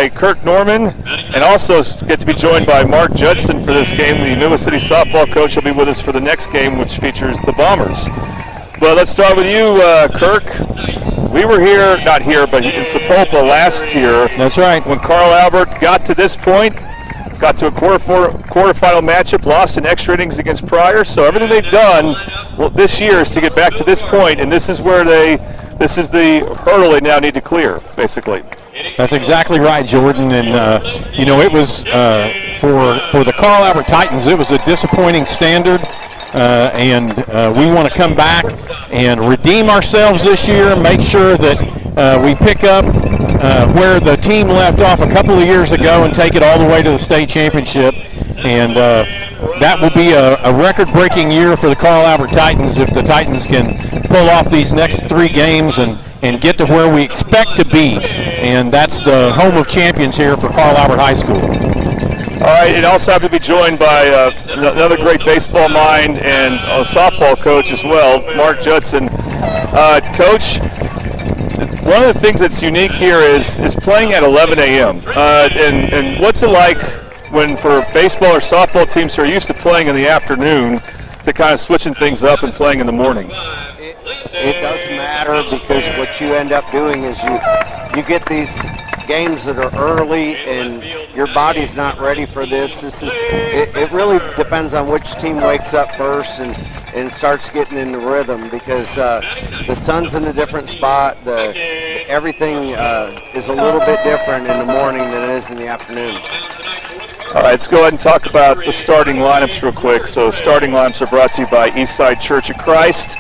by Kirk Norman, and also get to be joined by Mark Judson for this game. The New City softball coach will be with us for the next game, which features the Bombers. Well, let's start with you, Kirk. We were here, not here, but in Sapulpa last year. That's right. When Carl Albert got to this point, got to a quarterfinal matchup, lost in extra innings against Pryor. So everything they've done this year is to get back to this point, and this is where this is the hurdle they now need to clear, basically. That's exactly right, Jordan. And it was for the Carl Albert Titans, it was a disappointing standard. And we want to come back and redeem ourselves this year, make sure that we pick up where the team left off a couple of years ago and take it all the way to the state championship. And that will be a record-breaking year for the Carl Albert Titans if the Titans can pull off these next 3 games and get to where we expect to be. And that's the home of champions here for Carl Albert High School. All right, and also have to be joined by another great baseball mind and a softball coach as well, Mark Judson. Coach, one of the things that's unique here is playing at 11 a.m. And what's it like when for baseball or softball teams who are used to playing in the afternoon to kind of switching things up and playing in the morning? It does matter because what you end up doing is you get these games that are early and your body's not ready for this. It really depends on which team wakes up first and starts getting in the rhythm because the sun's in a different spot. Everything is a little bit different in the morning than it is in the afternoon. All right, let's go ahead and talk about the starting lineups real quick. So starting lineups are brought to you by Eastside Church of Christ,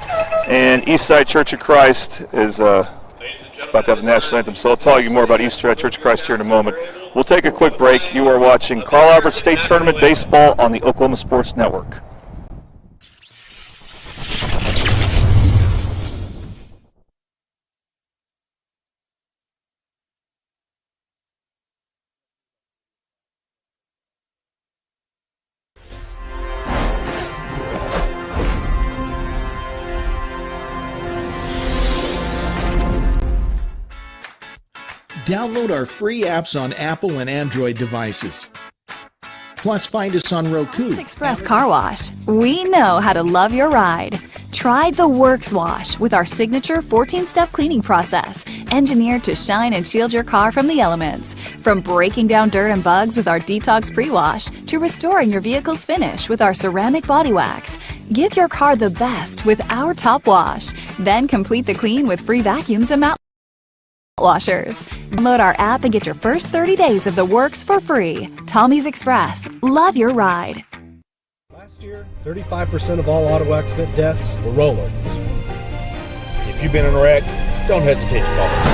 and Eastside Church of Christ is about to have the national anthem, so I'll tell you more about Eastside Church of Christ here in a moment. We'll take a quick break. You are watching Carl Albert State Tournament Baseball on the Oklahoma Sports Network. Download our free apps on Apple and Android devices. Plus, find us on Roku. Express Car Wash. We know how to love your ride. Try the Works Wash with our signature 14-step cleaning process, engineered to shine and shield your car from the elements. From breaking down dirt and bugs with our Detox Pre-Wash to restoring your vehicle's finish with our ceramic body wax. Give your car the best with our Top Wash. Then complete the clean with free vacuums and mouth washers. Download our app and get your first 30 days of the works for free. Tommy's Express. Love your ride. Last year, 35% of all auto accident deaths were rollovers. If you've been in a wreck, don't hesitate to call us.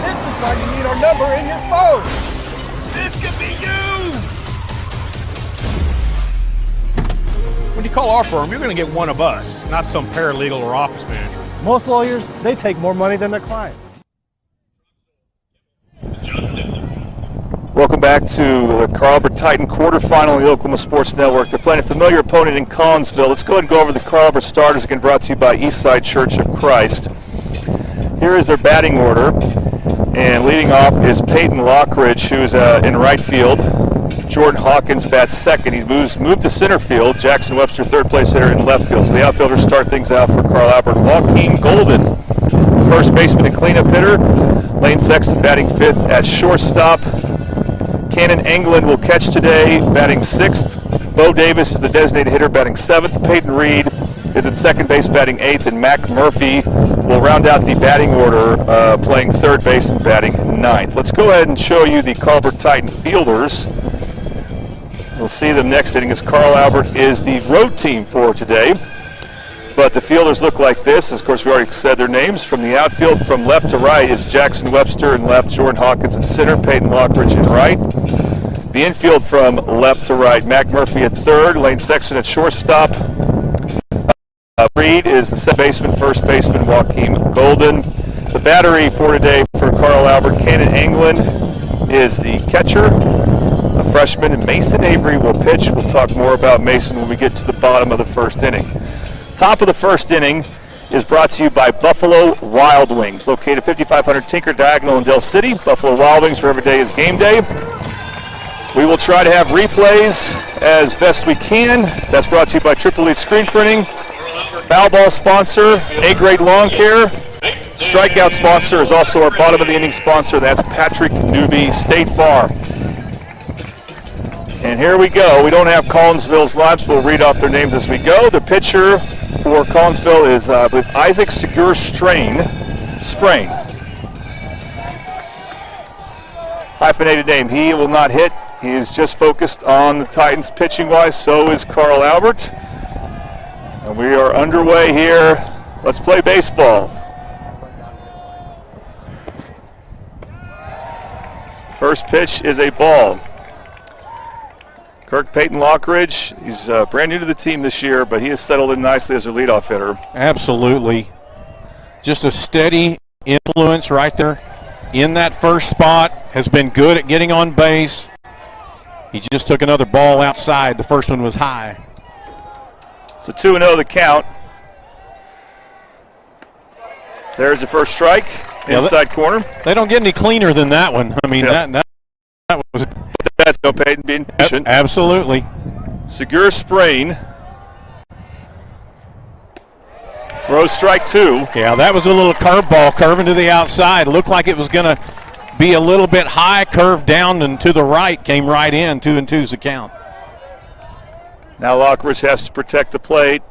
This is why you need our number in your phone. This could be you. When you call our firm, you're going to get one of us, not some paralegal or office manager. Most lawyers, they take more money than their clients. Welcome back to the Carl Albert Titan quarterfinal of the Oklahoma Sports Network. They're playing a familiar opponent in Collinsville. Let's go ahead and go over the Carl Albert starters, again brought to you by Eastside Church of Christ. Here is their batting order, and leading off is Peyton Lockridge, who's in right field. Jordan Hawkins bats second. He moved to center field. Jackson Webster, third place hitter, in left field. So the outfielders start things out for Carl Albert. Joaquin Golden, first baseman and cleanup hitter. Lane Sexton batting fifth at shortstop. Cannon England will catch today, batting sixth. Bo Davis is the designated hitter, batting seventh. Peyton Reed is at second base, batting eighth. And Mac Murphy will round out the batting order, playing third base and batting ninth. Let's go ahead and show you the Carl Albert Titan fielders. We'll see them next inning as Carl Albert is the road team for today. But the fielders look like this. Of course, we already said their names. From the outfield, from left to right, is Jackson Webster in left, Jordan Hawkins in center, Peyton Lockridge in right. The infield from left to right, Mac Murphy at third, Lane Sexton at shortstop. Reed is the second baseman, first baseman, Joaquin Golden. The battery for today for Carl Albert, Cannon England is the catcher, a freshman, and Mason Avery will pitch. We'll talk more about Mason when we get to the bottom of the first inning. Top of the first inning is brought to you by Buffalo Wild Wings, located 5500 Tinker Diagonal in Del City. Buffalo Wild Wings, where every day is game day. We will try to have replays as best we can. That's brought to you by Triple Elite Screen Printing. Foul ball sponsor, A-Grade Lawn Care. Strikeout sponsor is also our bottom of the inning sponsor. That's Patrick Newby State Farm. And here we go. We don't have Collinsville's lineups. We'll read off their names as we go. The pitcher for Collinsville is Isaac Segur Sprain. Hyphenated name. He will not hit. He is just focused on the Titans pitching-wise. So is Carl Albert. And we are underway here. Let's play baseball. First pitch is a ball. Kirk Peyton Lockridge, he's brand new to the team this year, but he has settled in nicely as their leadoff hitter. Absolutely. Just a steady influence right there in that first spot. Has been good at getting on base. He just took another ball outside. The first one was high. So 2-0 the count. There's the first strike, inside corner. They don't get any cleaner than that one. I mean, that was... That's no Peyton being patient. Absolutely. Segur Sprain. Throws strike 2. Yeah, that was a little curveball curving to the outside. Looked like it was going to be a little bit high, curved down and to the right, came right in. 2-2's the count. Now Lockridge has to protect the plate.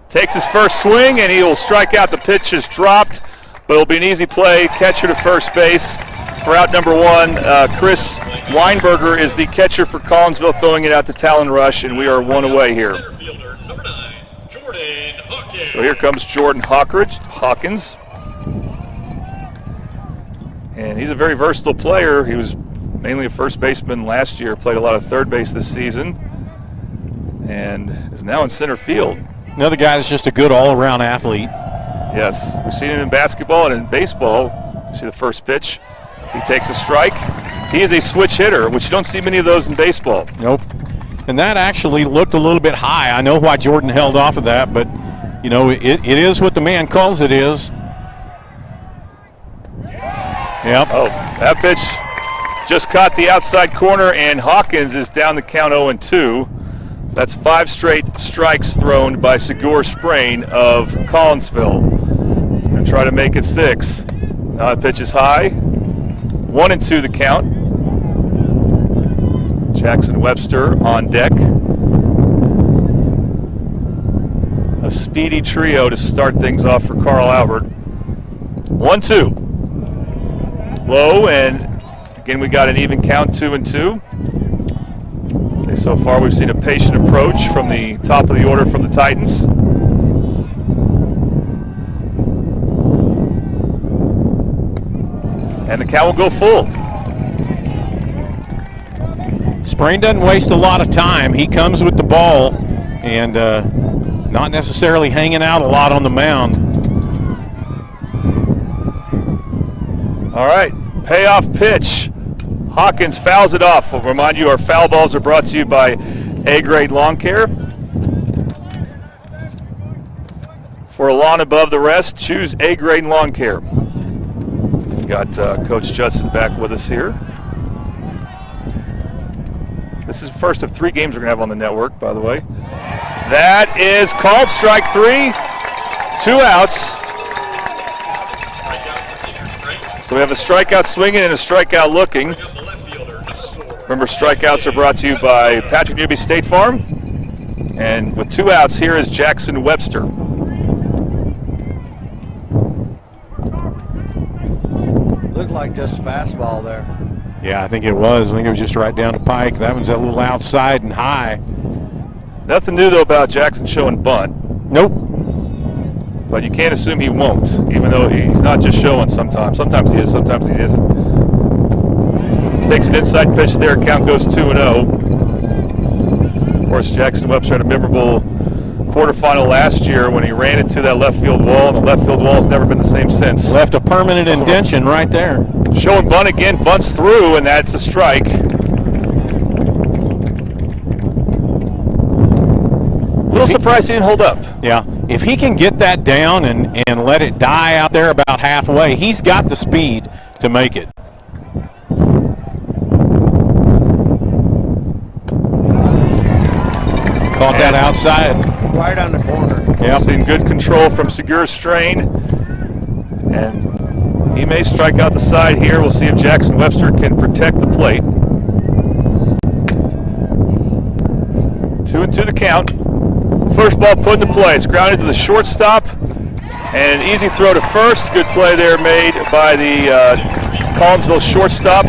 Takes his first swing, and he will strike out. The pitch is dropped, but it'll be an easy play. Catcher to first base for out number 1. Chris Weinberger is the catcher for Collinsville, throwing it out to Talon Rush, and we are 1 away here. So here comes Jordan Hawkins. And he's a very versatile player. He was mainly a first baseman last year, played a lot of third base this season, and is now in center field. Another guy that's just a good all-around athlete. Yes, we've seen him in basketball and in baseball. You see the first pitch. He takes a strike. He is a switch hitter, which you don't see many of those in baseball. Nope. And that actually looked a little bit high. I know why Jordan held off of that, but, you know, it is what the man calls it is. Yep. Oh, that pitch just caught the outside corner, and Hawkins is down the count 0-2. So that's 5 straight strikes thrown by Segur Sprain of Collinsville. He's going to try to make it 6. Now the pitch is high. 1-2 the count. Jackson Webster on deck. A speedy trio to start things off for Carl Albert. 1-2. Low, and again we got an even count, 2-2. So far we've seen a patient approach from the top of the order from the Titans. And the count will go full. Sprain doesn't waste a lot of time. He comes with the ball and not necessarily hanging out a lot on the mound. All right, payoff pitch. Hawkins fouls it off. We'll remind you our foul balls are brought to you by A-Grade Lawn Care. For a lawn above the rest, choose A-Grade Lawn Care. We got Coach Judson back with us here. This is the first of 3 games we're going to have on the network, by the way. That is called strike 3. 2 outs. So we have a strikeout swinging and a strikeout looking. Remember, strikeouts are brought to you by Patrick Newby State Farm. And with 2 outs, here is Jackson Webster. Looked like just a fastball there. Yeah, I think it was. I think it was just right down to Pike. That one's a little outside and high. Nothing new, though, about Jackson showing bunt. Nope. But you can't assume he won't, even though he's not just showing sometimes. Sometimes he is, sometimes he isn't. Takes an inside pitch there. Count goes 2-0. Of course, Jackson Webster had a memorable quarterfinal last year when he ran into that left field wall, and the left field wall has never been the same since. Left a permanent indention right there. Showing bunt again, bunts through, and that's a strike. little surprised he didn't hold up. Yeah, if he can get that down and let it die out there about halfway, he's got the speed to make it. Caught that outside. Right on the corner. Yep. Seeing good control from Segura Strain. And he may strike out the side here. We'll see if Jackson Webster can protect the plate. 2-2 the count. First ball put into play. It's grounded to the shortstop. And an easy throw to first. Good play there made by the Collinsville shortstop.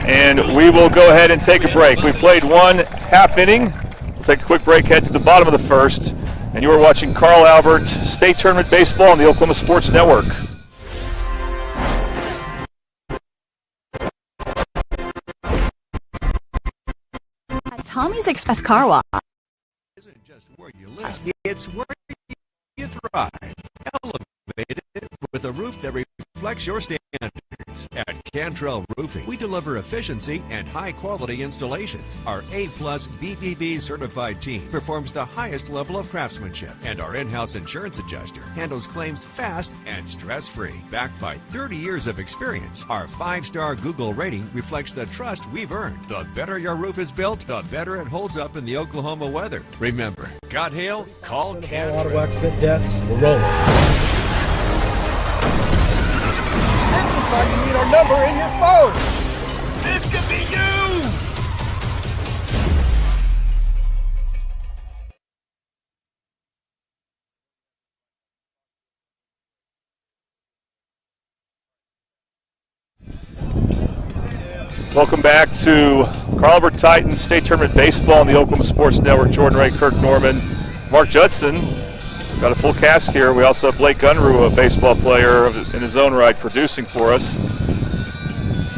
And we will go ahead and take a break. We played one half inning. We'll take a quick break, head to the bottom of the first. And you are watching Carl Albert State Tournament Baseball on the Oklahoma Sports Network. Tommy's Express Car Wash. Isn't just where you live, it's where you thrive. Elevated with a roof that reflects your standards. At Cantrell Roofing, we deliver efficiency and high-quality installations. Our A-plus BBB certified team performs the highest level of craftsmanship, and our in-house insurance adjuster handles claims fast and stress-free. Backed by 30 years of experience, our 5-star Google rating reflects the trust we've earned. The better your roof is built, the better it holds up in the Oklahoma weather. Remember, got hail? Call Cantrell. All auto accident deaths were rolling. You need our number in your phone. This could be you! Welcome back to Carl Albert Titans State Tournament Baseball on the Oklahoma Sports Network. Jordan Ray, Kirk Norman, Mark Judson. Got a full cast here. We also have Blake Unruh, a baseball player in his own right, producing for us.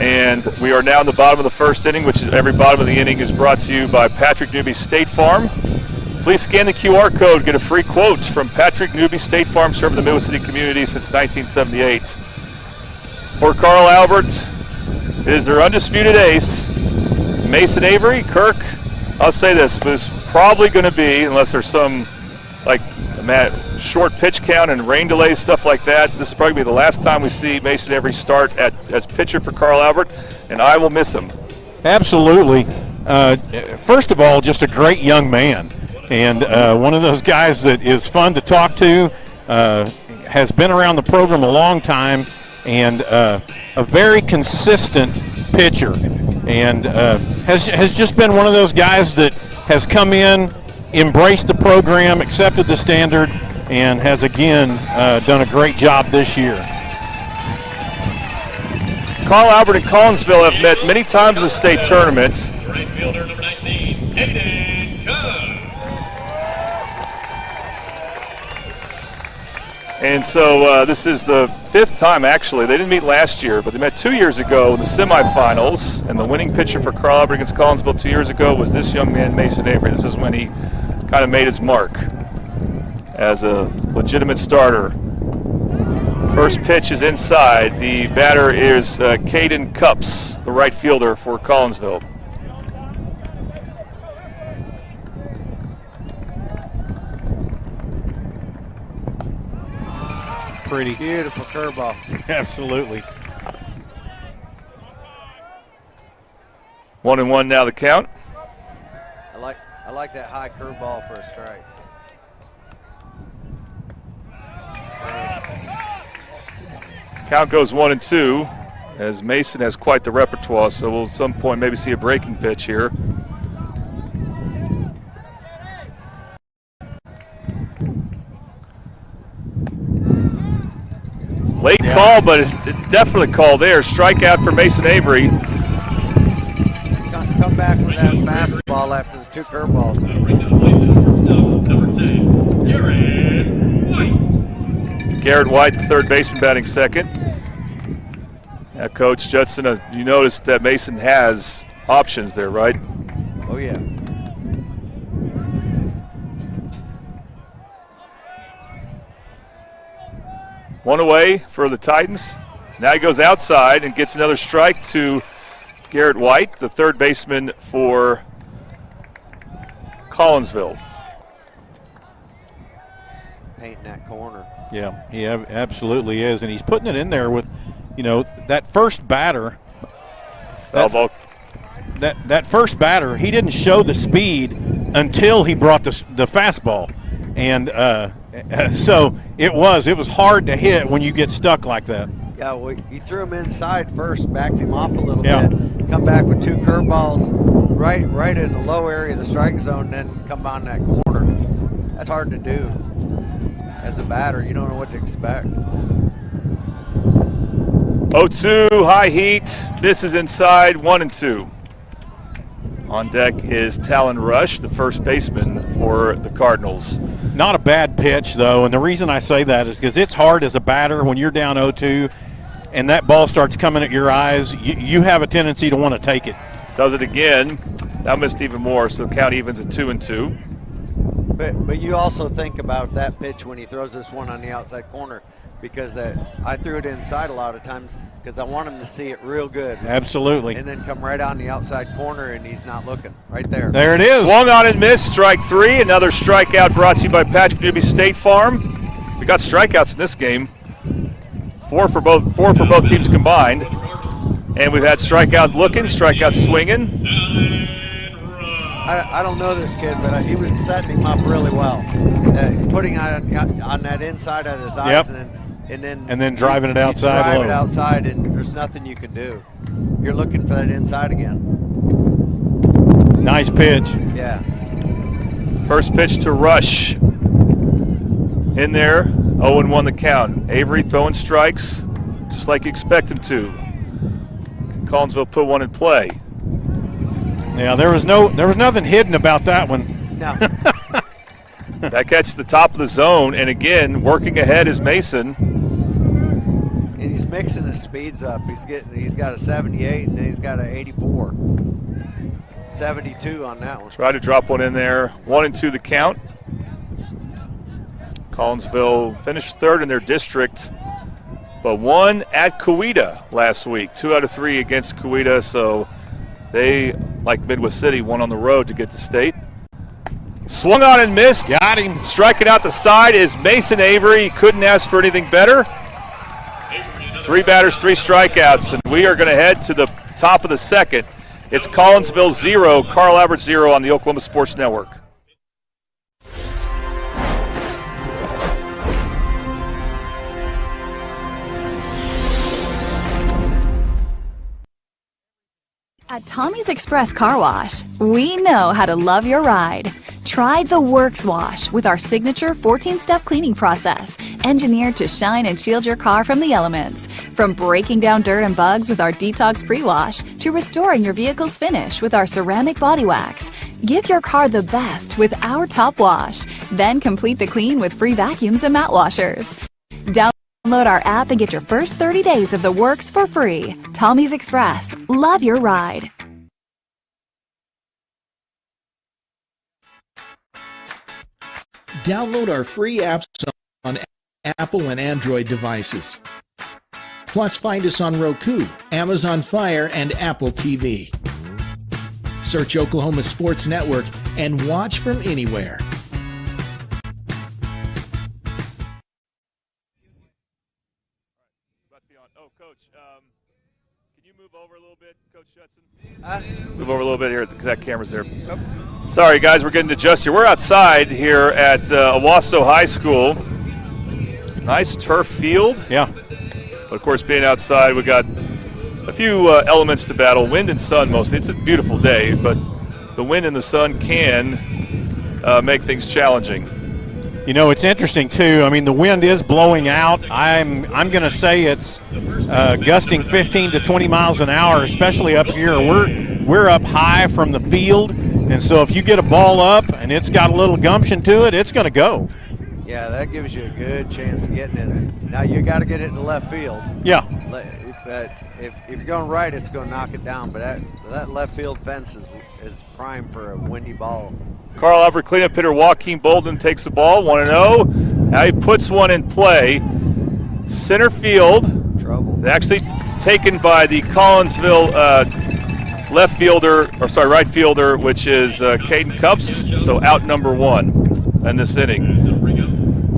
And we are now in the bottom of the first inning, which is every bottom of the inning is brought to you by Patrick Newby State Farm. Please scan the QR code, get a free quote from Patrick Newby State Farm, serving the Midwest City community since 1978. For Carl Albert, it is their undisputed ace, Mason Avery. Kirk, I'll say this, was probably going to be, unless there's some short pitch count and rain delays, stuff like that, this will probably be the last time we see Mason Avery start as pitcher for Carl Albert, and I will miss him. Absolutely. First of all, just a great young man, and one of those guys that is fun to talk to, has been around the program a long time, and a very consistent pitcher, and has just been one of those guys that has come in, embraced the program, accepted the standard, and has again done a great job this year. Carl Albert and Collinsville have met many times in the state tournament. Right fielder number 19, Hayden Cook. And so this is the fifth time, actually. They didn't meet last year, but they met 2 years ago in the semifinals. And the winning pitcher for Carl Albert against Collinsville 2 years ago was this young man, Mason Avery. This is when he kind of made his mark as a legitimate starter. First pitch is inside. The batter is Caden Cups, the right fielder for Collinsville. Pretty Beautiful curveball. Absolutely. 1-1 now the count. I like that high curveball for a strike. Count goes 1-2 as Mason has quite the repertoire, so we'll at some point maybe see a breaking pitch here. Late call, but it's definitely called there. Strikeout for Mason Avery. Come back with that basketball after the two curveballs. Garrett White, the third baseman, batting second. Now, Coach Judson, you noticed that Mason has options there, right? Oh, yeah. One away for the Titans. Now he goes outside and gets another strike to Garrett White, the third baseman for Collinsville. painting that corner. Yeah, he absolutely is, and he's putting it in there with, that first batter. That first batter, he didn't show the speed until he brought the fastball, and so it was hard to hit when you get stuck like that. Yeah, well, he threw him inside first, backed him off a little bit, come back with 2 curveballs right in the low area of the strike zone, then come on that corner. That's hard to do as a batter. You don't know what to expect. 0-2, high heat. This is inside, 1-2. On deck is Talon Rush, the first baseman for the Cardinals. Not a bad pitch, though, and the reason I say that is because it's hard as a batter when you're down 0-2 and that ball starts coming at your eyes. You have a tendency to want to take it. Does it again. That missed even more, so the count evens at 2-2. But you also think about that pitch when he throws this one on the outside corner, because I threw it inside a lot of times because I want him to see it real good. Absolutely. And then come right on the outside corner, and he's not looking. Right there. There it is. Swung on and missed, strike 3. Another strikeout brought to you by Patrick Newby State Farm. We got strikeouts in this game. 4 for both teams combined. And we've had strikeout looking, strikeout swinging. I don't know this kid, but he was setting him up really well. Putting on that inside of his eyes, and then driving it outside. Drive it outside, and there's nothing you can do. You're looking for that inside again. Nice pitch. Yeah. First pitch to Rush. In there, 0-1 the count. Avery throwing strikes, just like you expect him to. Collinsville put one in play. Yeah, there was nothing hidden about that one. No. That catches the top of the zone, and again, working ahead is Mason. And he's mixing his speeds up. He's got a 78, and then he's got an 84. 72 on that one. Try to drop one in there. 1-2 the count. Collinsville finished 3rd in their district, but won at Coweta last week. 2 out of 3 against Coweta, so they, like Midwest City, won on the road to get to state. Swung on and missed. Got him. Striking out the side is Mason Avery. He couldn't ask for anything better. 3 batters, 3 strikeouts, and we are going to head to the top of the second. It's Collinsville 0, Carl Albert 0 on the Oklahoma Sports Network. At Tommy's Express Car Wash, we know how to love your ride. Try the Works Wash with our signature 14-step cleaning process, engineered to shine and shield your car from the elements. From breaking down dirt and bugs with our Detox Pre-Wash to restoring your vehicle's finish with our ceramic body wax. Give your car the best with our Top Wash. Then complete the clean with free vacuums and mat washers. Download our app and get your first 30 days of the works for free. Tommy's Express. Love your ride. Download our free apps on Apple and Android devices. Plus, find us on Roku, Amazon Fire, and Apple TV. Search Oklahoma Sports Network and watch from anywhere. Coach, can you move over a little bit, Coach Judson? Move over a little bit here because that camera's there. Oh. Sorry, guys, we're getting adjusted. We're outside here at Owasso High School. Nice turf field. Yeah. But, of course, being outside, we got a few elements to battle. Wind and sun mostly. It's a beautiful day, but the wind and the sun can make things challenging. You know, it's interesting, too. I mean, the wind is blowing out. I'm going to say it's gusting 15 to 20 miles an hour, especially up here. We're up high from the field, and so if you get a ball up and it's got a little gumption to it, it's going to go. Yeah, that gives you a good chance of getting it. Now you got to get it in the left field. Yeah. If you're going right, it's going to knock it down, but that left field fence is prime for a windy ball. Carl Albert cleanup hitter Joaquin Bolden takes the ball, 1-0. Now he puts one in play. Center field. Trouble. Actually taken by the Collinsville right fielder, which is Caden Cups. So out number 1 in this inning.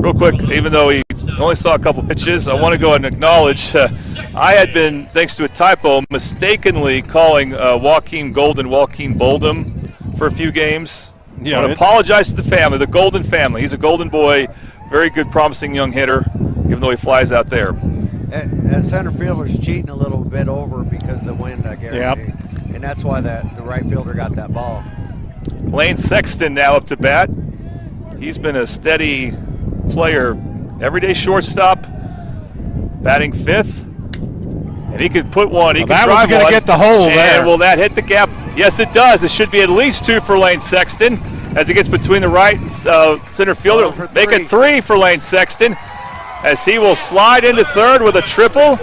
Real quick, even though he only saw a couple pitches, I want to go ahead and acknowledge I had been, thanks to a typo, mistakenly calling Joaquin Boldham for a few games. Yeah, I want to apologize to the family, the Golden family. He's a Golden boy, very good, promising young hitter, even though he flies out there. That center fielder's cheating a little bit over because of the wind, I guarantee. Yep. And that's why the right fielder got that ball. Lane Sexton now up to bat. He's been a steady player, everyday shortstop, batting fifth. And he could put one. He could drive one. That was going to get the hole there. And will that hit the gap? Yes, it does. It should be at least 2 for Lane Sexton as he gets between the right and center fielder. Make it 3 for Lane Sexton as he will slide into third with a triple.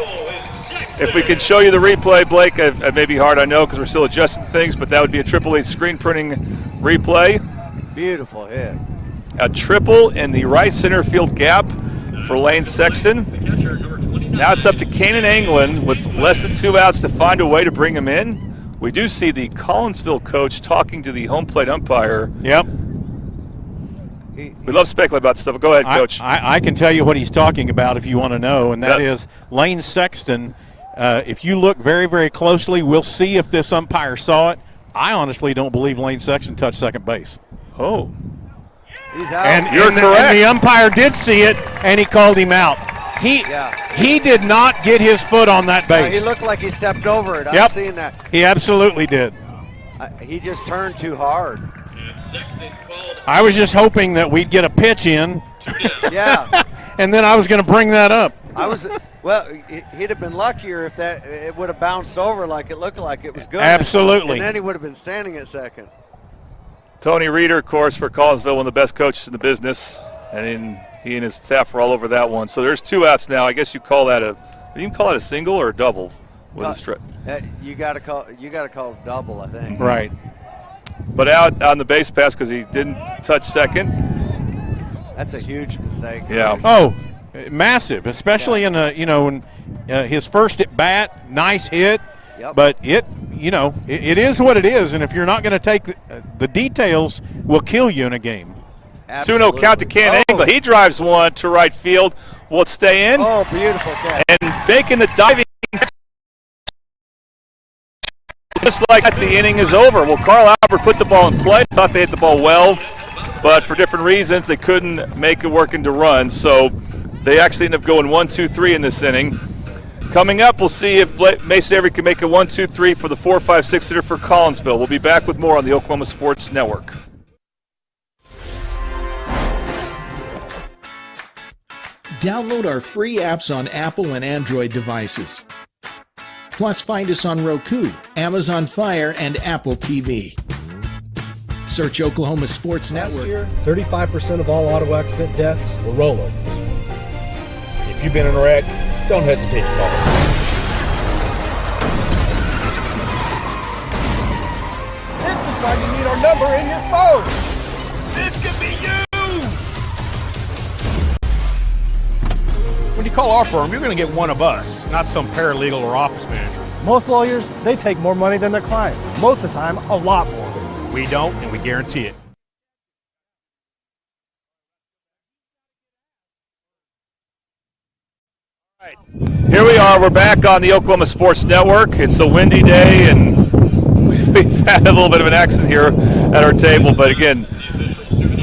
If we can show you the replay, Blake, it may be hard, I know, because we're still adjusting things, but that would be a Triple H screen printing replay. Beautiful hit. A triple in the right center field gap for Lane Sexton. Now it's up to Kanan Anglin with less than 2 outs to find a way to bring him in. We do see the Collinsville coach talking to the home plate umpire. Yep. We love speculating about stuff. Go ahead, Coach. I can tell you what he's talking about if you want to know, and that is Lane Sexton. If you look very, very closely, we'll see if this umpire saw it. I honestly don't believe Lane Sexton touched second base. Oh. He's out. And you're correct. And the umpire did see it, and he called him out. He did not get his foot on that base. He looked like he stepped over it. Yep. I've seen that. He absolutely did. He just turned too hard. I was just hoping that we'd get a pitch in. Yeah. And then I was going to bring that up. Well, he'd have been luckier if it would have bounced over like it looked like it was good. Absolutely. And then he would have been standing at second. Tony Reeder, of course, for Collinsville, one of the best coaches in the business, and he and his staff were all over that one. So there's 2 outs now. I guess you call that a single or a double with a strike. You got to call it double, I think. Right. But out on the base pass because he didn't touch second. That's a huge mistake. Yeah. Oh, massive, especially in his first at bat. Nice hit. Yep. But it is what it is, and if you're not going to take the details, will kill you in a game. 2-0 count to Ken Angle. He drives one to right field. Will it stay in? Oh, beautiful catch. And making the diving just like that, the inning is over. Well, Carl Albert put the ball in play. Thought they hit the ball well, but for different reasons, they couldn't make it work into runs. So they actually end up going 1-2-3 in this inning. Coming up, we'll see if Mason Avery can make a 1-2-3 for the 4-5-6 hitter for Collinsville. We'll be back with more on the Oklahoma Sports Network. Download our free apps on Apple and Android devices. Plus, find us on Roku, Amazon Fire, and Apple TV. Search Oklahoma Sports Network. Last year, 35% of all auto accident deaths were rollovers. If you've been in a wreck, don't hesitate to call us. This is why you need our number in your phone. This could be you. When you call our firm, you're going to get one of us, not some paralegal or office manager. Most lawyers, they take more money than their clients. Most of the time, a lot more. We don't, and we guarantee it. Here we are. We're back on the Oklahoma Sports Network. It's a windy day, and we've had a little bit of an accident here at our table. But again,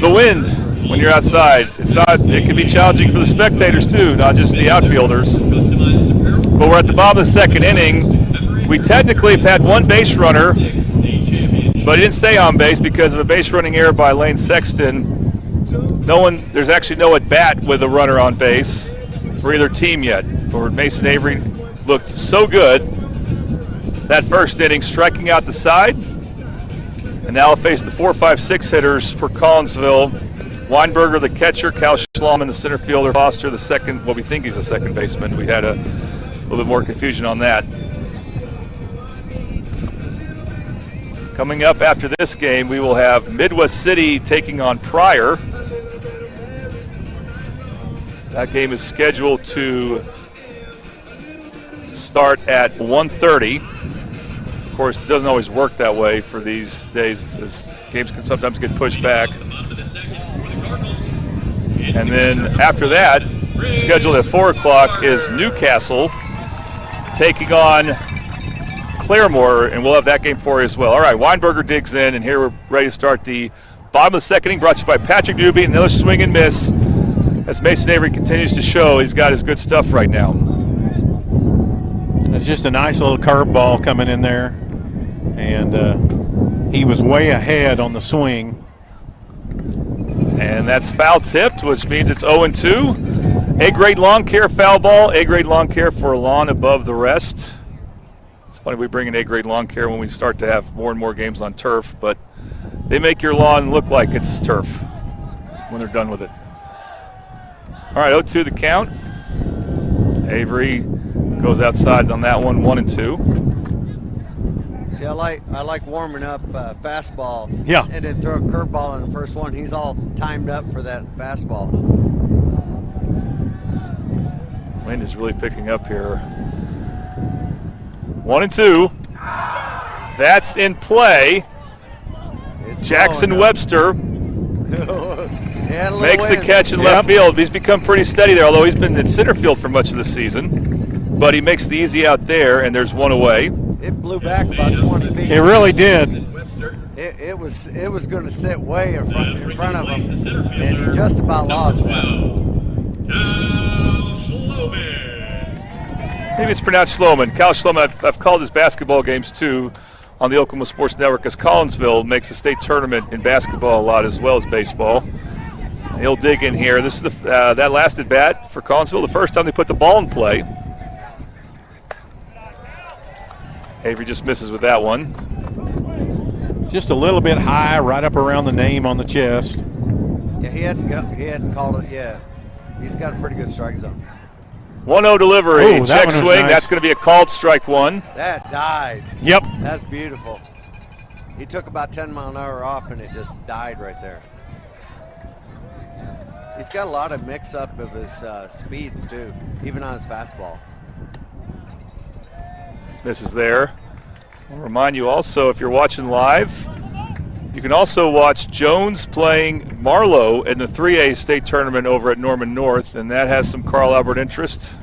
the wind when you're outside, it can be challenging for the spectators too, not just the outfielders. But we're at the bottom of the second inning. We technically have had one base runner, but he didn't stay on base because of a base running error by Lane Sexton. There's actually no at bat with a runner on base for either team yet. But Mason Avery looked so good that first inning, striking out the side. And now he'll face the 4-5-6 hitters for Collinsville. Weinberger, the catcher, Cal Schlauman, the center fielder, Foster, the second, we think he's a second baseman. We had a little bit more confusion on that. Coming up after this game, we will have Midwest City taking on Pryor. That game is scheduled to start at 1:30. Of course, it doesn't always work that way for these days, as games can sometimes get pushed back. And then after that, scheduled at 4 o'clock, is Newcastle taking on Claremore, and we'll have that game for you as well. All right, Weinberger digs in, and here we're ready to start the bottom of the second inning, brought to you by Patrick Newby. Another swing and miss as Mason Avery continues to show he's got his good stuff right now. It's just a nice little curveball coming in there, and he was way ahead on the swing. And that's foul tipped, which means it's 0-2. A-grade lawn care foul ball. A-grade lawn care for a lawn above the rest. It's funny we bring in A-grade lawn care when we start to have more and more games on turf, but they make your lawn look like it's turf when they're done with it. All right, 0-2 the count. Avery goes outside on that one, 1-2. See, I like warming up fastball. Yeah. And then throw a curveball in the first one. He's all timed up for that fastball. Wind is really picking up here. 1-2. That's in play. It's Jackson Webster makes the wind. catch in left field. He's become pretty steady there, although he's been in center field for much of the season. But he makes the easy out there, and there's one away. It blew back about 20 feet. It really did. It was going to sit way in front of him, and he just about lost it. Maybe it's pronounced Sloman. Cal Sloman, I've called his basketball games too on the Oklahoma Sports Network, as Collinsville makes a state tournament in basketball a lot as well as baseball. And he'll dig in here. This is that last at bat for Collinsville, the first time they put the ball in play. Avery just misses with that one. Just a little bit high, right up around the name on the chest. Yeah, he hadn't called it yet. He's got a pretty good strike zone. 1-0 delivery, Ooh, that check one was swing. nice. That's going to be a called strike one. That died. Yep. That's beautiful. He took about 10 mile an hour off, and it just died right there. He's got a lot of mix-up of his speeds, too, even on his fastball. Misses there. I'll remind you also, if you're watching live, you can also watch Jones playing Marlowe in the 3A state tournament over at Norman North, and that has some Carl Albert interest.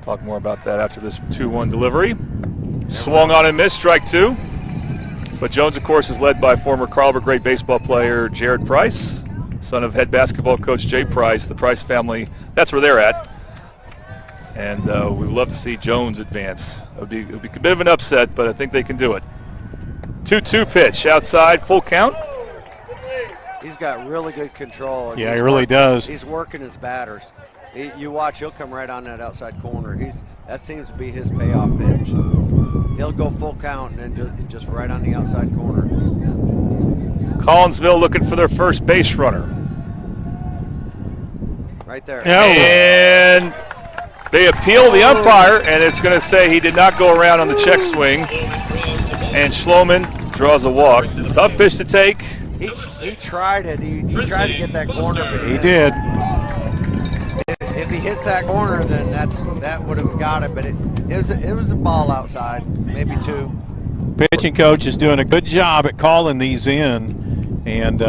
Talk more about that after this 2-1 delivery. Swung on and missed, strike two. But Jones, of course, is led by former Carl Albert great baseball player Jared Price, son of head basketball coach Jay Price. The Price family, that's where they're at. And we would love to see Jones advance. It would be a bit of an upset, but I think they can do it. 2-2 pitch outside, full count. He's got really good control. Yeah, he really does. He's working his batters. You watch, he'll come right on that outside corner. That seems to be his payoff pitch. He'll go full count and then just right on the outside corner. Collinsville looking for their first base runner. Right there. And they appeal the umpire, and it's going to say he did not go around on the check swing. And Schloman draws a walk. Tough pitch to take. He tried it. He tried to get that corner, but He did. If he hits that corner, then that would have got it. But it was a ball outside, maybe two. Pitching coach is doing a good job at calling these in, and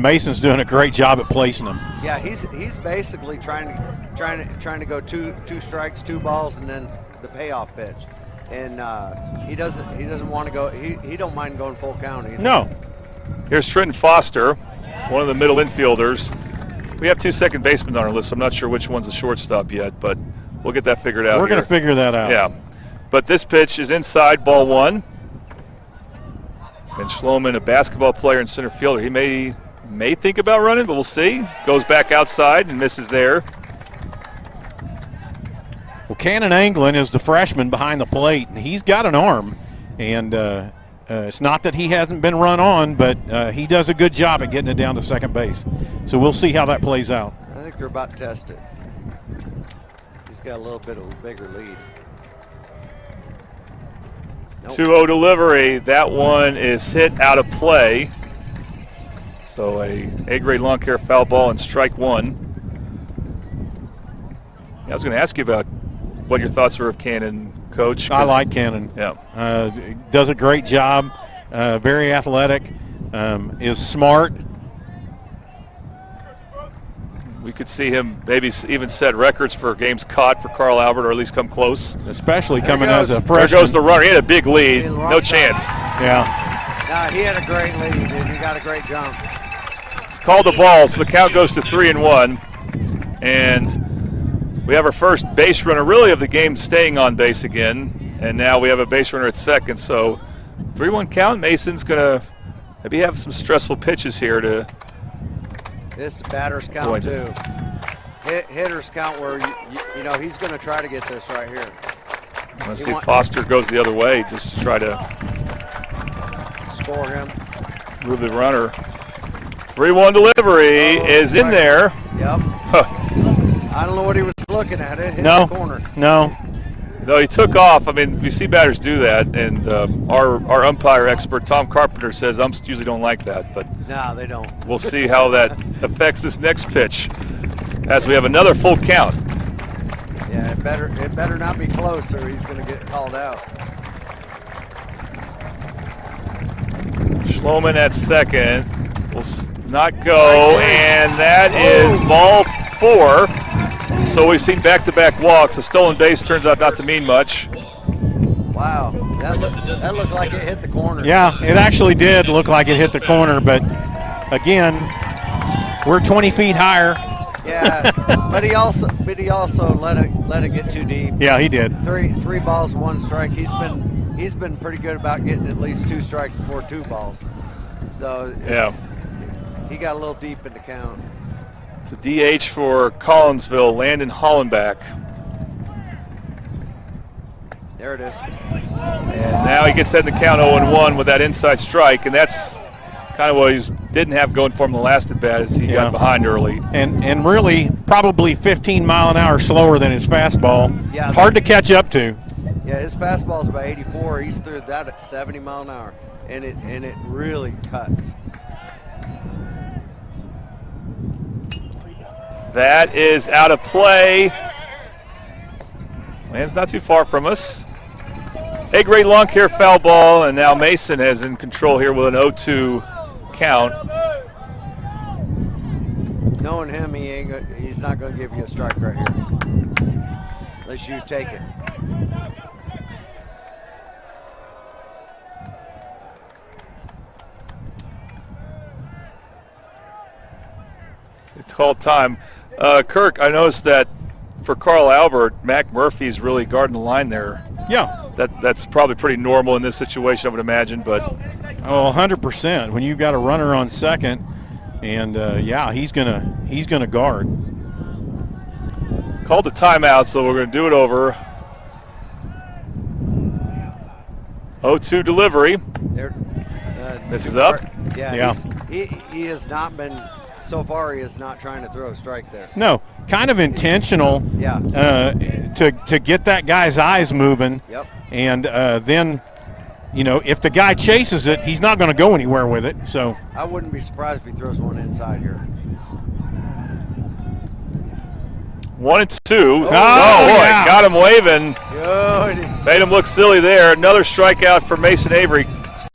Mason's doing a great job at placing them. Yeah, he's basically trying to go two strikes, 2 balls, and then the payoff pitch. And he doesn't want to go. He don't mind going full count either. No. Here's Trenton Foster, one of the middle infielders. We have 2 second basemen on our list. So I'm not sure which one's the shortstop yet, but we'll get that figured out. We're going to figure that out. Yeah. But this pitch is inside, ball 1. And Schloman, a basketball player and center fielder, he may think about running, but we'll see. Goes back outside and misses there. Well, Cannon Anglin is the freshman behind the plate, and he's got an arm. And it's not that he hasn't been run on, but he does a good job at getting it down to second base. So we'll see how that plays out. I think they're about to test it. He's got a little bit of a bigger lead. Nope. 2-0 delivery. That one is hit out of play. So a grade lawn care foul ball and strike 1. I was going to ask you about what your thoughts were of Cannon, Coach. I like Cannon. Yeah. Does a great job. Very athletic. Is smart. we could see him maybe even set records for games caught for Carl Albert, or at least come close. Especially coming as a freshman. There goes the runner. He had a big lead. No chance. Yeah. No, he had a great lead, and he got a great jump. It's called the ball, so the count goes to 3-1. And we have our first base runner really of the game staying on base again. And now we have a base runner at second. So 3-1 count. Mason's going to maybe have some stressful pitches here to. This batter's count too. Hitters count where you know he's going to try to get this right here. Let's see if Foster goes the other way just to try to score him. Move the runner. 3-1 delivery is in there. Yep. Huh. I don't know what he was looking at. It hit No. the corner. No. No, he took off. I mean, we see batters do that, and our umpire expert, Tom Carpenter, says umps usually don't like that. But no, they don't. We'll see how that affects this next pitch as we have another full count. Yeah, it better not be close or he's going to get called out. Schloman at second will not go, and that is ball 4. So we've seen back-to-back walks. A stolen base turns out not to mean much. Wow, that looked like it hit the corner. Yeah, it actually did look like it hit the corner, but again, we're 20 feet higher. Yeah, but he also let it get too deep. Yeah, he did. Three balls, 1 strike. He's been pretty good about getting at least 2 strikes before 2 balls. So he got a little deep in the count. It's a DH for Collinsville, Landon Hollenbach. There it is. And now he gets set in the count 0-1 with that inside strike, and that's kind of what he didn't have going for him the last at bat, as he got behind early. And really probably 15 mile an hour slower than his fastball. Yeah, hard to catch up to. Yeah, his fastball is about 84. He's threw that at 70 mile an hour, and it really cuts. That is out of play. Land's not too far from us. A great lawn care foul ball, and now Mason is in control here with an 0-2 count. Knowing him, he's not going to give you a strike right here, unless you take it. It's called time. Kirk, I noticed that for Carl Albert, Mac Murphy's really guarding the line there. Yeah. That's probably pretty normal in this situation, I would imagine. But 100%. When you've got a runner on second, and he's gonna guard. Called the timeout, so we're going to do it over. 0-2 delivery. Misses up. Yeah. He has not been. So far, he is not trying to throw a strike there. No, kind of intentional. Yeah. To get that guy's eyes moving. Yep. And then, if the guy chases it, he's not going to go anywhere with it. So I wouldn't be surprised if he throws one inside here. 1-2. Oh, boy, yeah. Got him waving. Good. Made him look silly there. Another strikeout for Mason Avery.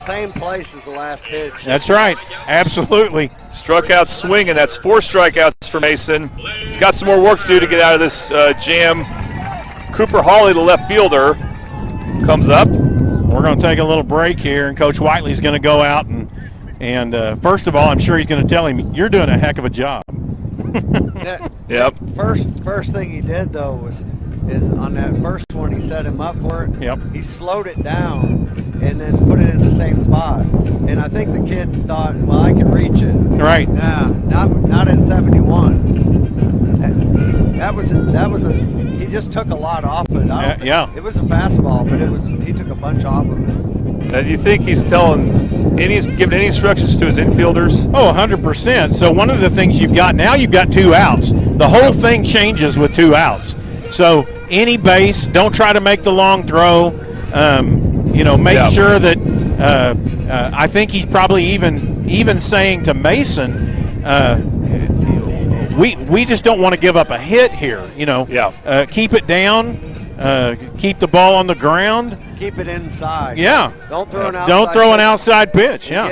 Same place as the last pitch. That's right. Absolutely. Struck out swinging. That's 4 strikeouts for Mason. He's got some more work to do to get out of this jam. Cooper Hawley, the left fielder, comes up. We're going to take a little break here, and Coach Whiteley's going to go out and first of all, I'm sure he's going to tell him, you're doing a heck of a job. Yep. First thing he did, though, is on that first one, he set him up for it. Yep. He slowed it down and then put it in the same spot. And I think the kid thought, well, I can reach it. Right. Nah, not at 71. He just took a lot off it. It was a fastball, but he took a bunch off of it. Now, do you think he's giving any instructions to his infielders? Oh, 100%. So one of the things you've got 2 outs. The whole thing changes with 2 outs. So any base, don't try to make the long throw. Make sure that I think he's probably even saying to Mason, we just don't want to give up a hit here. Keep it down, keep the ball on the ground. Keep it inside. Yeah. Don't throw an outside. Don't throw an outside pitch. Yeah.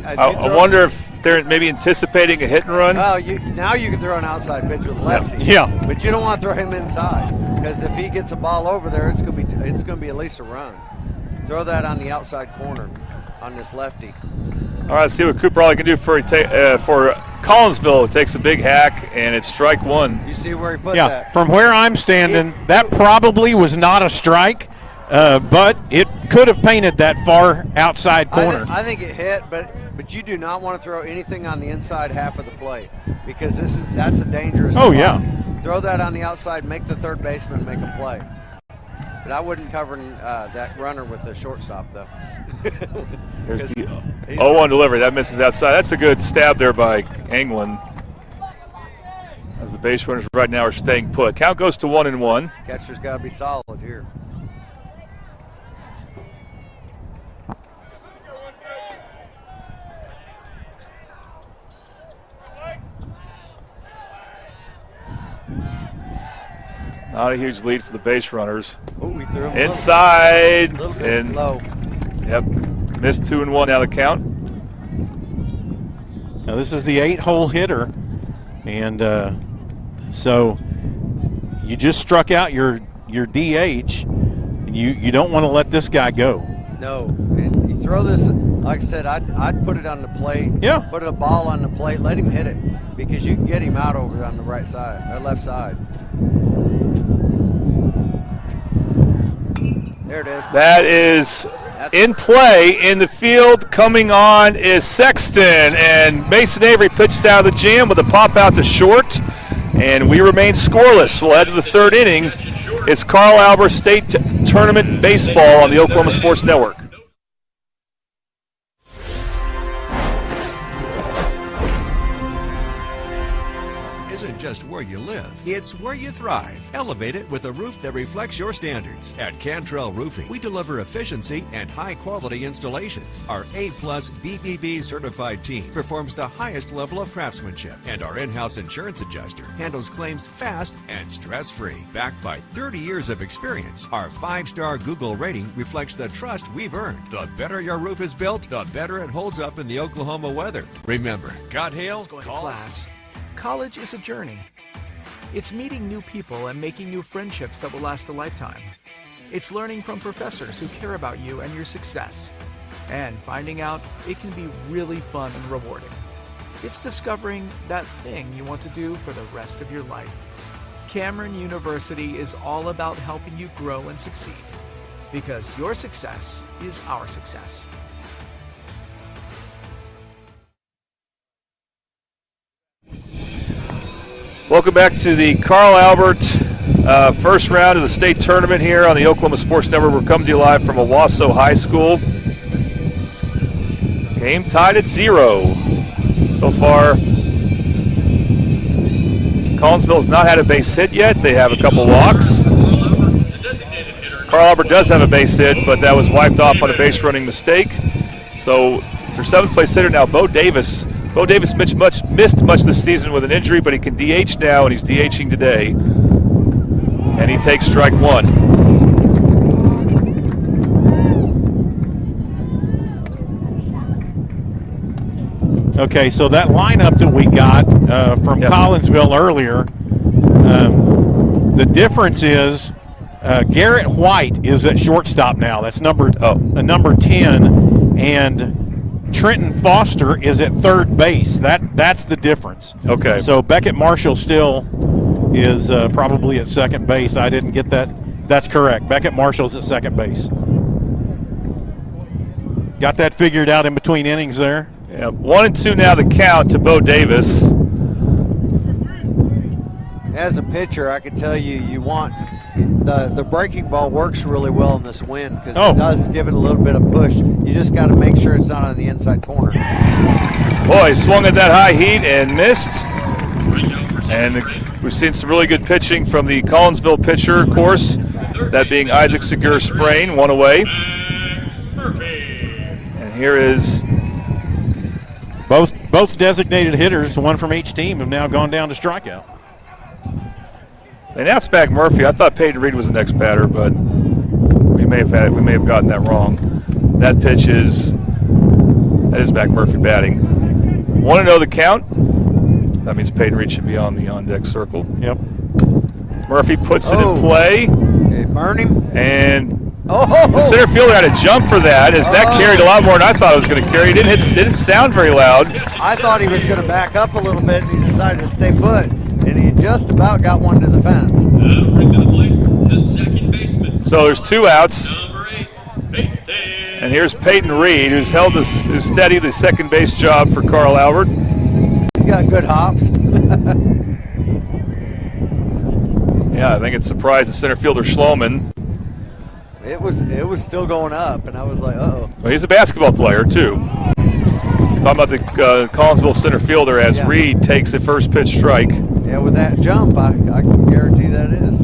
I wonder if there maybe anticipating a hit and run? Well, now you can throw an outside pitch with a lefty. Yeah. But you don't want to throw him inside because if he gets a ball over there, it's going to be at least a run. Throw that on the outside corner on this lefty. All right, let's see what Cooper Ollie can do for Collinsville. It takes a big hack, and it's strike one. You see where he put that? From where I'm standing, that probably was not a strike, but it could have painted that far outside corner. I think it hit, but you do not want to throw anything on the inside half of the plate because that's a dangerous spot. Yeah. Throw that on the outside, make the third baseman make a play. But I wouldn't cover that runner with the shortstop, though. Here's the 0-1 delivery. That misses outside. That's a good stab there by Anglin. As the base runners right now are staying put. Count goes to 1-1. Catcher's got to be solid here. Not a huge lead for the base runners. Oh, we threw him inside. A little bit low. Yep. Missed 2-1 now the count. Now this is the 8-hole hitter, and so you just struck out your DH. And you don't want to let this guy go. No, and you throw this. Like I said, I'd put it on the plate. Yeah. Put a ball on the plate. Let him hit it because you can get him out over on the right side or left side. There it is. That is in play in the field. Coming on is Sexton, and Mason Avery pitched out of the jam with a pop out to short, and we remain scoreless. We'll head to the third inning. It's Carl Albert State Tournament Baseball on the Oklahoma Sports Network. Isn't just where you live, it's where you thrive. Elevate it with a roof that reflects your standards. At Cantrell Roofing, we deliver efficiency and high-quality installations. Our A-plus BBB certified team performs the highest level of craftsmanship, and our in-house insurance adjuster handles claims fast and stress-free. Backed by 30 years of experience, our 5-star Google rating reflects the trust we've earned. The better your roof is built, the better it holds up in the Oklahoma weather. Remember, God hail, call class. College is a journey. It's meeting new people and making new friendships that will last a lifetime. It's learning from professors who care about you and your success. And finding out it can be really fun and rewarding. It's discovering that thing you want to do for the rest of your life. Cameron University is all about helping you grow and succeed. Because your success is our success. Welcome back to the Carl Albert first round of the state tournament here on the Oklahoma Sports Network. We're coming to you live from Owasso High School. Game tied at 0. So far, Collinsville has not had a base hit yet. They have a couple walks. Carl Albert does have a base hit, but that was wiped off on a base running mistake. So it's their 7th place hitter now, Bo Davis. Bo Davis missed much this season with an injury, but he can DH now, and he's DHing today. And he takes strike one. Okay, so that lineup that we got from Collinsville earlier, the difference is Garrett White is at shortstop now. That's number 10, and Trenton Foster is at third base. That's the difference. Okay. So Beckett Marshall still is probably at second base. I didn't get that. That's correct. Beckett Marshall's at second base. Got that figured out in between innings there. Yeah, 1-2 now the count to Bo Davis. As a pitcher, I can tell you want the breaking ball works really well in this wind because it does give it a little bit of push. You just got to make sure it's not on the inside corner. Boy, swung at that high heat and missed. And we've seen some really good pitching from the Collinsville pitcher, of course, that being Isaac Segur Sprain, one away. And here is both designated hitters, one from each team, have now gone down to strikeout. They announced back Murphy. I thought Peyton Reed was the next batter, but we may have gotten that wrong. That is Mac Murphy batting. 1-0 the count. That means Peyton Reed should be on the on-deck circle. Yep. Murphy puts it in play. Hey, burn him. And the center fielder had a jump for that, as that carried a lot more than I thought it was going to carry. It didn't sound very loud. I thought he was going to back up a little bit, and he decided to stay put. And he just about got one to the fence. So there's 2 outs. And here's Peyton Reed, who's steady the second base job for Carl Albert. He got good hops. Yeah, I think it surprised the center fielder Schloman. It was still going up, and I was like, uh-oh. Well, he's a basketball player, too. Talking about the Collinsville center fielder as Reed takes a first pitch strike. Yeah, with that jump, I can guarantee that is.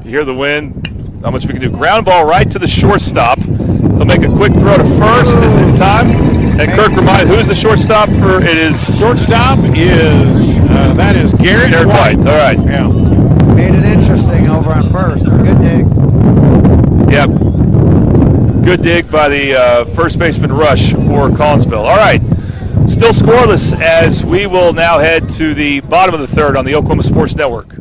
You hear the wind, not much we can do. Ground ball right to the shortstop. He'll make a quick throw to first. Is it time? And Kirk reminded, who is the shortstop for? It is shortstop is that is Garrett White. All right. Yeah. Made it interesting over on first. Good dig. Yep. Good dig by the first baseman Rush for Collinsville. All right. Still scoreless as we will now head to the bottom of the third on the Oklahoma Sports Network.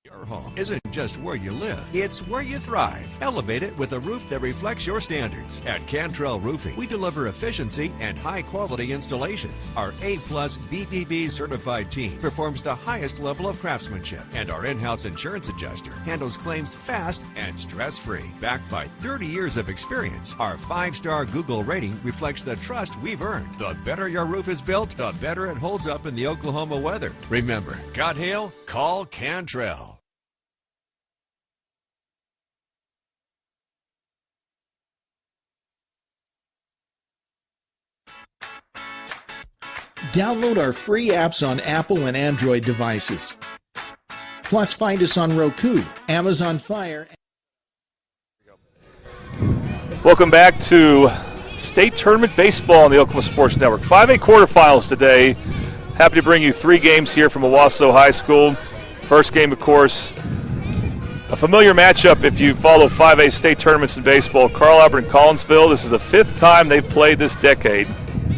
Your home isn't just where you live, it's where you thrive. Elevate it with a roof that reflects your standards. At Cantrell Roofing, we deliver efficiency and high-quality installations. Our A-plus BBB certified team performs the highest level of craftsmanship, and our in-house insurance adjuster handles claims fast and stress-free. Backed by 30 years of experience, our 5-star Google rating reflects the trust we've earned. The better your roof is built, the better it holds up in the Oklahoma weather. Remember, got hail? Call Cantrell. Download our free apps on Apple and Android devices. Plus, find us on Roku, Amazon Fire. Welcome back to State Tournament Baseball on the Oklahoma Sports Network. 5A quarterfinals today. Happy to bring you 3 games here from Owasso High School. First game, of course, a familiar matchup if you follow 5A state tournaments in baseball. Carl Albert and Collinsville. This is the 5th time they've played this decade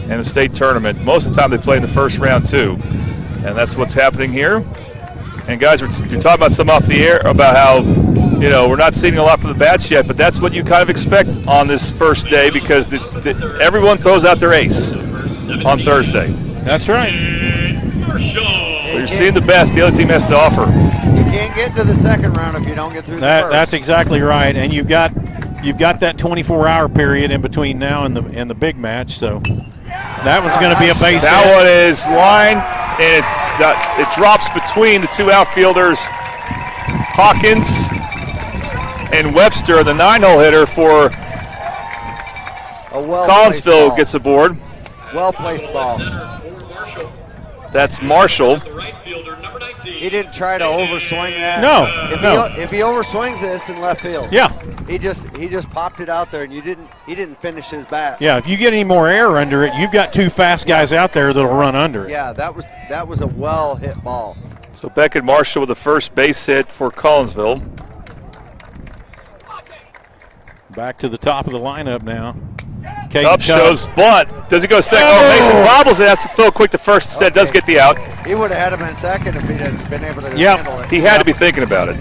in the state tournament. Most of the time they play in the first round too, and that's what's happening here. And guys, you're talking about some off the air about how, you know, we're not seeing a lot from the bats yet, but that's what you kind of expect on this first day because everyone throws out their ace on Thursday. That's right. So you're seeing the best the other team has to offer. You can't get to the second round if you don't get through the first. That's exactly right, and you've got that 24-hour period in between now and the big match, so that one's going to be a base hit. That one is line, and it drops between the 2 outfielders, Hawkins and Webster, the 9-hole hitter for Collinsville gets aboard. Well-placed ball. That's Marshall. He didn't try to overswing that. No, If he overswings it, it's in left field. Yeah. He just popped it out there, and he didn't finish his bat. Yeah, if you get any more air under it, you've got 2 fast guys out there that'll run under it. Yeah, that was a well-hit ball. So Beckett Marshall with the first base hit for Collinsville. Back to the top of the lineup now. Up shows bunt. Does he go second? Oh, Mason wobbles it. Has to throw quick to first instead. Does get the out. He would have had him in second if he hadn't been able to handle it. He had to be thinking about it.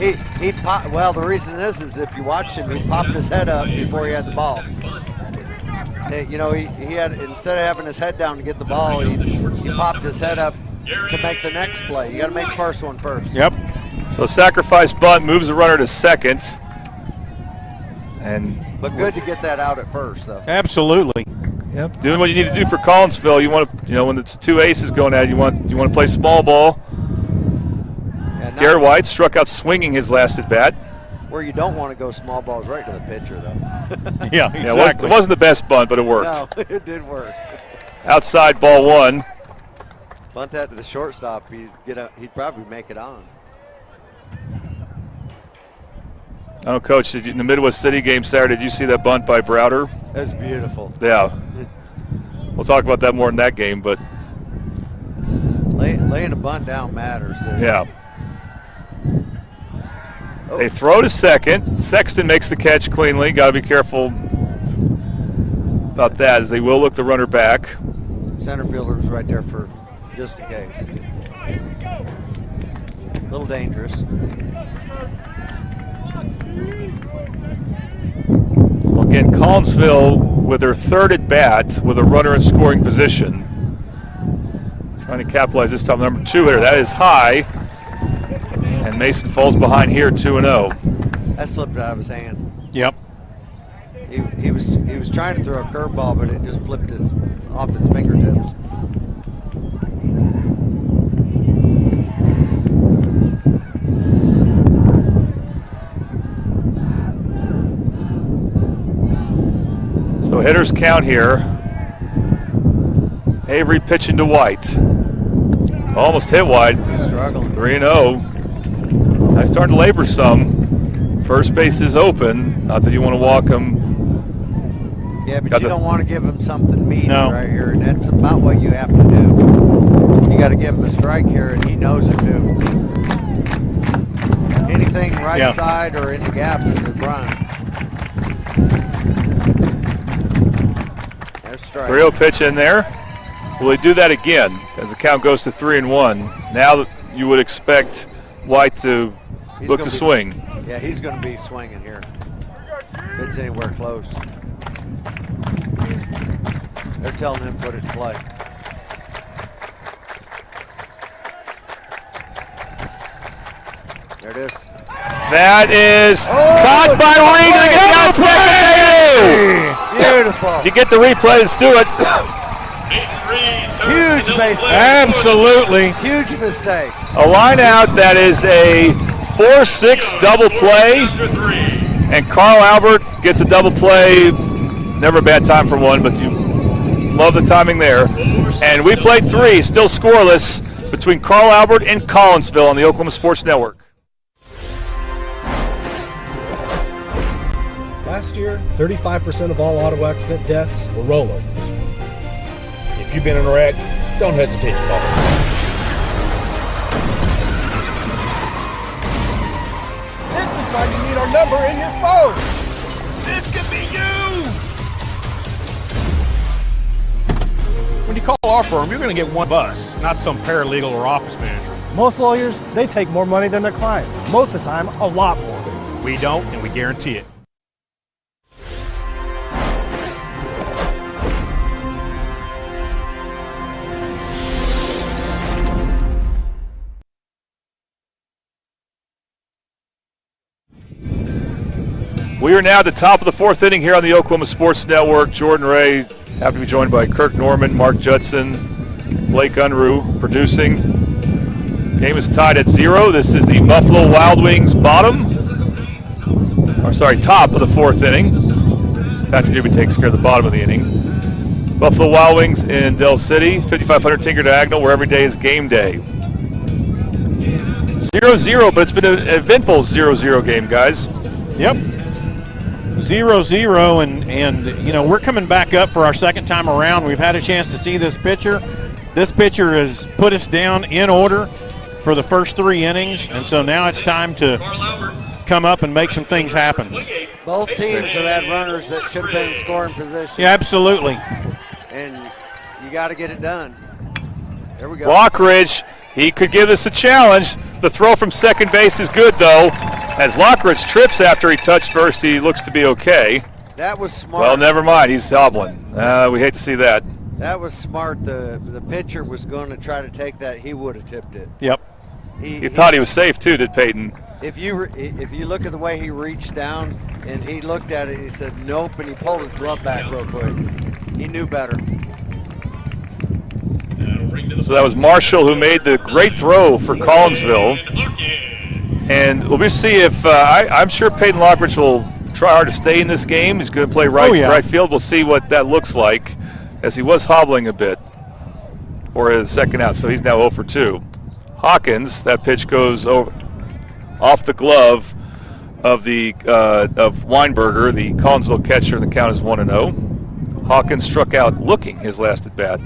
Well, the reason is if you watch him, he popped his head up before he had the ball. You know, he had, instead of having his head down to get the ball, he popped his head up to make the next play. You got to make the first one first. Yep. So sacrifice bunt moves the runner to second. But good to get that out at first, though. Absolutely. Yep. Doing what you need to do for Collinsville. You want to, when it's 2 aces going at it, you want to play small ball. Garrett White struck out swinging his last at bat. Where you don't want to go small balls right to the pitcher, though. Yeah, exactly. It wasn't the best bunt, but it worked. No, it did work. Outside ball 1. Bunt that to the shortstop. He'd probably make it on. I don't know, Coach, in the Midwest City game Saturday, did you see that bunt by Browder? That was beautiful. Yeah. We'll talk about that more in that game, but laying a bunt down matters. Yeah. Oh. They throw to second. Sexton makes the catch cleanly. Got to be careful about that, as they will look the runner back. Center fielder's right there for just in case. A little dangerous. So again, Collinsville with their third at bat with a runner in scoring position. Trying to capitalize this time. Number 2 hitter, that is high. And Mason falls behind here 2-0. That slipped out of his hand. Yep. He was trying to throw a curveball, but it just flipped off his fingertips. So hitters count here. Avery pitching to White. Almost hit White. He's struggling. 3-0. I starting to labor some. First base is open. Not that you want to walk him. Yeah, but you don't want to give him something meaty right here, and that's about what you have to do. You got to give him a strike here, and he knows it too. Anything right side or in the gap is a run. There's strike. 3-0 pitch in there. Will he do that again as the count goes to 3-1? Now you would expect White to look to swing. Yeah, he's going to be swinging here. If it's anywhere close. They're telling him to put it in play. There it is. That is caught by Regan. Beautiful. If you get the replay, let's do it. Huge base. Absolutely. Huge mistake. A line out that is a 4-6 double play. And Carl Albert gets a double play. Never a bad time for one, but you love the timing there. And we played 3, still scoreless, between Carl Albert and Collinsville on the Oklahoma Sports Network. Last year, 35% of all auto accident deaths were rollovers. If you've been in a wreck, don't hesitate to call us. This is why you need our number in your phone. This could be you. When you call our firm, you're going to get one of us, not some paralegal or office manager. Most lawyers, they take more money than their clients. Most of the time, a lot more. We don't, and we guarantee it. We are now at the top of the 4th inning here on the Oklahoma Sports Network. Jordan Ray, happy to be joined by Kirk Norman, Mark Judson, Blake Unruh producing. Game is tied at 0. This is the Buffalo Wild Wings top of the 4th inning. Patrick Newby takes care of the bottom of the inning. Buffalo Wild Wings in Del City, 5500 Tinker Diagonal, where every day is game day. 0-0, but it's been an eventful 0-0 game, guys. Yep. 0-0, and you know, we're coming back up for our second time around. We've had a chance to see this pitcher. This pitcher has put us down in order for the first 3 innings, and so now it's time to come up and make some things happen. Both teams have had runners that should have been in scoring position. Yeah, absolutely. And you got to get it done. There we go. Lockridge, he could give this a challenge. The throw from second base is good, though. As Lockridge trips after he touched first, he looks to be okay. That was smart. Well, never mind. He's hobbling. We hate to see that. That was smart. The pitcher was going to try to take that. He would have tipped it. Yep. He thought he was safe, too, did Peyton? If you look at the way he reached down and he looked at it, he said, nope, and he pulled his glove back real quick. He knew better. So that was Marshall who made the great throw for Collinsville. And we'll just see if I'm sure Peyton Lockridge will try hard to stay in this game. He's going to play right field. We'll see what that looks like, as he was hobbling a bit for the second out. So he's now 0 for 2. Hawkins, that pitch goes over, off the glove of Weinberger, the Collinsville catcher. The count is 1-0. Hawkins struck out looking his last at bat.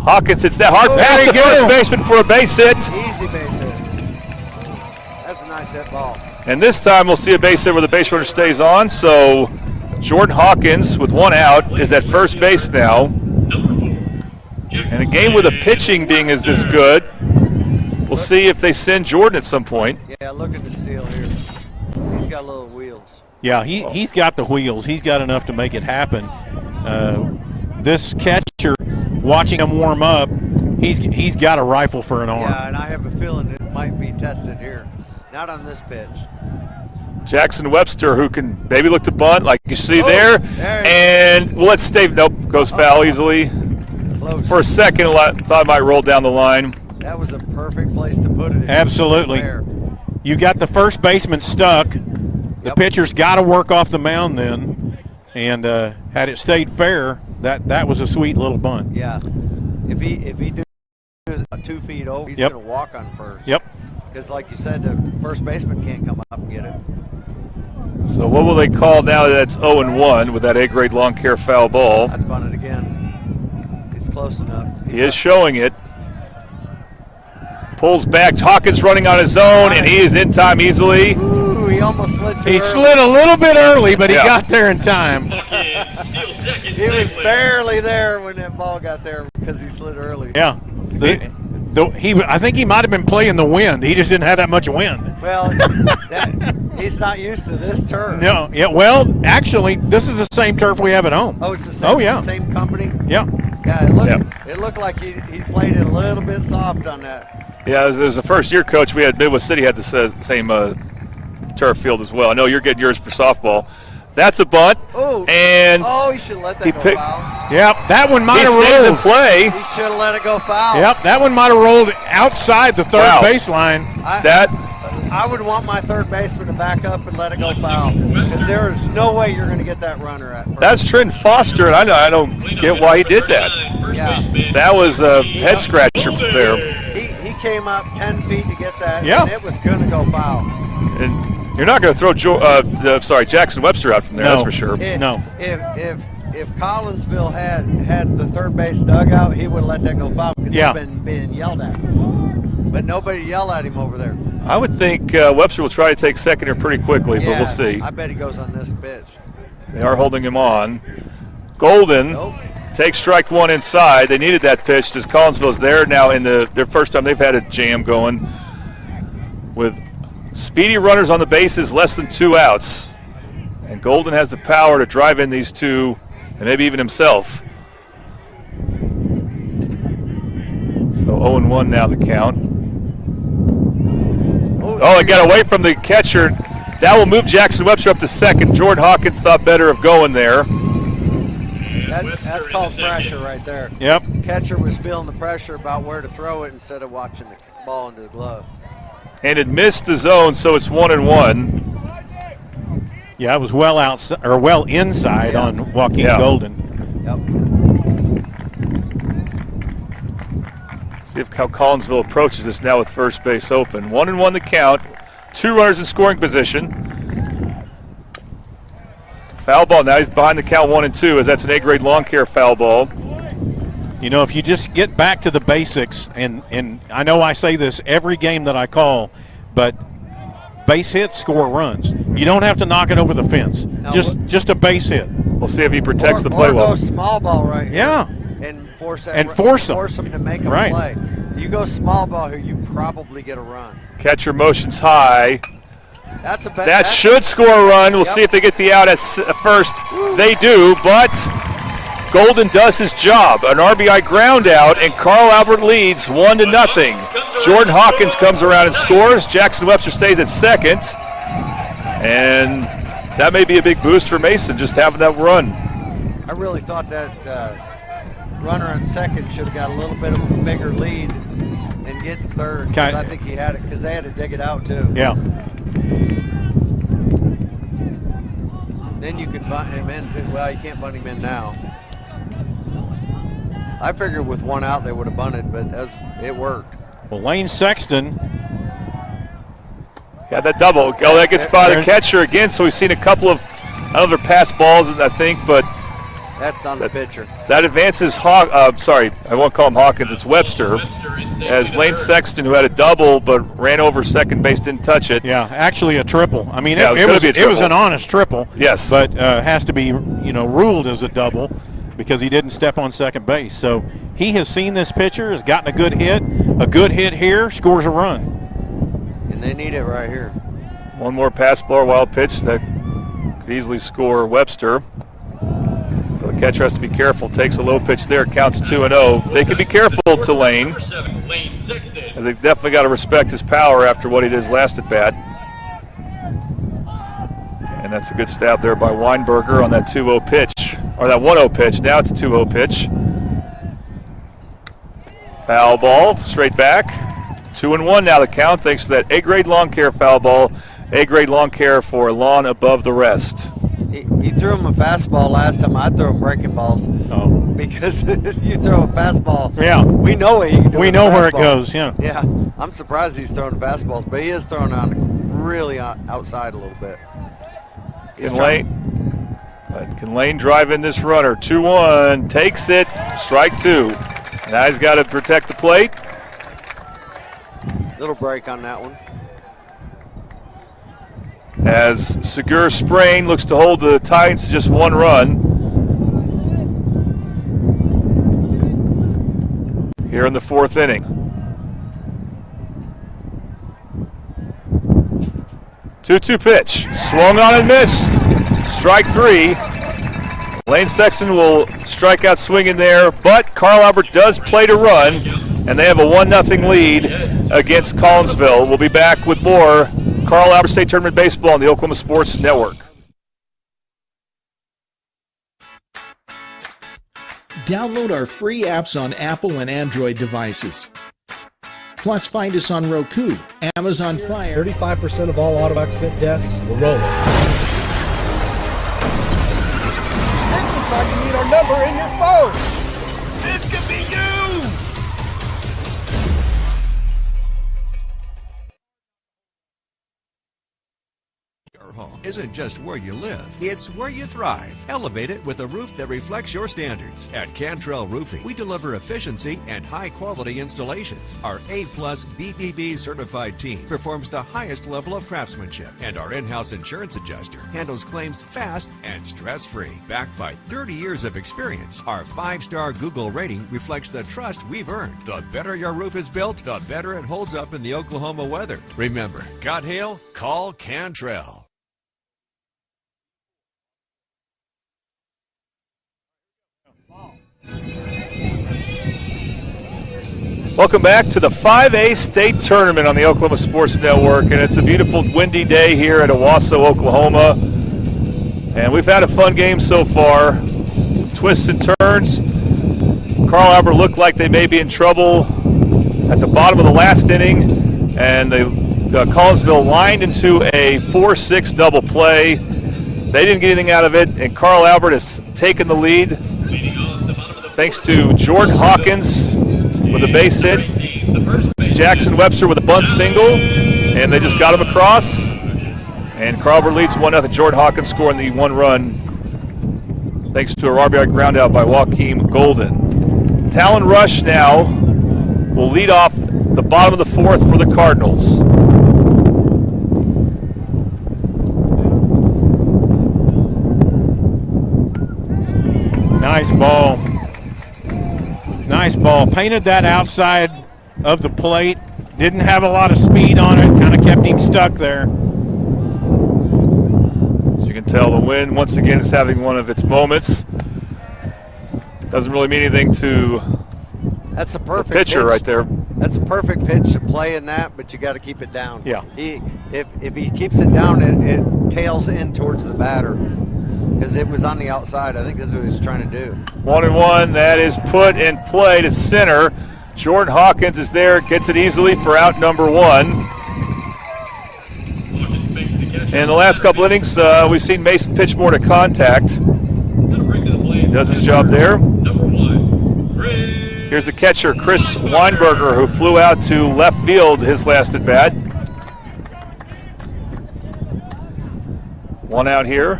Hawkins hits that hard pass to first baseman for a base hit. Easy base hit. That's a nice hit ball. And this time we'll see a base hit where the base runner stays on. So Jordan Hawkins, with one out, is at first base now. And a game with the pitching being this good, we'll see if they send Jordan at some point. Yeah, look at the steal here. He's got little wheels. Yeah, he's got the wheels. He's got enough to make it happen. This catcher, watching him warm up, he's got a rifle for an arm. Yeah, and I have a feeling it might be tested here. Not on this pitch. Jackson Webster, who can maybe look to bunt, like you see there. And well, let's stay. Nope, goes foul easily. Close. For a second, I thought it might roll down the line. That was a perfect place to put it. Absolutely. You got the first baseman stuck. The pitcher's got to work off the mound then. And had it stayed fair, that was a sweet little bunt. Yeah. If he does 2 feet over, he's going to walk on first. Yep. Because like you said, the first baseman can't come up and get it. So what will they call now that it's 0-1 with that A-grade lawn care foul ball? That's bunted again. He's close enough. He is showing it. Pulls back. Hawkins running on his own, and he is in time easily. Ooh, he almost slid too early. He slid a little bit early, but he got there in time. He was barely there when that ball got there because he slid early. Yeah. I think he might have been playing the wind. He just didn't have that much wind. Well, he's not used to this turf. No. Yeah. Well, actually, this is the same turf we have at home. Oh, it's the same. Same company. Yeah. Yeah. It looked like he played it a little bit soft on that. Yeah, as a first-year coach, we had Midwest City had the same turf field as well. I know you're getting yours for softball. That's a bunt. Oh, and he should have let that go foul. Yep, that one might have rolled. He stays in play. He should have let it go foul. Yep, that one might have rolled outside the third baseline. I would want my third baseman to back up and let it go foul because there is no way you're going to get that runner at first. That's Trenton Foster, and I don't get why he did that. Yeah, that was a head scratcher there. He came up 10 feet to get that, yeah. And it was going to go foul. And you're not going to throw Jackson Webster out from there, that's for sure. If Collinsville had the third base dugout, he would have let that go foul because he'd been being yelled at. But nobody yelled at him over there. I would think Webster will try to take second here pretty quickly, but we'll see. I bet he goes on this pitch. They are holding him on. Golden takes strike one inside. They needed that pitch as Collinsville's there now in their first time they've had a jam going with speedy runners on the bases, less than 2 outs. And Golden has the power to drive in these two and maybe even himself. So 0-1 now the count. It got away from the catcher. That will move Jackson Webster up to second. Jordan Hawkins thought better of going there. That's called pressure right there. Yep. Catcher was feeling the pressure about where to throw it instead of watching the ball into the glove. And it missed the zone, so it's 1-1. Yeah, it was well outside or well inside on Joaquin Golden. Yep. See how Collinsville approaches this now with first base open. 1-1 the count. 2 runners in scoring position. Foul ball. Now he's behind the count 1-2 as that's an A-grade lawn care foul ball. You know, if you just get back to the basics, and I know I say this every game that I call, but base hits score runs. You don't have to knock it over the fence. No, just a base hit. We'll see if he protects the play well. Or go small ball right here. Yeah. And force them to make a play. You go small ball here, you probably get a run. Catcher motions high. That should score a run. We'll see if they get the out at first. They do, but Golden does his job. An RBI ground out, and Carl Albert leads 1-0. Jordan Hawkins comes around and scores. Jackson Webster stays at second. And that may be a big boost for Mason, just having that run. I really thought that runner on second should have got a little bit of a bigger lead and get to third. I think he had it because they had to dig it out too. Yeah. Then you can bunt him in too. Well, you can't bunt him in now. I figured with one out they would have bunted, but it worked. Well, Lane Sexton. Yeah, that double. Oh, that gets by the catcher again. So we've seen a couple of other pass balls, I think, but that's on the pitcher. That advances sorry, I won't call him Hawkins, it's Webster. As Lane Sexton, who had a double but ran over second base, didn't touch it. Yeah, actually a triple. I mean, yeah, it was an honest triple. Yes. But has to be, ruled as a double because he didn't step on second base. So he has seen this pitcher, has gotten a good hit here, scores a run. And they need it right here. One more pass ball or wild pitch that could easily score Webster. The catcher has to be careful. Takes a low pitch there. Counts 2-0. They can be careful to Lane, as they definitely got to respect his power after what he did his last at bat. And that's a good stab there by Weinberger on that 2-0 pitch, or that 1-0 pitch. Now it's a 2-0 pitch. Foul ball, straight back. 2-1 now the count, thanks to that A-grade lawn care foul ball. A-grade lawn care for lawn above the rest. He threw him a fastball last time. I threw him breaking balls. Oh. Because you throw a fastball. Yeah. We know what you can do. We know where it goes, yeah. Yeah. I'm surprised he's throwing fastballs, but he is throwing on really outside a little bit. Can Lane drive in this runner? 2-1. Takes it. Strike two. Now he's got to protect the plate. Little break on that one. As Segur sprain looks to hold the Titans to just one run. Here in the fourth inning. 2-2 pitch. Swung on and missed. Strike three. Lane Sexton will strike out swinging there, but Carl Albert does play to run, and they have a 1-0 lead against Collinsville. We'll be back with more Carl Albert State Tournament Baseball on the Oklahoma Sports Network. Download our free apps on Apple and Android devices. Plus, find us on Roku, Amazon Fire. 35% of all auto accident deaths were rollovers. This looks like you need our number in your phone. This could be you. Your home isn't just where you live, it's where you thrive. Elevate it with a roof that reflects your standards. At Cantrell Roofing, we deliver efficiency and high-quality installations. Our A-plus BBB certified team performs the highest level of craftsmanship, and our in-house insurance adjuster handles claims fast and stress-free. Backed by 30 years of experience, our 5-star Google rating reflects the trust we've earned. The better your roof is built, the better it holds up in the Oklahoma weather. Remember, got hail? Call Cantrell. Welcome back to the 5A State Tournament on the Oklahoma Sports Network, and it's a beautiful windy day here at Owasso, Oklahoma. And we've had a fun game so far. Some twists and turns. Carl Albert looked like they may be in trouble at the bottom of the last inning, and Collinsville lined into a 4-6 double play. They didn't get anything out of it, and Carl Albert has taken the lead thanks to Jordan Hawkins with a base hit, Jackson Webster with a bunt single, and they just got him across. And Carl Albert leads 1-0. Jordan Hawkins scoring the one run thanks to a RBI ground out by Joaquim Golden. Talon Rush now will lead off the bottom of the fourth for the Cardinals. Nice ball. Nice ball. Painted that outside of the plate. Didn't have a lot of speed on it. Kind of kept him stuck there. As you can tell, the wind once again is having one of its moments. Doesn't really mean anything to That's a perfect the pitcher pitch. right there. That's a perfect pitch to play in that, but you got to keep it down. Yeah. If he keeps it down, it tails in towards the batter because it was on the outside. I think that's what he was trying to do. 1-1. That is put in play to center. Jordan Hawkins is there, gets it easily for out number one. In the last couple innings, we've seen Mason pitch more to contact. He does his job there. Number 1, Chris Here's the catcher, Chris Weinberger, who flew out to left field his last at bat. One out here.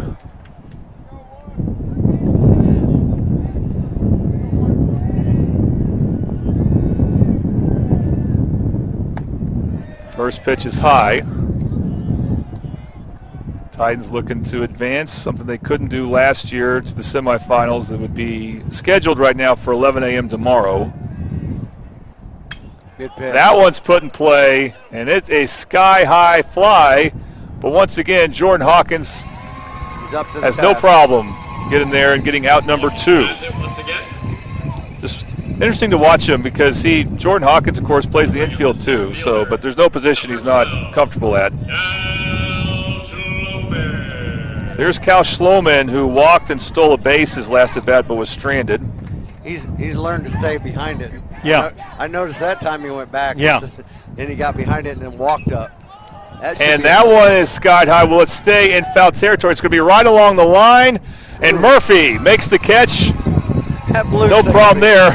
First pitch is high. Titans looking to advance, something they couldn't do last year, to the semifinals that would be scheduled right now for 11 a.m. tomorrow. Good pitch. That one's put in play, and it's a sky-high fly. But once again, Jordan Hawkins has no problem getting there and getting out number 2. Just interesting to watch him because Jordan Hawkins, of course, plays the infield too. But there's no position he's not comfortable at. So here's Cal Schloman, who walked and stole a base his last at bat, but was stranded. He's learned to stay behind it. Yeah. I noticed that time he went back. Yeah. And he got behind it and then walked up. That one is sky high. Will it stay in foul territory? It's going to be right along the line. And Murphy makes the catch. That blew no problem there.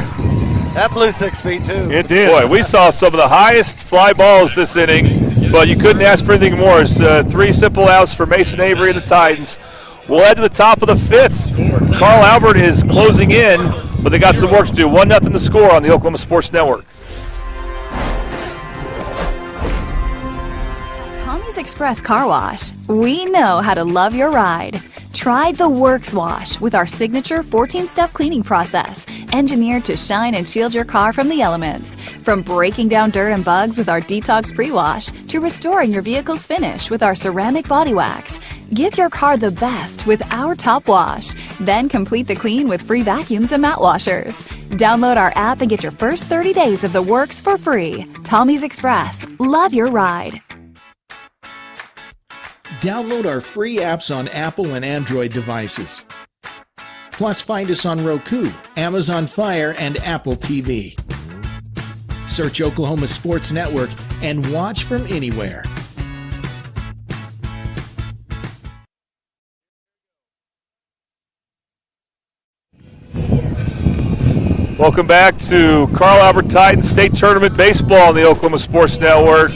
That blew 6 feet too. It did. Boy, we saw some of the highest fly balls this inning, but you couldn't ask for anything more. It's 3 simple outs for Mason Avery and the Titans. We'll head to the top of the 5th. Carl Albert is closing in, but they got some work to do. 1-0 the score on the Oklahoma Sports Network. Tommy's Express Car Wash. We know how to love your ride. Try the Works Wash with our signature 14-step cleaning process, engineered to shine and shield your car from the elements. From breaking down dirt and bugs with our Detox Pre-Wash to restoring your vehicle's finish with our ceramic body wax. Give your car the best with our Top Wash. Then complete the clean with free vacuums and mat washers. Download our app and get your first 30 days of the works for free. Tommy's Express. Love your ride. Download our free apps on Apple and Android devices. Plus, find us on Roku, Amazon Fire, and Apple TV. Search Oklahoma Sports Network and watch from anywhere. Welcome back to Carl Albert Titans State Tournament Baseball on the Oklahoma Sports Network.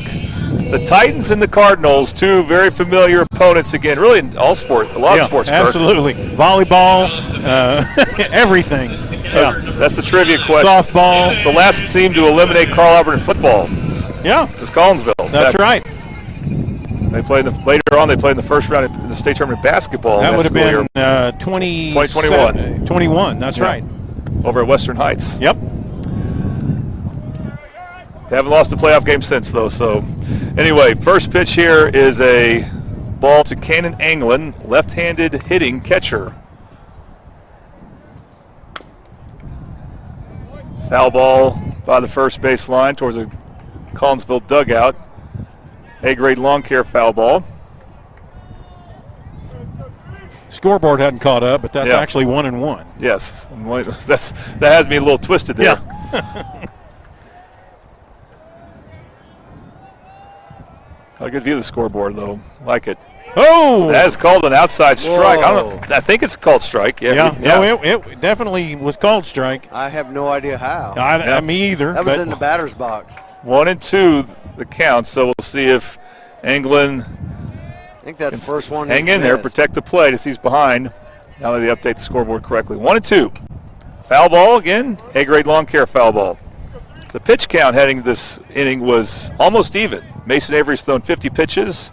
The Titans and the Cardinals, 2 very familiar opponents again, really in all sports, a lot of sports. Absolutely. Volleyball, everything. That's the trivia question. Softball. The last team to eliminate Carl Albert in football. Yeah. Is Collinsville. That's right. They played later on. They played in the first round in the state tournament basketball. That would have been 2021. 21. That's right. Over at Western Heights. Yep. They haven't lost a playoff game since, though. So, anyway, first pitch here is a ball to Cannon Anglin, left-handed hitting catcher. Foul ball by the first base line towards the Collinsville dugout. A-grade lawn care foul ball. Scoreboard hadn't caught up, but that's actually 1-1. Yes, that has me a little twisted there. Yeah. A good view of the scoreboard, though. Like it. Oh! That is called an outside strike. I think it's called strike. Yeah. No, it definitely was called strike. I have no idea how. Me either. That was in the batter's box. 1-2 the count, so we'll see if Anglin I think that's the first one. Hang in there, protect the plate as he's behind. Now that they update the scoreboard correctly. 1-2. Foul ball again. A-grade lawn care foul ball. The pitch count heading this inning was almost even. Mason Avery's thrown 50 pitches.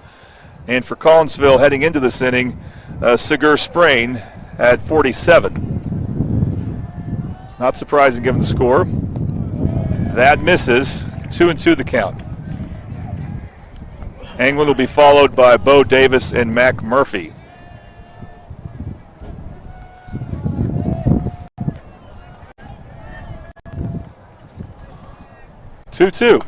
And for Collinsville heading into this inning, Segur Sprain at 47. Not surprising given the score. That misses. 2-2 the count. Anglin will be followed by Bo Davis and Mac Murphy. Two.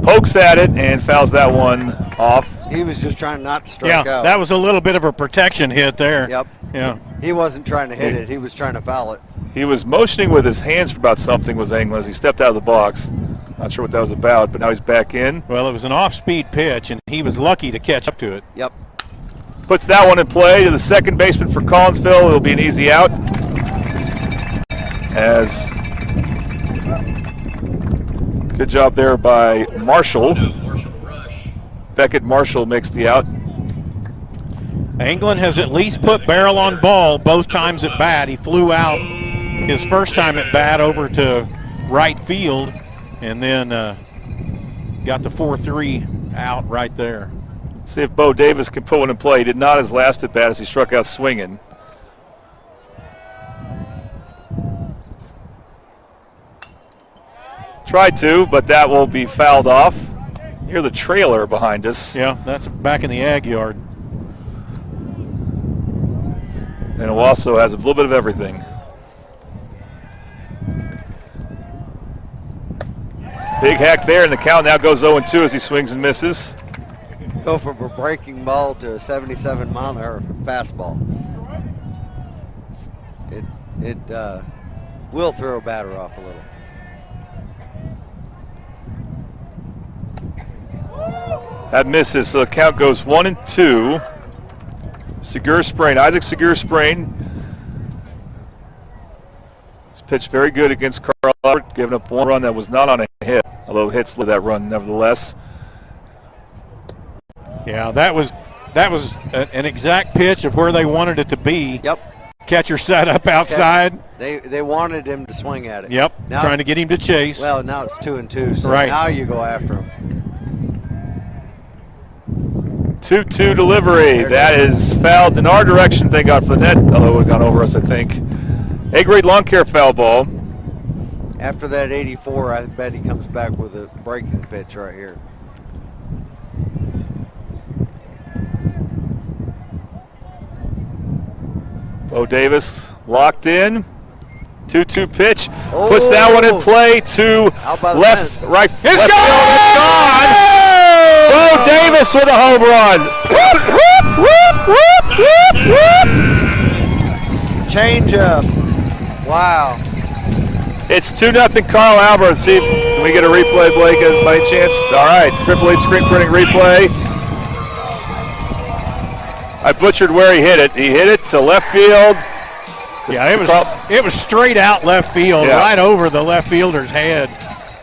Pokes at it and fouls that one off. He was just trying not to strike out. Yeah, that was a little bit of a protection hit there. Yep. Yeah. He wasn't trying to hit it. He was trying to foul it. He was motioning with his hands about something, was Anglin, as he stepped out of the box. Not sure what that was about, but now he's back in. Well, it was an off-speed pitch, and he was lucky to catch up to it. Yep. Puts that one in play to the second baseman for Collinsville. It'll be an easy out. As Good job there by Marshall. Beckett Marshall makes the out. England has at least put Barrel on ball both times at bat. He flew out his first time at bat over to right field and then got the 4-3 out right there. See if Bo Davis can put one in play. He did not his last at bat as he struck out swinging. Tried to, but that will be fouled off. Hear the trailer behind us. Yeah, that's back in the ag yard. And it also has a little bit of everything. Big hack there, and the count now goes 0-2 as he swings and misses. Go from a breaking ball to a 77-mile-an-hour fastball. It will throw a batter off a little. That misses, so the count goes 1-2. Segura sprain, Isaac Segura sprain. This pitch very good against Carl Albert, giving up one run that was not on a hit, although hits led that run nevertheless. Yeah, that was an exact pitch of where they wanted it to be. Yep. Catcher sat up outside. They wanted him to swing at it. Yep, now, trying to get him to chase. Well, now it's 2-2, so right. Now you go after him. 2-2 delivery. That is fouled in our direction, thank God for the net, although it would have gone over us, I think. A-grade lawn care foul ball. After that 84, I bet he comes back with a breaking pitch right here. Bo Davis locked in. 2-2 pitch. Puts that one in play to left, right, left field. It's gone. Bo Davis with a home run. Change up. Wow. It's 2-0 Carl Albert. See, can we get a replay, Blake, by any chance? All right, Triple H screen printing replay. I butchered where he hit it. He hit it to left field. Yeah, it was straight out left field, right over the left fielder's head.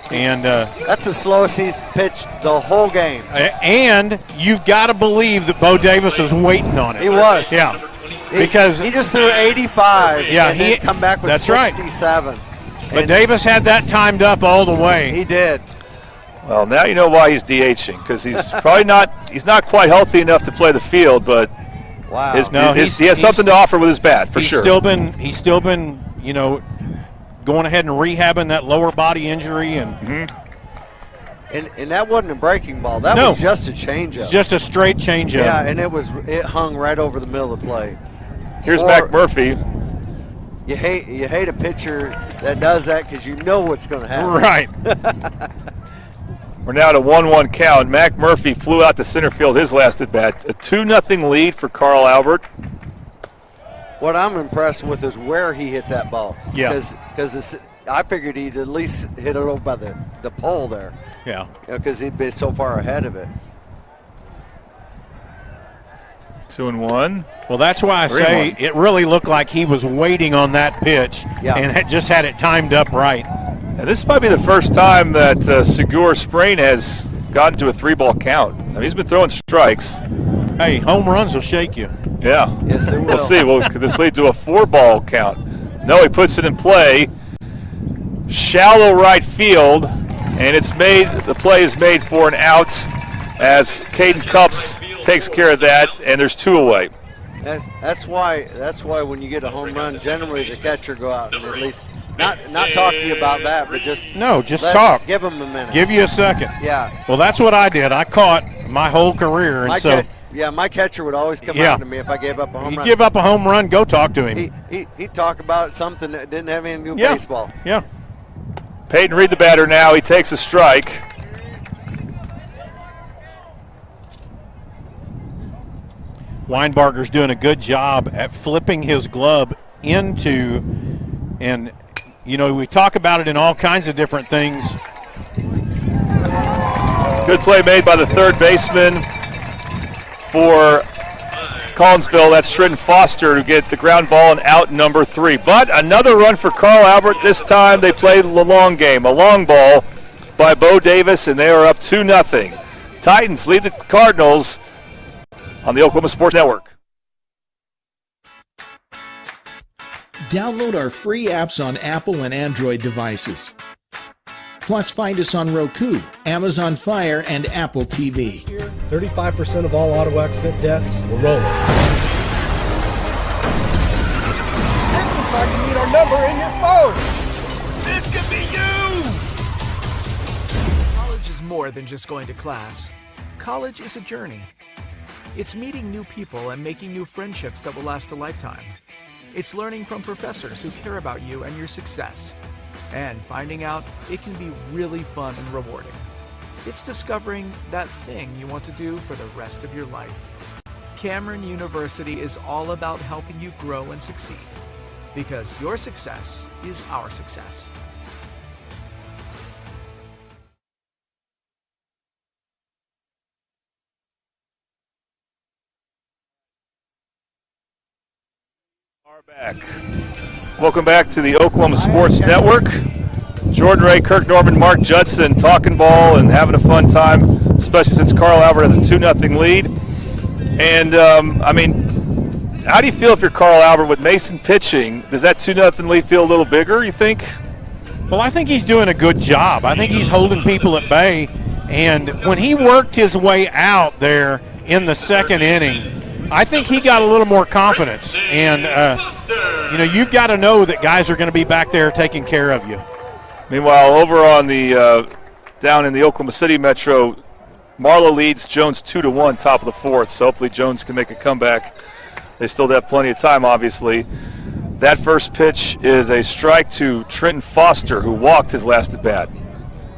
And that's the slowest he's pitched the whole game. And you've got to believe that Bo Davis was waiting on it. He was. Yeah. Because he just threw 85 and then come back with 67. Right. But Davis had that timed up all the way. He did. Well, now you know why he's DHing, because he's probably not quite healthy enough to play the field, but wow. He has something to offer with his bat, for sure. He's still been, going ahead and rehabbing that lower body injury. And and that wasn't a breaking ball. That was just a changeup. Just a straight changeup. Yeah, and it hung right over the middle of the plate. Here's Mac Murphy. You hate a pitcher that does that because you know what's going to happen. Right. We're now at a 1-1 count. Mac Murphy flew out to center field his last at bat. A 2-0 lead for Carl Albert. What I'm impressed with is where he hit that ball. Yeah. Because I figured he'd at least hit it over by the pole there. Yeah. Because he'd been so far ahead of it. 2-1. Well, that's why I say it really looked like he was waiting on that pitch and just had it timed up right. And this might be the first time that Segura Sprain has gotten to a 3-ball count. I mean, he's been throwing strikes. Hey, home runs will shake you. Yeah. Yes, it will. We'll see. Could this lead to a 4-ball count? No, he puts it in play. Shallow right field, and the play is made for an out as Caden Cups takes care of that, and there's 2 away. That's why when you get a home run, generally the catcher go out and at least not talk to you about that, but just talk. Give him a minute. Give you a second. Yeah. Well, that's what I did. I caught my whole career, and my catcher would always come out to me if I gave up a home run. You give up a home run, go talk to him. He'd talk about something that didn't have anything to do with baseball. Yeah. Peyton Reed, the batter now. He takes a strike. Weinbarger's doing a good job at flipping his glove into, and we talk about it in all kinds of different things. Good play made by the third baseman for Collinsville. That's Shridden Foster to get the ground ball and out number 3. But another run for Carl Albert. This time they played the long game, a long ball. by Bo Davis, and they are up 2-0. Titans lead the Cardinals on the Oklahoma Sports Network. Download our free apps on Apple and Android devices. Plus, find us on Roku, Amazon Fire, and Apple TV. 35% of all auto accident deaths were rollovers. This is like you need our number in your phone. This could be you. College is more than just going to class. College is a journey. It's meeting new people and making new friendships that will last a lifetime. It's learning from professors who care about you and your success. And finding out it can be really fun and rewarding. It's discovering that thing you want to do for the rest of your life. Cameron University is all about helping you grow and succeed. Because your success is our success. Back. Welcome back to the Oklahoma Sports Network. Jordan Ray, Kirk Norman, Mark Judson talking ball and having a fun time, especially since Carl Albert has a 2-0 lead. And, how do you feel if you're Carl Albert with Mason pitching? Does that 2-0 lead feel a little bigger, you think? Well, I think he's doing a good job. I think he's holding people at bay. And when he worked his way out there in the second inning, I think he got a little more confidence. And, you've got to know that guys are going to be back there taking care of you. Meanwhile, over on the down in the Oklahoma City Metro, Marlowe leads Jones 2-1, top of the fourth. So hopefully Jones can make a comeback. They still have plenty of time, obviously. That first pitch is a strike to Trenton Foster, who walked his last at bat.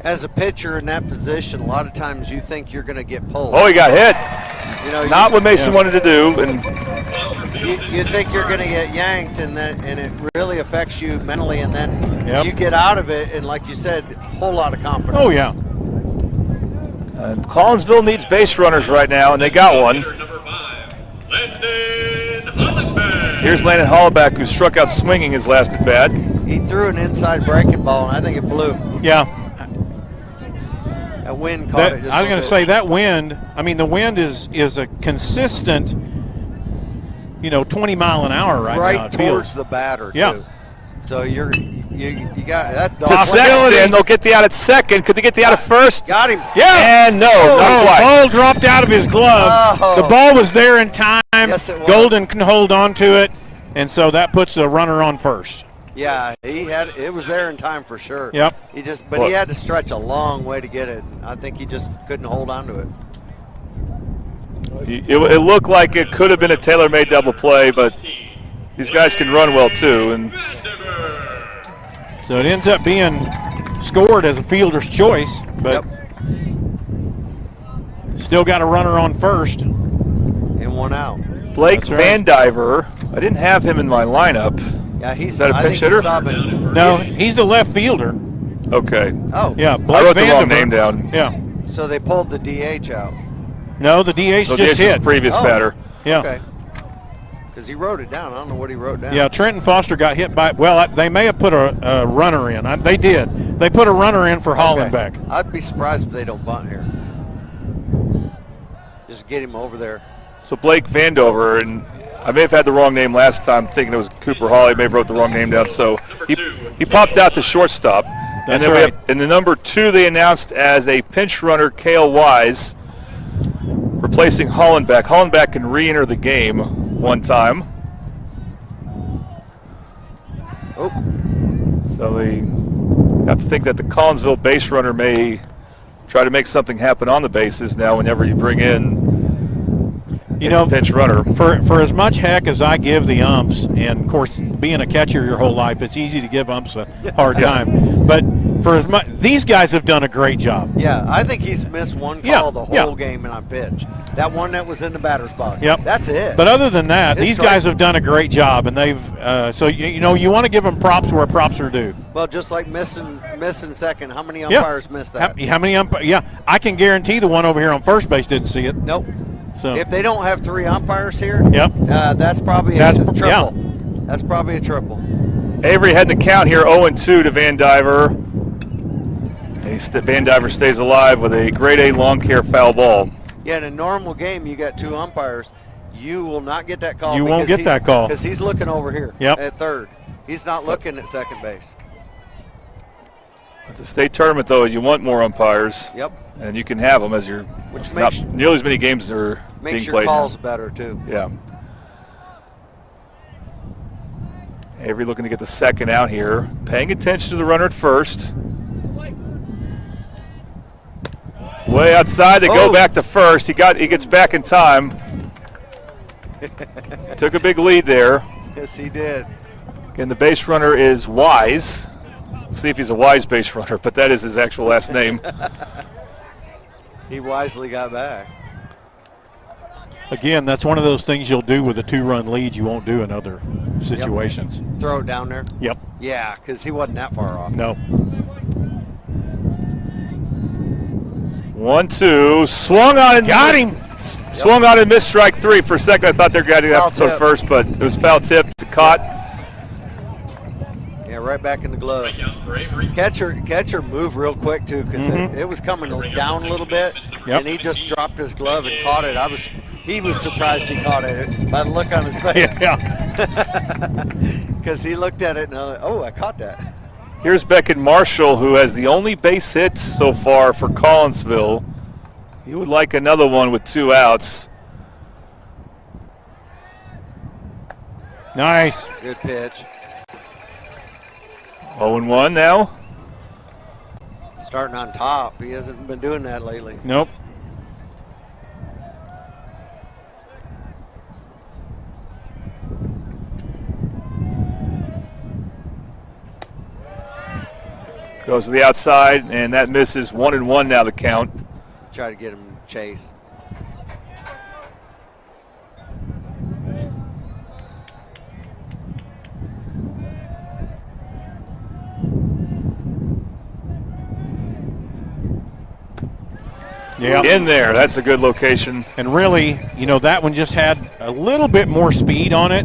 As a pitcher in that position, a lot of times you think you're going to get pulled. Oh, he got hit. Not what Mason wanted to do. And you think you're going to get yanked, and it really affects you mentally, and then you get out of it, and like you said, a whole lot of confidence. Oh, yeah. Collinsville needs base runners right now, and they got one. Here's Landon Hollaback, who struck out swinging his last at bat. He threw an inside breaking ball, and I think it blew. Yeah. That wind caught it. I was going to say that wind. The wind is a consistent, 20 mile an hour right now. Right towards the batter, too. So you got that's to Sexton. They'll get the out at second. Could they get the out at first? Got him. Yeah. And no, not quite. The ball dropped out of his glove. Oh. The ball was there in time. Yes, it was. Golden can hold on to it, and so that puts a runner on first. Yeah, it was there in time for sure. Yep. He had to stretch a long way to get it. I think he just couldn't hold on to it. It looked like it could have been a tailor-made double play, but these guys can run well too, and so it ends up being scored as a fielder's choice, but still got a runner on first. And one out. Blake Van Diver, I didn't have him in my lineup. Yeah, is that a pinch hitter? No, he's the left fielder. Okay. Oh. Yeah, Blake I wrote the Van wrong Diver. name down. Yeah. So they pulled the DH out. No, the DH just DH hit. Was previous batter. Yeah. Okay. Because he wrote it down. I don't know what he wrote down. Yeah, Trenton Foster got hit by. Well, they may have put a runner in. They did. They put a runner in for Hollenbeck. I'd be surprised if they don't bunt here. Just get him over there. So Blake Vandover, and I may have had the wrong name last time, thinking it was Cooper Hawley. May have wrote the wrong name down. So he popped out to shortstop. And then we have, in the number 2, they announced as a pinch runner, Cale Wise, replacing Hollenbeck. Hollenbeck can re-enter the game one time. Oh. So they have to think that the Collinsville base runner may try to make something happen on the bases now whenever you bring in pinch runner. For as much heck as I give the umps, and of course being a catcher your whole life, it's easy to give umps a hard time. But for as much, these guys have done a great job. Yeah, I think he's missed one call the whole game and on pitch. That one that was in the batter's box. Yep. That's it. But other than that, these guys have done a great job, and they've so you want to give them props where props are due. Well, just like missing second, how many umpires missed that? How many umpires? Yeah, I can guarantee the one over here on first base didn't see it. Nope. So if they don't have 3 umpires here, that's probably a triple. Yeah. That's probably a triple. Avery heading the count here, 0-2 to Van Diver. Van Diver stays alive with a grade A lawn care foul ball. Yeah, in a normal game, you got 2 umpires. You will not get that call. You won't get that call. Because he's looking over here at third. He's not looking at second base. It's a state tournament, though. You want more umpires. Yep. And you can have them as you're. Which not makes nearly as many games are being makes your played calls now. better too. Yeah. Avery looking to get the second out here, paying attention to the runner at first. Way outside, they go back to first. He gets back in time. Took a big lead there. Yes, he did. Again, the base runner is Wise. We'll see if he's a Wise base runner, but that is his actual last name. He wisely got back. Again, that's one of those things you'll do with a 2-run lead you won't do in other situations. Yep. Throw it down there? Yep. Yeah, because he wasn't that far off. No. 1-2, swung on and got him. Swung on and missed strike 3. For a second, I thought they were getting that to first, but it was foul tipped to caught. Yeah, right back in the glove. Catcher moved real quick too because it was coming down a little bit, and he just dropped his glove and caught it. He was surprised he caught it by the look on his face. Because he looked at it and I caught that. Here's Beckett Marshall, who has the only base hit so far for Collinsville. He would like another one with 2 outs. Nice. Good pitch. 0-1 now. Starting on top. He hasn't been doing that lately. Nope. Goes to the outside, and that misses. 1-1 now the count. Try to get him to chase. Yeah. In there. That's a good location. And really, that one just had a little bit more speed on it.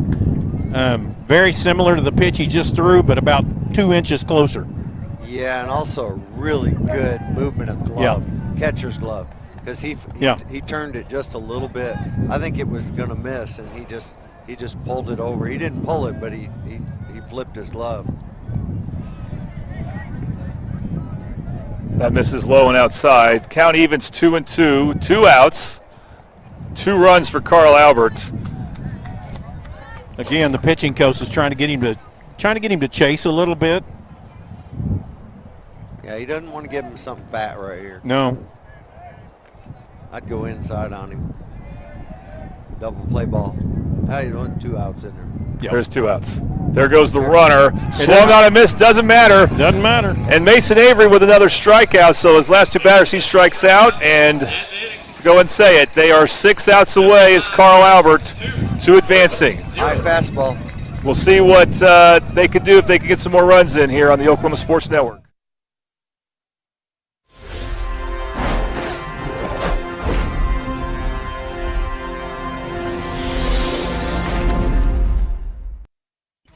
Very similar to the pitch he just threw, but about 2 inches closer. Yeah, and also a really good movement of glove, catcher's glove, because he turned it just a little bit. I think it was going to miss, and he just pulled it over. He didn't pull it, but he flipped his glove. That misses low and outside. Count evens 2-2, 2 outs, 2 runs for Carl Albert. Again, the pitching coach is trying to get him to chase a little bit. Yeah, he doesn't want to give him something fat right here. No. I'd go inside on him. Double play ball. Hey, you want 2 outs in there. Yep. There's 2 outs. There goes the runner. Swung on and missed. Doesn't matter. Doesn't matter. And Mason Avery with another strikeout. So his last 2 batters, he strikes out. And let's go and say it. They are 6 outs away as Carl Albert to advancing. High fastball. We'll see what they can do if they can get some more runs in here on the Oklahoma Sports Network.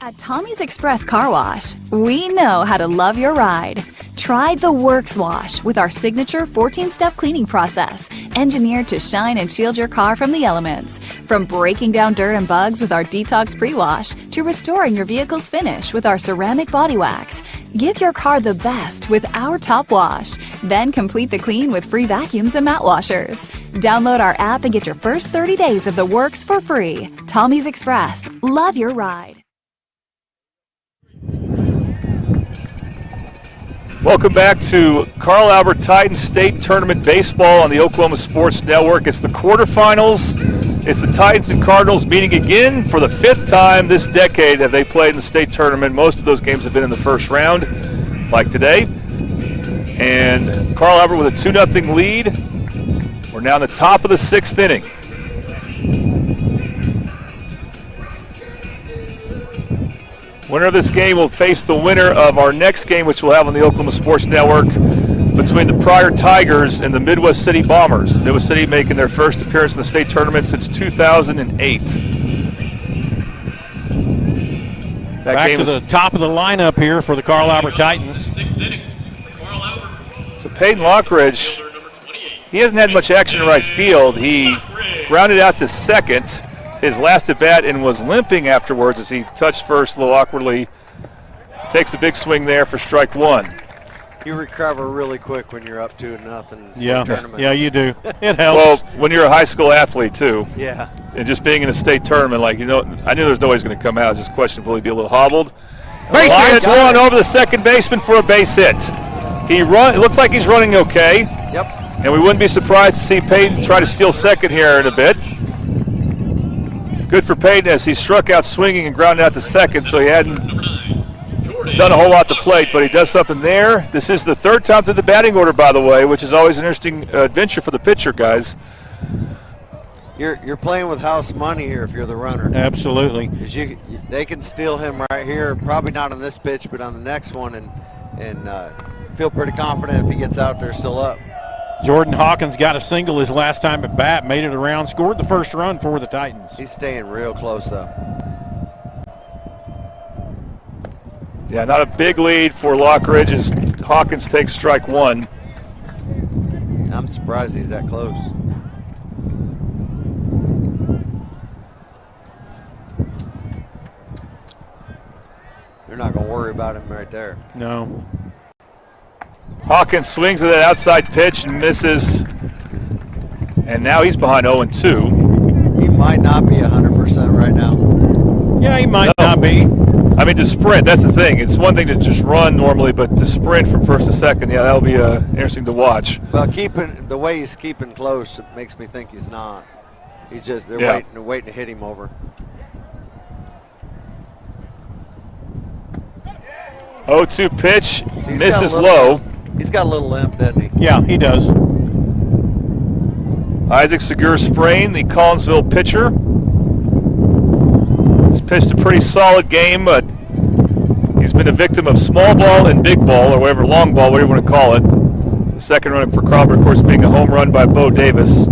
At Tommy's Express Car Wash, we know how to love your ride. Try the Works Wash with our signature 14-step cleaning process, engineered to shine and shield your car from the elements. From breaking down dirt and bugs with our Detox Pre-Wash to restoring your vehicle's finish with our ceramic body wax. Give your car the best with our Top Wash. Then complete the clean with free vacuums and mat washers. Download our app and get your first 30 days of the Works for free. Tommy's Express. Love your ride. Welcome back to Carl Albert Titans State Tournament Baseball on the Oklahoma Sports Network. It's the quarterfinals. It's the Titans and Cardinals meeting again for the 5th time this decade that they played in the state tournament. Most of those games have been in the first round, like today. And Carl Albert with a 2-0 lead. We're now in the top of the 6th inning. Winner of this game will face the winner of our next game, which we'll have on the Oklahoma Sports Network, between the Pryor Tigers and the Midwest City Bombers. Midwest City making their first appearance in the state tournament since 2008. Back to the top of the lineup here for the Carl Albert Titans. So Peyton Lockridge, he hasn't had much action in right field. He grounded out to second his last at bat and was limping afterwards as he touched first a little awkwardly. Takes a big swing there for strike one. You recover really quick when you're up 2-0 in Yeah, state tournament. yeah, you do. It helps. Well, when you're a high school athlete too. Yeah. And just being in a state tournament, I knew there was no way he was going to come out. It's just question will he be a little hobbled. Base Lions hit. one over the second baseman for a base hit. It looks like he's running okay. Yep. And we wouldn't be surprised to see Peyton try to steal second here in a bit. Good for Peyton as he struck out swinging and grounded out to second, so he hadn't done a whole lot to plate, but he does something there. This is the third time through the batting order, by the way, which is always an interesting adventure for the pitcher, guys. You're playing with house money here if you're the runner. Absolutely. 'Cause they can steal him right here, probably not on this pitch, but on the next one, and feel pretty confident if he gets out there still up. Jordan Hawkins got a single his last time at bat, made it around, scored the first run for the Titans. He's staying real close, though. Yeah, not a big lead for Lockridge as Hawkins takes strike one. I'm surprised he's that close. You're not going to worry about him right there. No. Hawkins swings at that outside pitch and misses. And now he's behind 0-2. He might not be 100% right now. Yeah, he might not be. I mean, to sprint, that's the thing. It's one thing to just run normally, but to sprint from first to second, yeah, that'll be interesting to watch. Well, the way he's keeping close, it makes me think he's not. He's just, they're waiting to hit him over. 0-2 pitch, So misses low. He's got a little limp, doesn't he? Yeah, he does. Isaac Segura sprain, the Collinsville pitcher. He's pitched a pretty solid game, but he's been a victim of small ball and big ball, or whatever, long ball, whatever you want to call it. The second run for Crawford, of course, being a home run by Bo Davis.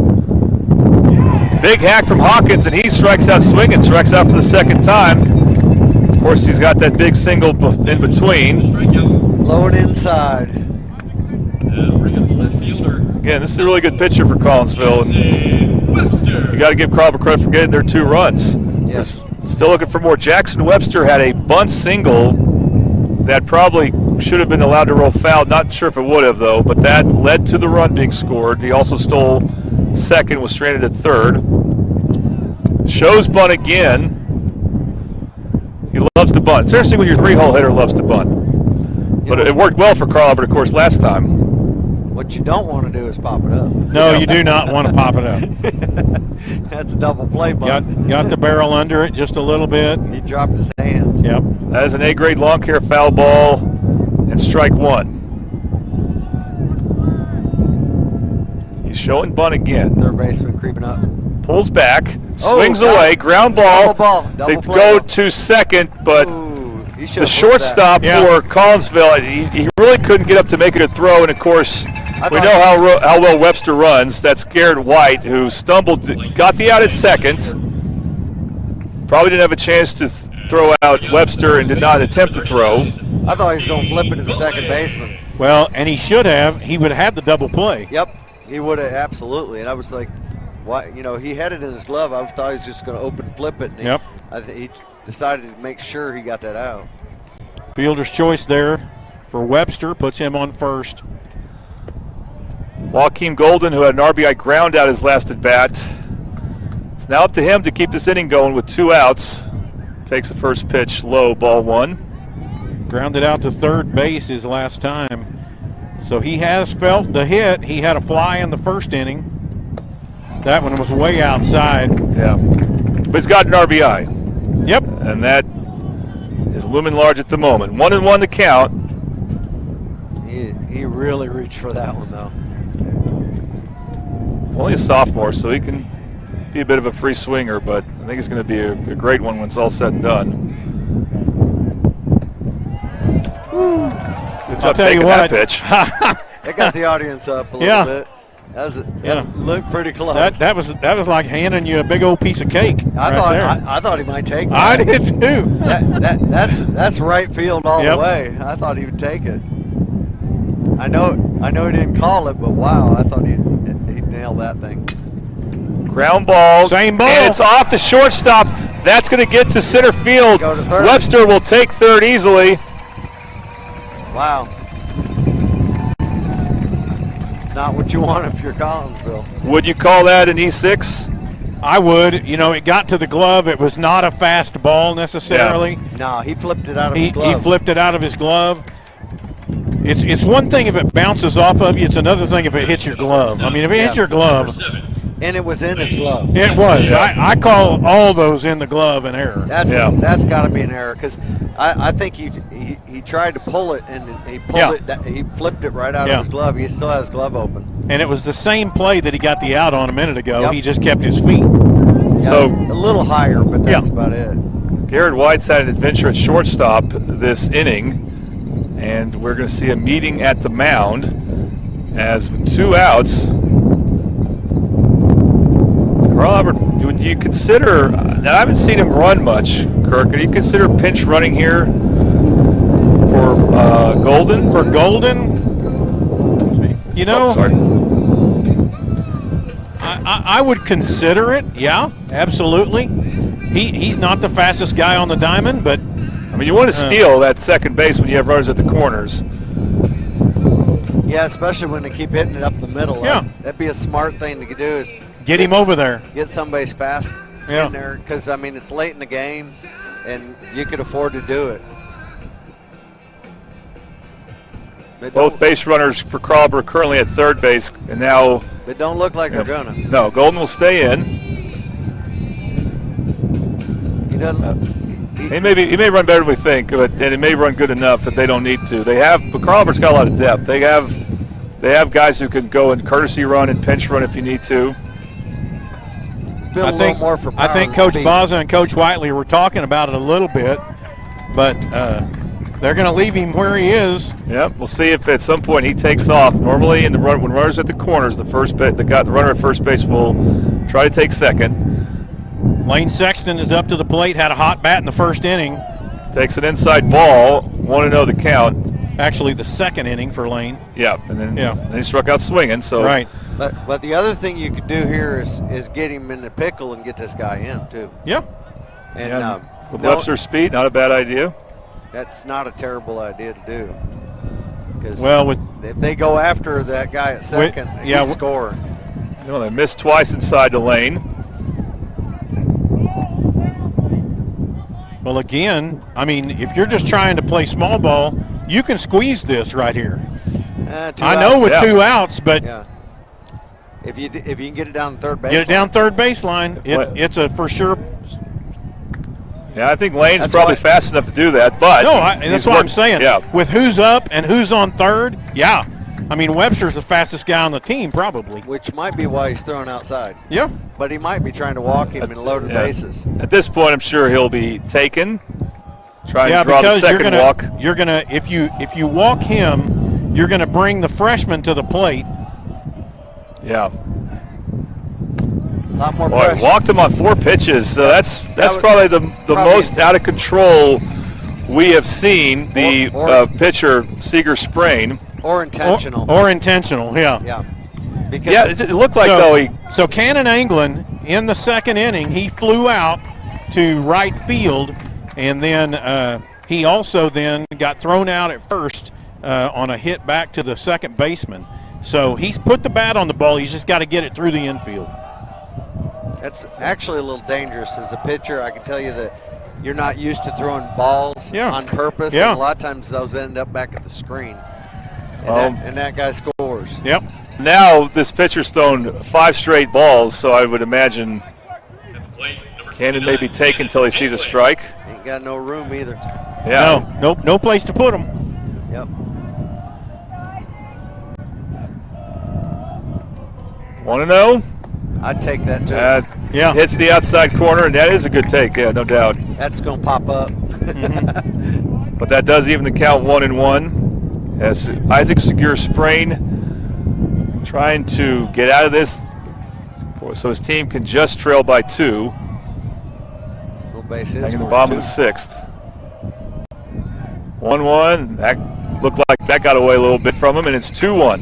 Big hack from Hawkins, and he strikes out swinging, strikes out for the second time. Of course, he's got that big single in between. Low and inside. Again, this is a really good pitcher for Collinsville, and you got to give Crawford credit for getting their 2 runs. Yes. Still looking for more. Jackson Webster had a bunt single that probably should have been allowed to roll foul. Not sure if it would have, though, but that led to the run being scored. He also stole second, was stranded at third. Shows bunt again. He loves to bunt. It's interesting when your 3-hole hitter loves to bunt. But it worked well for Crawford, of course, last time. What you don't want to do is pop it up. No, you do not want to pop it up. That's a double play bunt. Got the barrel under it just a little bit. He dropped his hands. Yep. That is an A-grade lawn care foul ball and strike one. He's showing bunt again. Third baseman creeping up. Pulls back, swings away, ground ball. They go to second, but the shortstop for Collinsville, he really couldn't get up to make it a throw, and of course, we know how well Webster runs. That's Garrett White, who stumbled, got the out at second. Probably didn't have a chance to throw out Webster and did not attempt to throw. I thought he was going to flip it to the second baseman. Well, and he should have. He would have had the double play. Yep, he would have, absolutely. And I was like, why? You know, he had it in his glove. I thought he was just going to open flip it. And he decided to make sure he got that out. Fielder's choice there for Webster puts him on first. Joaquin Golden, who had an RBI ground out his last at bat. It's now up to him to keep this inning going with 2 outs. Takes the first pitch low, ball 1. Grounded out to third base his last time. So he has felt the hit. He had a fly in the first inning. That one was way outside. Yeah. But he's got an RBI. Yep. And that is looming large at the moment. 1-1 to count. He really reached for that one, though. He's only a sophomore, so he can be a bit of a free swinger, but I think it's going to be a great one when it's all said and done. Good job taking that pitch. That got the audience up a little bit. That looked pretty close. That was like handing you a big old piece of cake. I thought he might take that. I did too. That's right field all the way. I thought he would take it. I know I know he didn't call it, but wow, I thought he'd nail that thing. Ground ball. Same ball. And it's off the shortstop. That's going to get to center field. Go to third. Webster will take third easily. Wow. It's not what you want if you're Collinsville. Would you call that an E6? I would. You know, it got to the glove. It was not a fast ball necessarily. Yeah. No, he flipped it out of his glove. He flipped it out of his glove. It's one thing if it bounces off of you. It's another thing if it hits your glove. I mean, if it hits your glove. And it was in his glove. It was. Yeah. I call all those in the glove an error. That's got to be an error because I think he tried to pull it and he pulled it. He flipped it right out of his glove. He still has his glove open. And it was the same play that he got the out on a minute ago. Yep. He just kept his feet. So a little higher, but that's about it. Garrett White's had an adventure at shortstop this inning, and we're going to see a meeting at the mound as with 2 outs. Robert, would you consider, now I haven't seen him run much, Kirk, do you consider pinch running here for Golden? For Golden? You know, I would consider it, yeah, absolutely. He's not the fastest guy on the diamond, but... I mean, you want to steal that second base when you have runners at the corners. Yeah, especially when they keep hitting it up the middle. Yeah. That'd be a smart thing to do is... Get him over there. Get somebody's fast in there because, I mean, it's late in the game, and you could afford to do it. Both base runners for Crawford are currently at third base, and now... They don't look like they're going to. No, Golden will stay in. He doesn't... He may run better than we think, but and it may run good enough that they don't need to. But Crawford's got a lot of depth. They have guys who can go and courtesy run and pinch run if you need to. I think Coach Baza and Coach Whiteley were talking about it a little bit, but they're going to leave him where he is. Yep, we'll see if at some point he takes off. Normally, when runners at the corners, the runner at first base will try to take second. Lane Sexton is up to the plate, had a hot bat in the first inning. Takes an inside ball, 1-0 the count. Actually, the second inning for Lane. Yeah, and then he struck out swinging. So right. But the other thing you could do here is get him in the pickle and get this guy in too. Yeah. And with Webster's speed, not a bad idea. That's not a terrible idea to do. Because if they go after that guy at second, he's scoring. They missed twice inside the lane. Well, again, I mean, if you're just trying to play small ball, you can squeeze this right here. I know with 2 outs, but if you can get it down the third base, third baseline, it's a for sure. Yeah, I think Lane's probably fast enough to do that, but that's what I'm saying. Yeah. With who's up and who's on third, I mean, Webster's the fastest guy on the team, probably. Which might be why he's throwing outside. Yeah. But he might be trying to walk him and load the bases. At this point, I'm sure he'll be taken. Trying to draw the second walk. You're gonna if you walk him, you're gonna bring the freshman to the plate. Yeah. A lot more pressure. Walked him on 4 pitches, so that's probably the most out of control we have seen the pitcher Seeger sprain. Or intentional. Or intentional, yeah. Yeah. Because it looked like though So Cannon Anglin in the second inning, he flew out to right field, and then he also then got thrown out at first on a hit back to the second baseman. So he's put the bat on the ball. He's just got to get it through the infield. That's actually a little dangerous as a pitcher. I can tell you that you're not used to throwing balls on purpose, and a lot of times those end up back at the screen. And that guy scores. Yep. Now this pitcher's thrown 5 straight balls, so I would imagine Cannon may be taken until he sees a strike. Ain't got no room either. Yeah. No place to put him. Yep. 1-0. I'd take that too. Hits the outside corner, and that is a good take. Yeah, no doubt. That's going to pop up. But that does even the count 1-1. As Isaac Segur sprain, trying to get out of this so his team can just trail by 2. Base hit in the bottom of the 6th. 1-1. That Looked like that got away a little bit from him, and it's 2-1.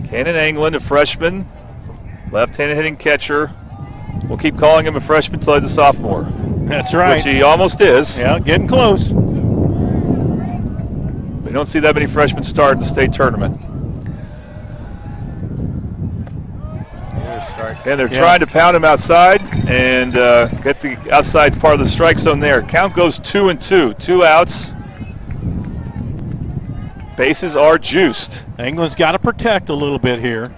Cannon England, a freshman, left-handed hitting catcher. We'll keep calling him a freshman until he's a sophomore. That's right. Which he almost is. Yeah, getting close. We don't see that many freshmen start in the state tournament. And they're trying to pound him outside and get the outside part of the strike zone there. Count goes 2-2. 2 outs. Bases are juiced. England's got to protect a little bit here.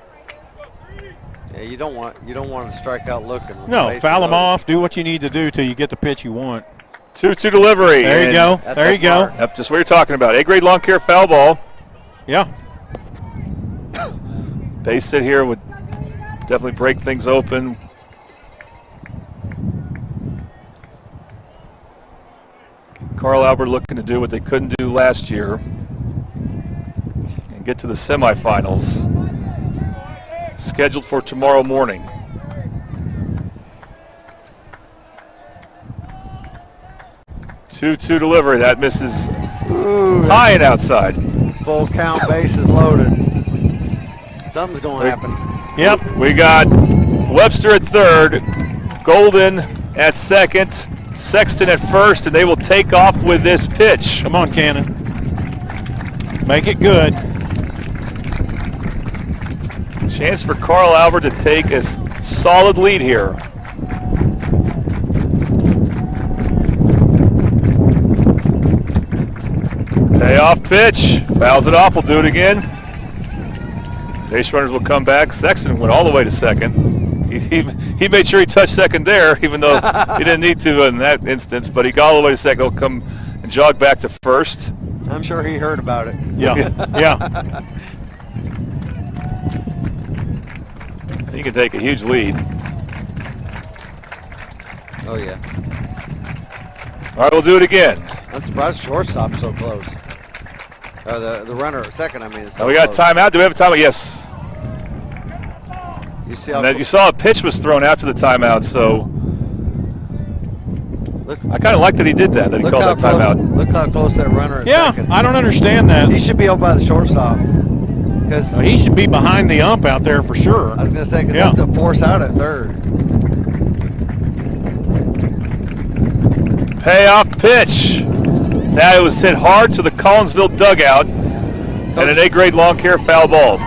Yeah, you don't want to strike out looking. No, foul him off. Do what you need to do till you get the pitch you want. 2-2 delivery. There you go. There you go. Yep, just what you're talking about. A-grade lawn care foul ball. Yeah. Base hit here would definitely break things open. Carl Albert looking to do what they couldn't do last year and get to the semifinals. Scheduled for tomorrow morning. Two delivery. That misses high and outside. Full count, bases loaded. Something's going to happen. Yep. We got Webster at third, Golden at second, Sexton at first, and they will take off with this pitch. Come on, Cannon. Make it good. Chance for Carl Albert to take a solid lead here. Payoff pitch. Fouls it off. We'll do it again. Base runners will come back. Sexton went all the way to second. He made sure he touched second there, even though he didn't need to in that instance. But he got all the way to second. He'll come and jog back to first. I'm sure he heard about it. Yeah, yeah. He can take a huge lead. Oh, yeah. All right, we'll do it again. I'm surprised the shortstop's so close. The runner at second, I mean. Is so we got a timeout. Do we have a timeout? Yes. You see how you saw a pitch was thrown after the timeout, so I kind of like that he did that, he called that timeout. Look how close that runner at second. Yeah, I don't understand that. He should be over by the shortstop. He should be behind the ump out there for sure. I was going to say, because that's a force out at third. Payoff pitch. That was hit hard to the Collinsville dugout, and an A-grade lawn care foul ball.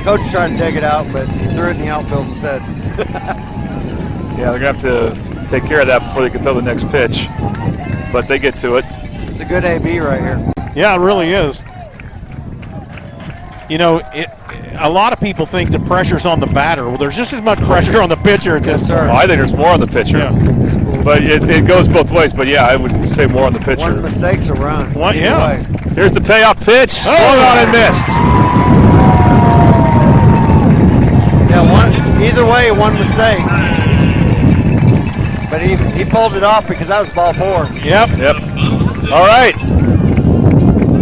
Coach tried to dig it out, but he threw it in the outfield instead. Yeah, they're going to have to take care of that before they can throw the next pitch, but they get to it. It's a good AB right here. Yeah, it really is. You know, a lot of people think the pressure's on the batter. Well, there's just as much pressure on the pitcher at this time. Well, I think there's more on the pitcher. Yeah. But it goes both ways. But, yeah, I would say more on the pitcher. One mistake's a run. Yeah. Here's the payoff pitch. Swung on and missed. Yeah, either way, one mistake. But he pulled it off because that was ball 4. Yep. All right.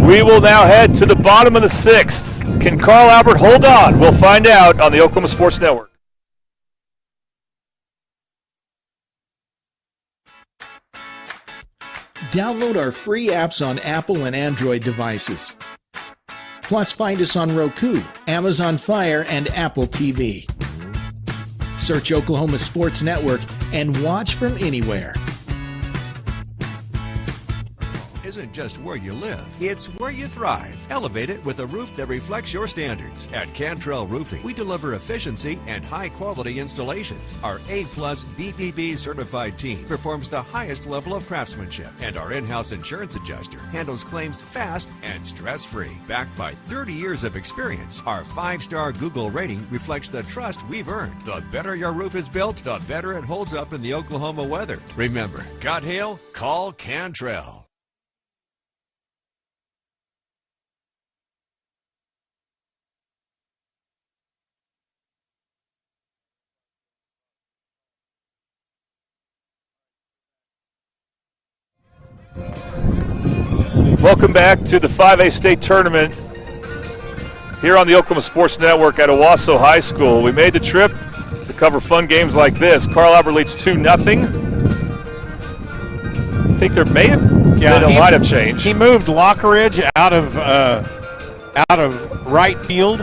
We will now head to the bottom of the 6th. Can Carl Albert hold on? We'll find out on the Oklahoma Sports Network. Download our free apps on Apple and Android devices. Plus, find us on Roku, Amazon Fire, and Apple TV. Search Oklahoma Sports Network and watch from anywhere. Isn't just where you live, it's where you thrive. Elevate it with a roof that reflects your standards. At Cantrell Roofing, we deliver efficiency and high-quality installations. Our A-plus BBB certified team performs the highest level of craftsmanship, and our in-house insurance adjuster handles claims fast and stress-free. Backed by 30 years of experience, our 5-star Google rating reflects the trust we've earned. The better your roof is built, the better it holds up in the Oklahoma weather. Remember, got hail? Call Cantrell. Welcome back to the 5A state tournament here on the Oklahoma Sports Network at Owasso High School. We made the trip to cover fun games like this. Carl Albert leads 2-0. think there may have been a lineup change. He moved Lockridge out of right field.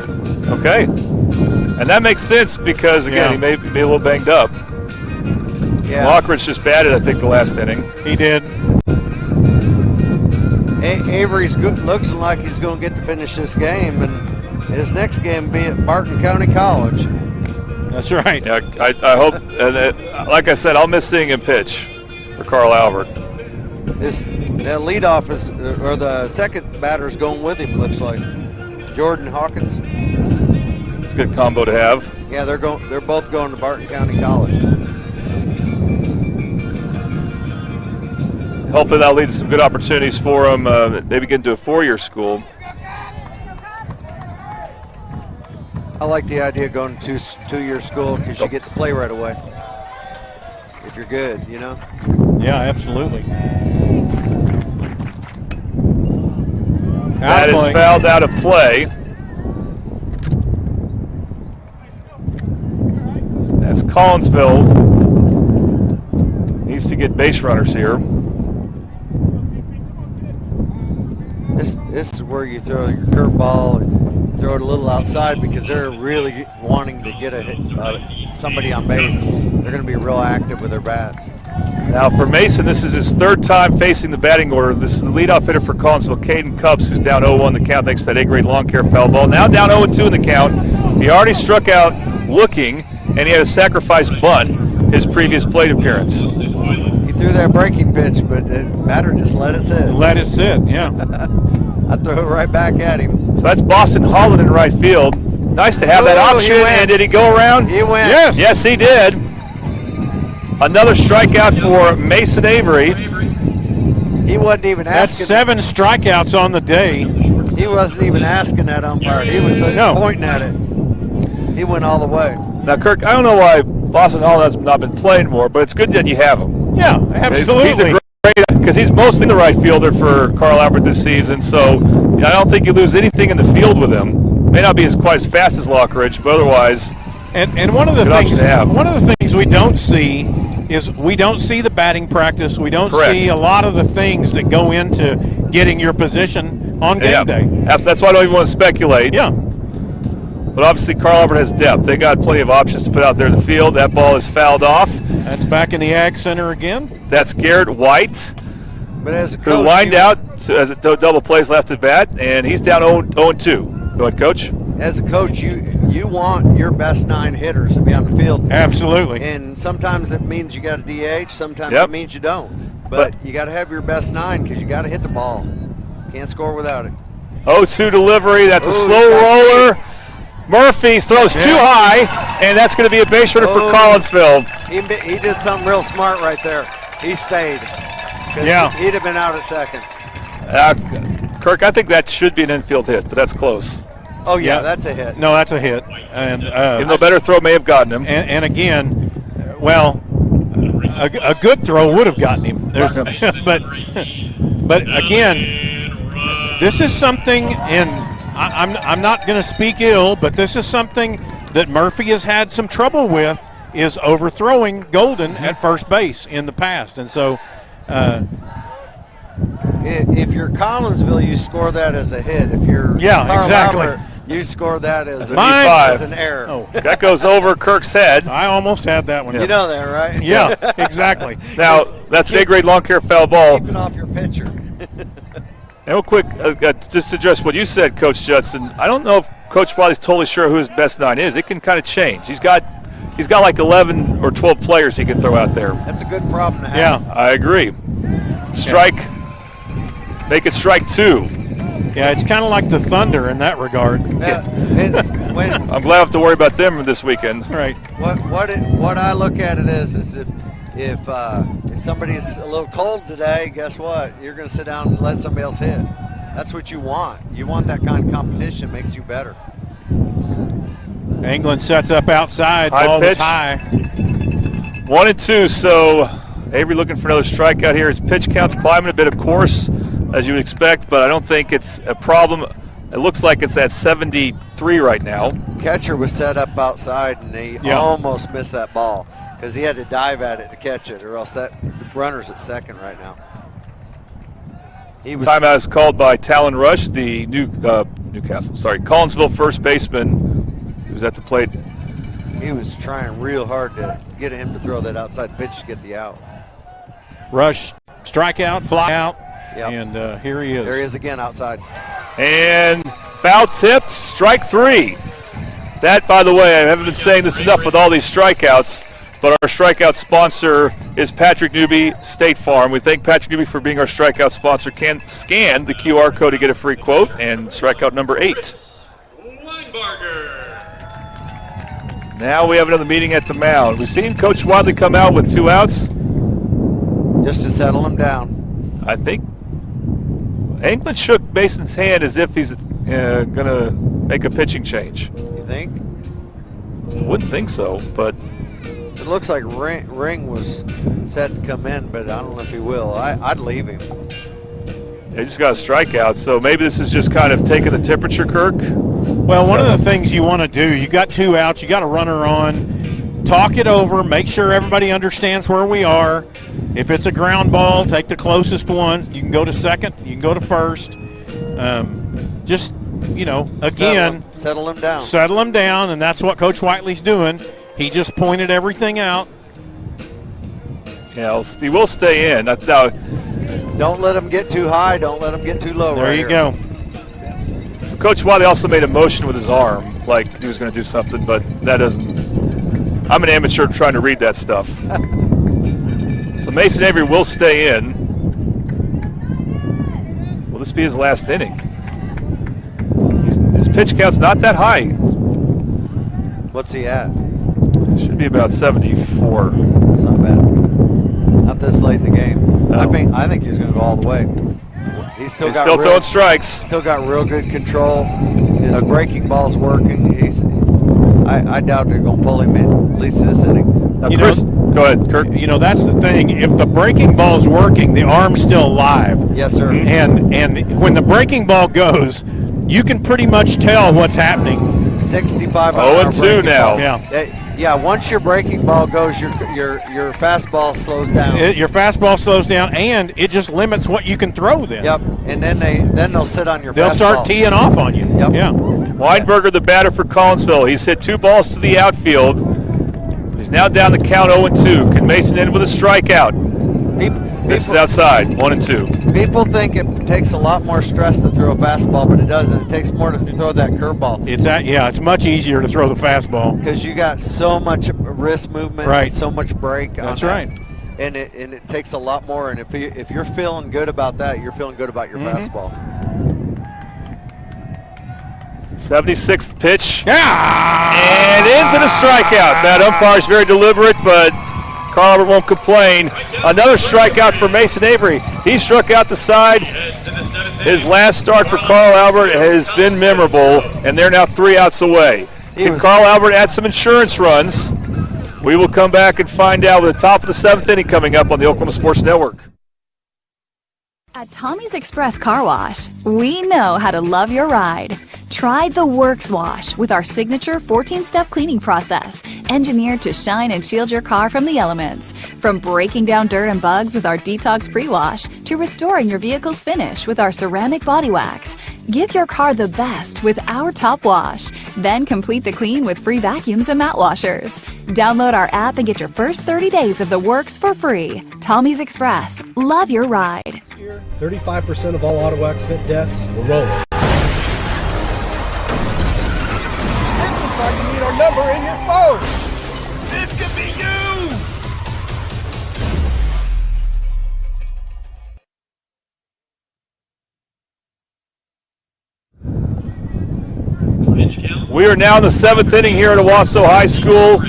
Okay. And that makes sense because, again, he may be a little banged up. Yeah. Lockridge just batted, I think, the last inning. He did. Avery's looks like he's going to get to finish this game, and his next game will be at Barton County College. That's right. Yeah, I hope, and like I said, I'll miss seeing him pitch for Carl Albert. The leadoff is, or the second batter is going with him, looks like. Jordan Hawkins. It's a good combo to have. Yeah, they're both going to Barton County College. Hopefully that'll lead to some good opportunities for him. Maybe get into a 4-year school. I like the idea of going to 2-year school because you get to play right away. If you're good, you know? Yeah, absolutely. That is fouled out of play. As Collinsville needs to get base runners here. This is where you throw your curveball, throw it a little outside because they're really wanting to get somebody on base. They're going to be real active with their bats. Now for Mason, this is his 3rd time facing the batting order. This is the leadoff hitter for Collinsville, Caden Cups, who's down 0-1 in the count thanks to that A-grade lawn care foul ball. Now down 0-2 in the count. He already struck out looking, and he had a sacrifice bunt his previous plate appearance. He threw that breaking pitch, but the batter just let it sit. Let it sit, yeah. I threw it right back at him. So that's Boston Holland in right field. Nice to have that option. And did he go around? He went. Yes. Yes, he did. Another strikeout for Mason Avery. He wasn't even That's asking. 7 strikeouts on the day. He wasn't even asking that umpire. He was pointing at it. He went all the way. Now, Kirk, I don't know why Boston Holland has not been playing more, but it's good that you have him. Yeah, absolutely. He's a great, because he's mostly the right fielder for Carl Albert this season, so I don't think you lose anything in the field with him. May not be quite as fast as Lockridge, but otherwise, and one of the things we don't see is we don't see the batting practice. We don't see a lot of the things that go into getting your position on game day. That's why I don't even want to speculate. Yeah. But obviously Carl Albert has depth. They got plenty of options to put out there in the field. That ball is fouled off. That's back in the Ag Center again. That's Garrett White, but as a coach, who lined out as a double plays left at bat, and he's down 0-2. Go ahead, Coach. As a coach, you want your best 9 hitters to be on the field. Absolutely. And sometimes it means you got a DH. Sometimes it means you don't. But you got to have your best 9 because you got to hit the ball. Can't score without it. 0-2 delivery. That's a slow roller. Murphy throws too high, and that's going to be a base runner for Collinsville. He did something real smart right there. He stayed. Yeah. He'd have been out at second. Kirk, I think that should be an infield hit, but that's close. Oh, yeah, that's a hit. No, that's a hit. And even though better throw may have gotten him. And again, well, a good throw would have gotten him. but again, this is something, and I'm not going to speak ill, but this is something that Murphy has had some trouble with, is overthrowing Golden at first base in the past. And so if you're Collinsville, you score that as a hit. If you're Carl Albert, you score that as an error. Oh. That goes over Kirk's head. I almost had that one. You know that, right? Yeah, exactly. Now, that's an A-grade lawn care foul ball. Keep it off your pitcher. And real quick, just to address what you said, Coach Judson, I don't know if Coach Wiley's totally sure who his best 9 is. It can kind of change. He's got like 11 or 12 players he can throw out there. That's a good problem to have. Yeah, I agree. Strike, make it strike 2. Yeah, it's kind of like the Thunder in that regard. I'm glad I have to worry about them this weekend. Right. What I look at it is if somebody's a little cold today, guess what? You're going to sit down and let somebody else hit. That's what you want. You want that kind of competition. It makes you better. England sets up outside. High ball pitch. is high. 1-2. So Avery looking for another strikeout here. His pitch count's climbing a bit, of course, as you would expect, but I don't think it's a problem. It looks like it's at 73 right now. Catcher was set up outside, and he almost missed that ball because he had to dive at it to catch it, or else that runner's at second right now. Timeout is called by Talon Rush, the Collinsville first baseman who's at the plate. He was trying real hard to get him to throw that outside pitch to get the out. Rush, strikeout, fly out, Yep. and here he is. There he is again outside. And foul tipped, strike 3. That, by the way, I haven't been saying this enough with all these strikeouts, but our strikeout sponsor is Patrick Newby State Farm. We thank Patrick Newby for being our strikeout sponsor. Can scan the QR code to get a free quote, and strikeout number 8. Now we have another meeting at the mound. We've seen Coach Wadley come out with 2 outs. Just to settle him down. I think Anklin shook Mason's hand as if he's going to make a pitching change. You think? Wouldn't think so, but it looks like Ring was set to come in, but I don't know if he will. I'd leave him. He just got a strikeout, so maybe this is just kind of taking the temperature, Kirk. Well, one of the things you want to do, you got 2 outs, you got a runner on, talk it over, make sure everybody understands where we are. If it's a ground ball, take the closest one. You can go to second, you can go to first. Just, again, settle him down. Settle him down, and that's what Coach Whiteley's doing. He just pointed everything out. Yeah, he will stay in. Don't let him get too high. Don't let him get too low. There you go. So Coach Wiley also made a motion with his arm, like he was going to do something, but that doesn't. I'm an amateur trying to read that stuff. So Mason Avery will stay in. Will this be his last inning? His pitch count's not that high. What's he at? Should be about 74. That's not bad. Not this late in the game. No. I think he's going to go all the way. He's still throwing strikes. Still got real good control. His breaking ball's working. I doubt they're going to pull him in, at least this inning. Chris, go ahead, Kirk. That's the thing. If the breaking ball's working, the arm's still live. Yes, sir. And when the breaking ball goes, you can pretty much tell what's happening. 65. 0-2 now. Yeah. Once your breaking ball goes, your fastball slows down. Your fastball slows down, and it just limits what you can throw. Then. Yep. And then they'll sit on your. They'll fastball. start teeing off on you. Yep. Yeah. Weinberger, the batter for Collinsville. He's hit 2 balls to the outfield. He's now down the count 0-2. Can Mason end with a strikeout? This is outside, 1-2. People think it takes a lot more stress to throw a fastball, but it doesn't. It takes more to throw that curveball. It's much easier to throw the fastball because you got so much wrist movement, right? And so much break. That's on right. That. And it takes a lot more. And if you're feeling good about that, you're feeling good about your fastball. 76th pitch. Yeah! And into the strikeout. That umpire's very deliberate, but Carl Albert won't complain. Another strikeout for Mason Avery. He struck out the side. His last start for Carl Albert has been memorable, and they're now 3 outs away. Can Carl Albert add some insurance runs? We will come back and find out with the top of the 7th inning coming up on the Oklahoma Sports Network. At Tommy's Express Car Wash, we know how to love your ride. Try the Works Wash with our signature 14-step cleaning process, engineered to shine and shield your car from the elements. From breaking down dirt and bugs with our Detox Pre-Wash to restoring your vehicle's finish with our ceramic body wax. Give your car the best with our Top Wash. Then complete the clean with free vacuums and mat washers. Download our app and get your first 30 days of the works for free. Tommy's Express. Love your ride. 35% of all auto accident deaths were rolling. This looks like you need our number in your phone. This could be you. We are now in the 7th inning here at Owasso High School.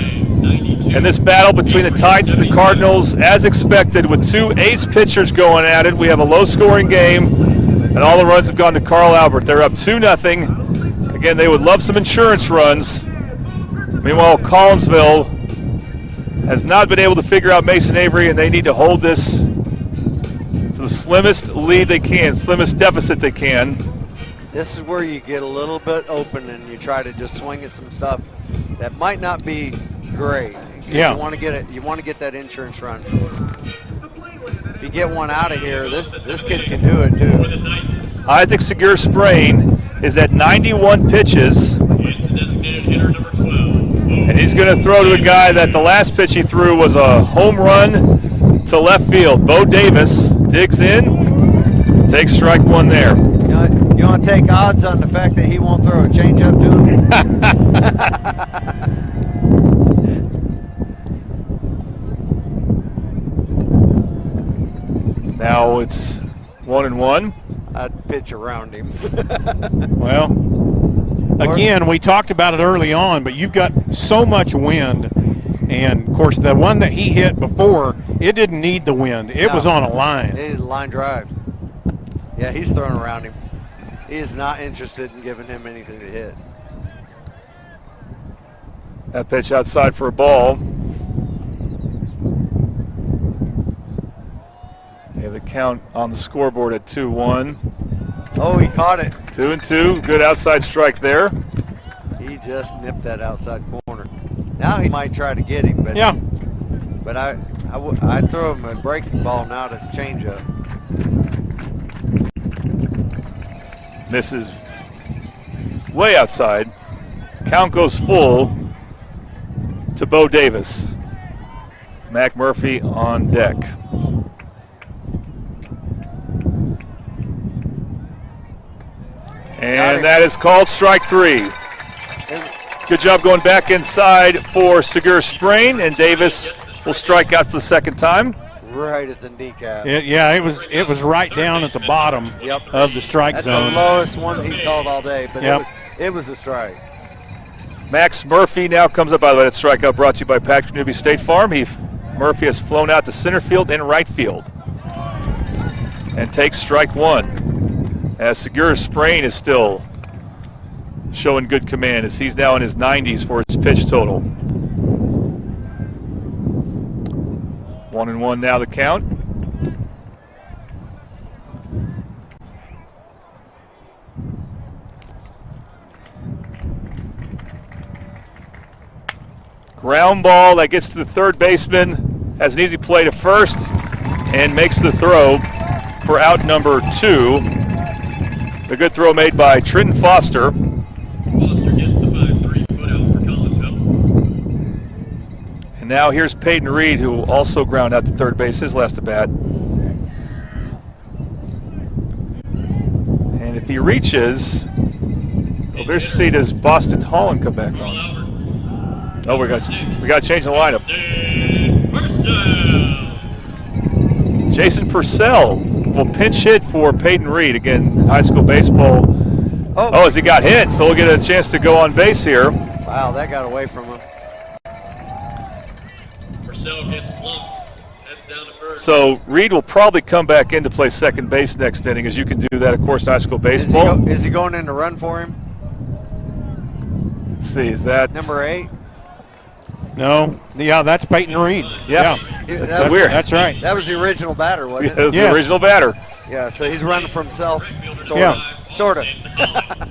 And this battle between the Titans and the Cardinals, as expected, with 2 ace pitchers going at it. We have a low-scoring game, and all the runs have gone to Carl Albert. They're up 2-0. Again, they would love some insurance runs. Meanwhile, Collinsville has not been able to figure out Mason Avery, and they need to hold this to the slimmest lead they can, slimmest deficit they can. This is where you get a little bit open and you try to just swing at some stuff that might not be great. Yeah. You want to get it. You want to get that insurance run. If you get one out of here, this kid can do it too. Isaac Segura Sprain is at 91 pitches. And he's going to throw to a guy that the last pitch he threw was a home run to left field. Bo Davis digs in, takes strike one there. You want to take odds on the fact that he won't throw a changeup to him? Now it's 1-1. I'd pitch around him. Well, again, we talked about it early on, but you've got so much wind. And, of course, the one that he hit before, it didn't need the wind. It was on a line. It is a line drive. Yeah, he's throwing around him. He is not interested in giving him anything to hit. That pitch outside for a ball. Yeah, the count on the scoreboard at 2-1. Oh, he caught it. 2-2. Good outside strike there. He just nipped that outside corner. Now he might try to get him, but yeah. But I'd throw him a breaking ball now to changeup. Misses way outside. Count goes full to Bo Davis. Mac Murphy on deck. And that is called strike 3. Good job going back inside for Segura Sprain, and Davis will strike out for the second time. Right at the kneecap. It was right down at the bottom of the strike zone. That's the lowest one he's called all day, but it was a strike. Max Murphy now comes up. By the way, that strikeout brought to you by Patrick Newby State Farm. Murphy has flown out to center field and right field and takes strike 1. As Segura Sprain is still showing good command as he's now in his 90s for his pitch total. 1-1 now the count. Ground ball that gets to the third baseman, has an easy play to first, and makes the throw for out number 2. A good throw made by Trenton Foster. And now here's Peyton Reed, who will also ground out to third base, his last at bat. And if he reaches, well, there's to see, does Boston Holland come back on? Oh, we got to change the lineup. Jason Purcell will pinch hit for Peyton Reed. Again, high school baseball. Oh, as he got hit, so we'll get a chance to go on base here. Wow, that got away from him. So Reed will probably come back in to play second base next inning, as you can do that, of course, in high school baseball. Is he going in to run for him? Let's see, is that number 8? No, that's Peyton Reed. Yeah. That's weird. That's right. That was the original batter, wasn't it? That's the original batter. Yeah, so he's running for himself. Sort of.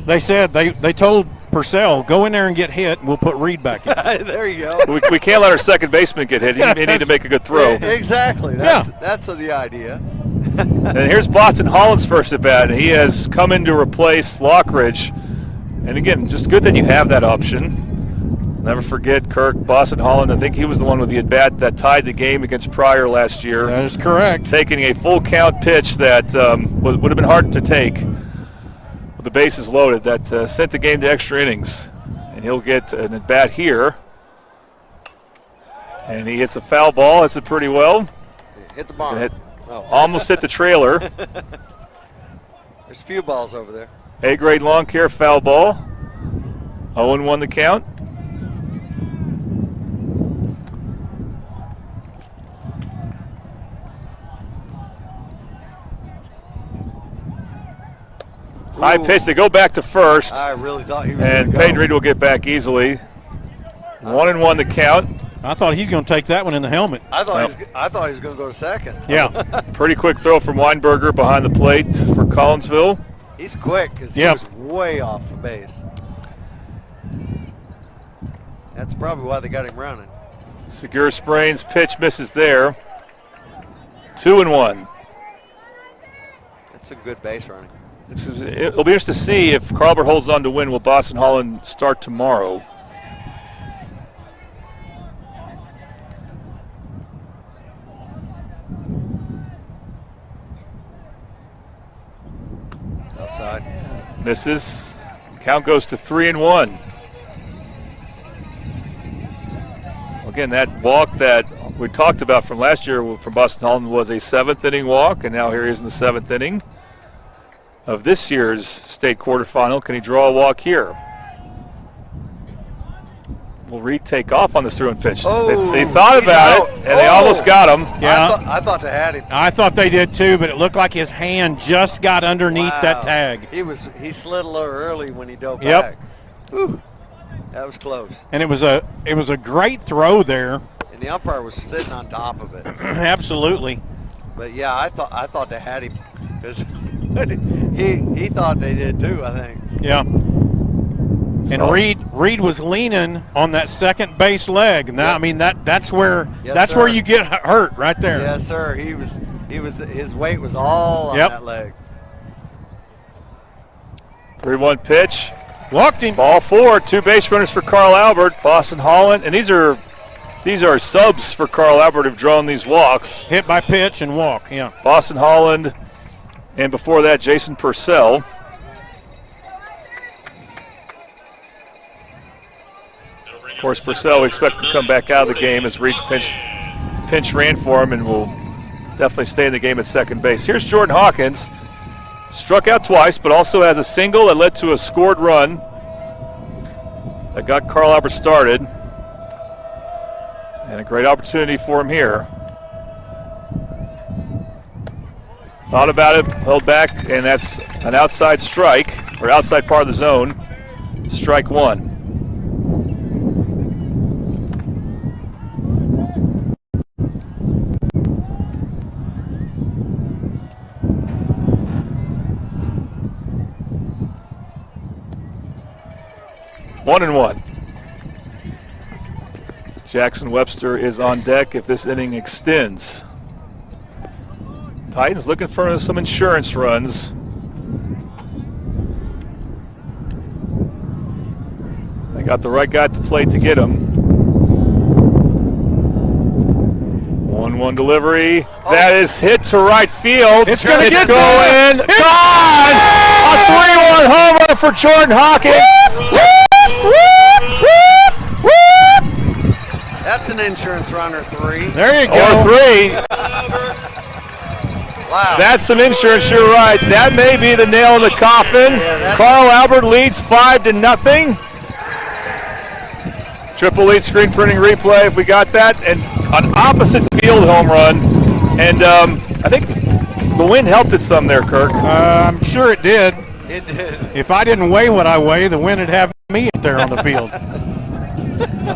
They said, they told Purcell, go in there and get hit, and we'll put Reed back in. There you go. We can't let our second baseman get hit. He need to make a good throw. Exactly. That's the idea. And here's Boston Holland's first at bat, and he has come in to replace Lockridge. And again, just good that you have that option. Never forget Kirk Boston Holland. I think he was the one with the at bat that tied the game against Pryor last year. That is correct. Taking a full count pitch that would have been hard to take with the bases loaded. That sent the game to extra innings. And he'll get an at bat here. And he hits a foul ball. Hits it pretty well. Hit the barn. Almost hit the trailer. There's a few balls over there. A-grade lawn care foul ball. 0-1 the count. High pitch. They go back to first. I really thought he was and Peyton Reed will get back easily. 1-1 the count. I thought he's going to take that one in the helmet. I thought he was going to go to second. Yeah. Pretty quick throw from Weinberger behind the plate for Collinsville. He's quick because he was way off the base. That's probably why they got him running. Segura Sprain's pitch misses there. 2-1. That's a good base running. It'll be interesting to see if Carl Albert holds on to win. Will Boston Holland start tomorrow? Outside. Misses. Count goes to 3-1. Again, that walk that we talked about from last year from Boston Holland was a 7th inning walk, and now here he is in the 7th inning of this year's state quarterfinal. Can he draw a walk here? Will Reed take off on this through and pitch? Oh, they thought about it, and they almost got him. Yeah, I thought they had him. I thought they did too, but it looked like his hand just got underneath that tag. He slid a little early when he dove Yep. back. Whew. That was close. And it was a great throw there. And the umpire was sitting on top of it. Absolutely. But yeah, I thought they had him because he thought they did too, I think. Yeah. And Reed was leaning on that second base leg. Now, I mean that's where where you get hurt right there. Yes, sir. His weight was all on that leg. 3-1 pitch. Walked him. Ball 4. 2 base runners for Carl Albert. Boston Holland, and these are subs for Carl Albert who've drawn these walks. Hit by pitch and walk. Yeah. Boston Holland, and before that, Jason Purcell. Of course, Purcell we expect to come back out of the game as Reed pinch ran for him and will definitely stay in the game at second base. Here's Jordan Hawkins. Struck out twice, but also has a single that led to a scored run that got Carl Albert started. And a great opportunity for him here. Thought about it, held back, and that's an outside strike, or outside part of the zone. Strike 1. One and one. Jackson Webster is on deck if this inning extends. Titans looking for some insurance runs. They got the right guy at the plate to get him. 1-1 delivery. That is hit to right field. It's going to get going. Gone! A 3-1 home run for Jordan Hawkins. That's an insurance runner 3. There you go. Or 3. Wow. That's some insurance, you're right. That may be the nail in the coffin. Carl Albert leads 5-0. Triple lead screen printing replay if we got that. And an opposite field home run. And I think the wind helped it some there, Kirk. I'm sure it did. It did. If I didn't weigh what I weigh, the wind would have me out there on the field.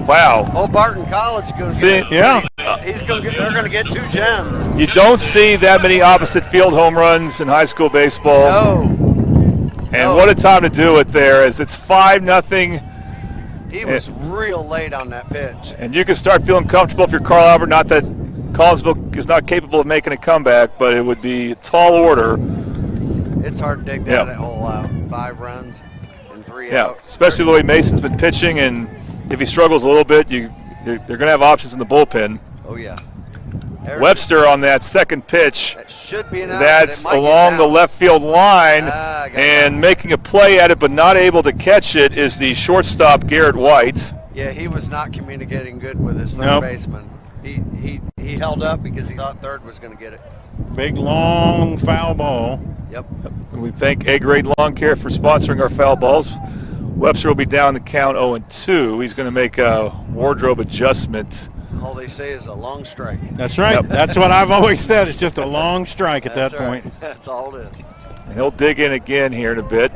Wow. Oh, Barton College goes. Yeah. They're going to get 2 gems. You don't see that many opposite field home runs in high school baseball. No. And what a time to do it there, as it's 5-0. He was real late on that pitch. And you can start feeling comfortable if you're Carl Albert. Not that Collinsville is not capable of making a comeback, but it would be a tall order. It's hard to dig that hole out. 5 runs and 3 outs. Especially the way Mason's been pitching, and if he struggles a little bit, they're going to have options in the bullpen. Oh, yeah. Webster on that second pitch. That should be an out. That's along the left field line, and making a play at it but not able to catch it is the shortstop, Garrett White. Yeah, he was not communicating good with his third baseman. He held up because he thought third was going to get it. Big, long foul ball. Yep. And we thank A-Grade Lawn Care for sponsoring our foul balls. Webster will be down the count 0-2. He's going to make a wardrobe adjustment. All they say is a long strike. That's right. Yep. That's what I've always said. It's just a long strike at that point. That's all it is. And he'll dig in again here in a bit.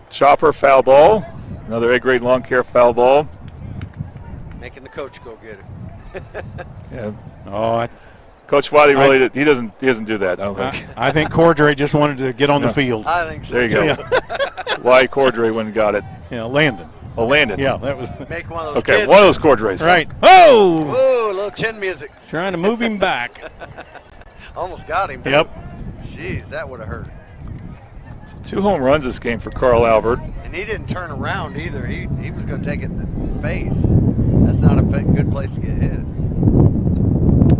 Chopper, foul ball. Another A-grade lawn care foul ball. Making the coach go get it. Yeah. Oh, Coach Wiley really he doesn't do that. I don't think. I think Cordray just wanted to get on the field. I think so. There you go. Yeah. Why Cordray went and got it? Yeah, Landon. Oh, Landon. Yeah, that was. Make one of those Okay, kids. one of those Cordrays. Right. Oh! Whoa, a little chin music. Trying to move him back. Almost got him. Yep. Jeez, that would have hurt. So 2 home runs this game for Carl Albert. And he didn't turn around either. He was going to take it in the face. That's not a good place to get hit.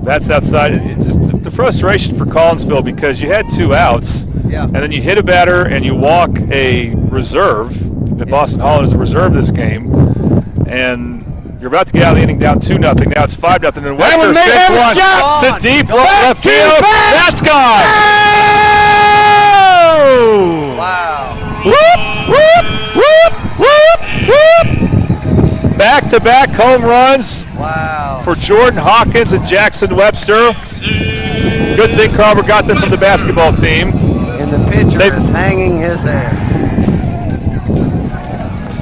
That's outside. It's the frustration for Collinsville because you had 2 outs, Yeah. and then you hit a batter and you walk a reserve. Boston Holland is a reserve this game, and you're about to get out of the inning down 2-0. Now it's 5-0, and Webster takes one. It's a deep left field. That's gone. Oh! Wow. Whoop, whoop, whoop, whoop, whoop. Back-to-back home runs. Wow. For Jordan Hawkins and Jackson Webster. Good thing Carver got them from the basketball team. And the pitcher is hanging his head.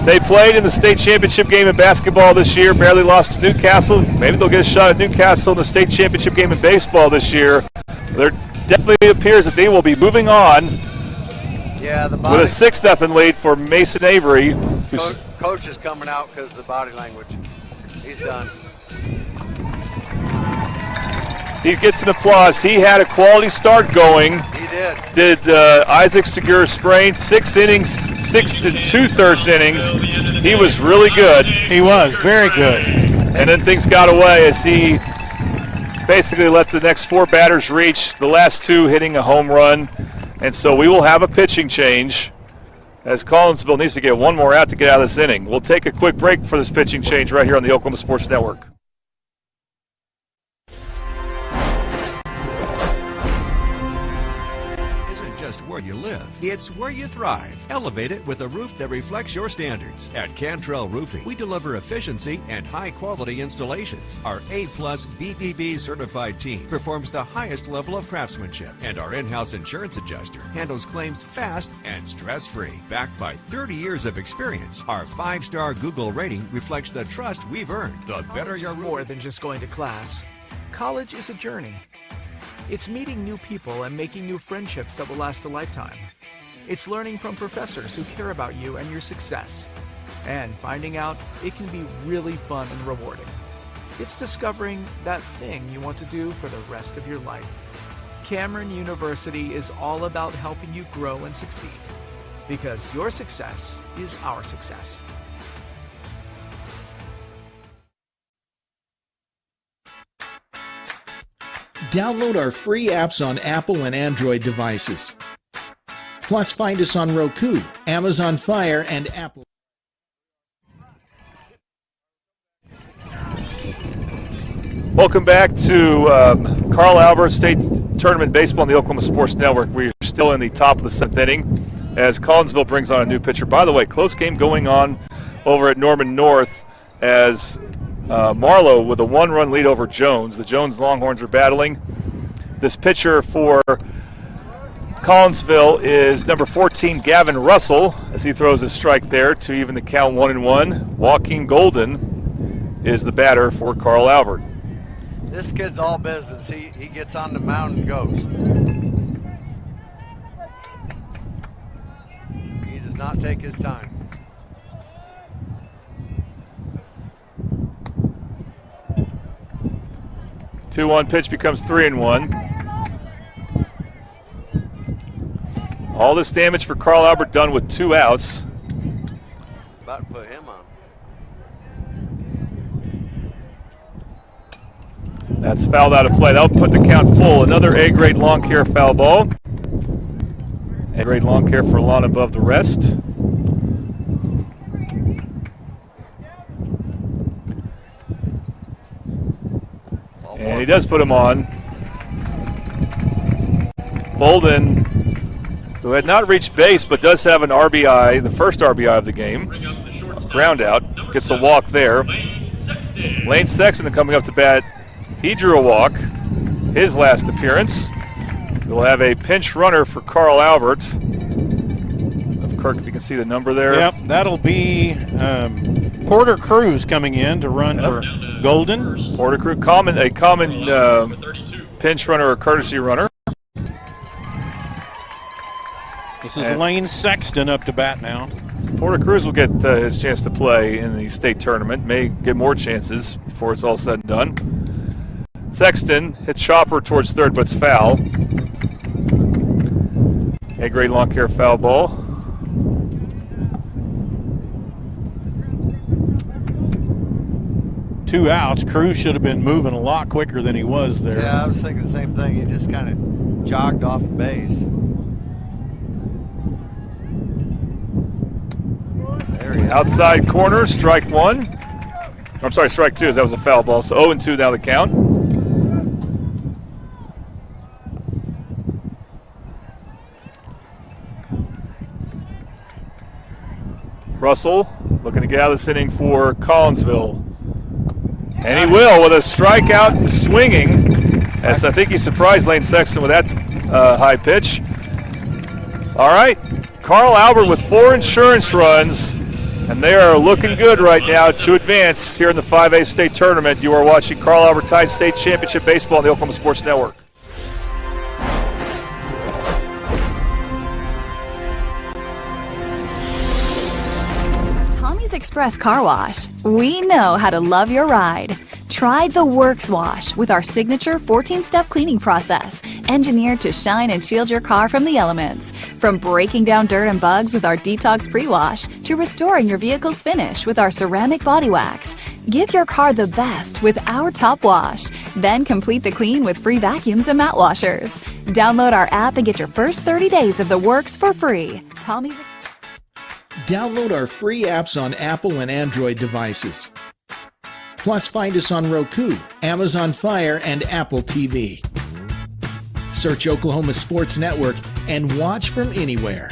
They played in the state championship game in basketball this year, barely lost to Newcastle. Maybe they'll get a shot at Newcastle in the state championship game in baseball this year. There definitely appears that they will be moving on Yeah, the with body. a 6-0 lead for Mason Avery. Coach is coming out because of the body language. He's done. He gets an applause. He had a quality start going. He did. Did Isaac Segura sprain 6 innings, 6 2/3 innings. He was really good. He was very good. And then things got away as he basically let the next 4 batters reach, the last 2 hitting a home run. And so we will have a pitching change as Collinsville needs to get 1 more out to get out of this inning. We'll take a quick break for this pitching change right here on the Oklahoma Sports Network. Just where you live. It's where you thrive. Elevate it with a roof that reflects your standards. At Cantrell Roofing, we deliver efficiency and high-quality installations. Our A-plus BBB certified team performs the highest level of craftsmanship, and our in-house insurance adjuster handles claims fast and stress-free. Backed by 30 years of experience, our 5-star Google rating reflects the trust we've earned. The better your roof. More than just going to class. College is a journey. It's meeting new people and making new friendships that will last a lifetime. It's learning from professors who care about you and your success. And finding out it can be really fun and rewarding. It's discovering that thing you want to do for the rest of your life. Cameron University is all about helping you grow and succeed. Because your success is our success. Download our free apps on Apple and Android devices. Plus, find us on Roku, Amazon Fire, and Apple. Welcome back to Carl Albert State Tournament Baseball on the Oklahoma Sports Network. We're still in the top of the 7th inning as Collinsville brings on a new pitcher. By the way, close game going on over at Norman North as Marlowe with a 1-run lead over Jones. The Jones Longhorns are battling. This pitcher for Collinsville is number 14, Gavin Russell, as he throws a strike there to even the count 1-1. Joaquin Golden is the batter for Carl Albert. This kid's all business. He gets on the mound and goes. He does not take his time. Two 2-1 pitch becomes 3-1. All this damage for Carl Albert done with 2 outs. About to put him on. That's fouled out of play. That'll put the count full. Another A-grade lawn care foul ball. A-grade lawn care for lawn above the rest. And he does put him on. Bolden, who had not reached base but does have an RBI, the first RBI of the game. Ground out, gets a walk there. Lane Sexton coming up to bat. He drew a walk, his last appearance. We'll have a pinch runner for Carl Albert. Kirk, if you can see the number there. Yep, that'll be Porter Cruz coming in to run for Golden. Porter Cruz, a common pinch runner or courtesy runner. This is Lane Sexton up to bat now. So Porter Cruz will get his chance to play in the state tournament. May get more chances before it's all said and done. Sexton hits chopper towards third, but it's foul. A grade lawn care foul ball. Two outs. Cruz should have been moving a lot quicker than he was there. Yeah, I was thinking the same thing. He just kind of jogged off the base. Outside corner, strike one. I'm sorry, strike two, as that was a foul ball. So 0-2 now the count. Russell looking to get out of this inning for Collinsville. And he will with a strikeout swinging. As I think he surprised Lane Sexton with that high pitch. All right, Carl Albert with 4 insurance runs. And they are looking good right now to advance here in the 5A state tournament. You are watching Carl Albert Tide State Championship Baseball on the Oklahoma Sports Network. Tommy's Express Car Wash. We know how to love your ride. Try the Works Wash with our signature 14-step cleaning process, engineered to shine and shield your car from the elements. From breaking down dirt and bugs with our Detox Pre-Wash to restoring your vehicle's finish with our ceramic body wax. Give your car the best with our Top Wash. Then complete the clean with free vacuums and mat washers. Download our app and get your first 30 days of the works for free. Tommy's. Download our free apps on Apple and Android devices. Plus, find us on Roku, Amazon Fire, and Apple TV. Search Oklahoma Sports Network and watch from anywhere.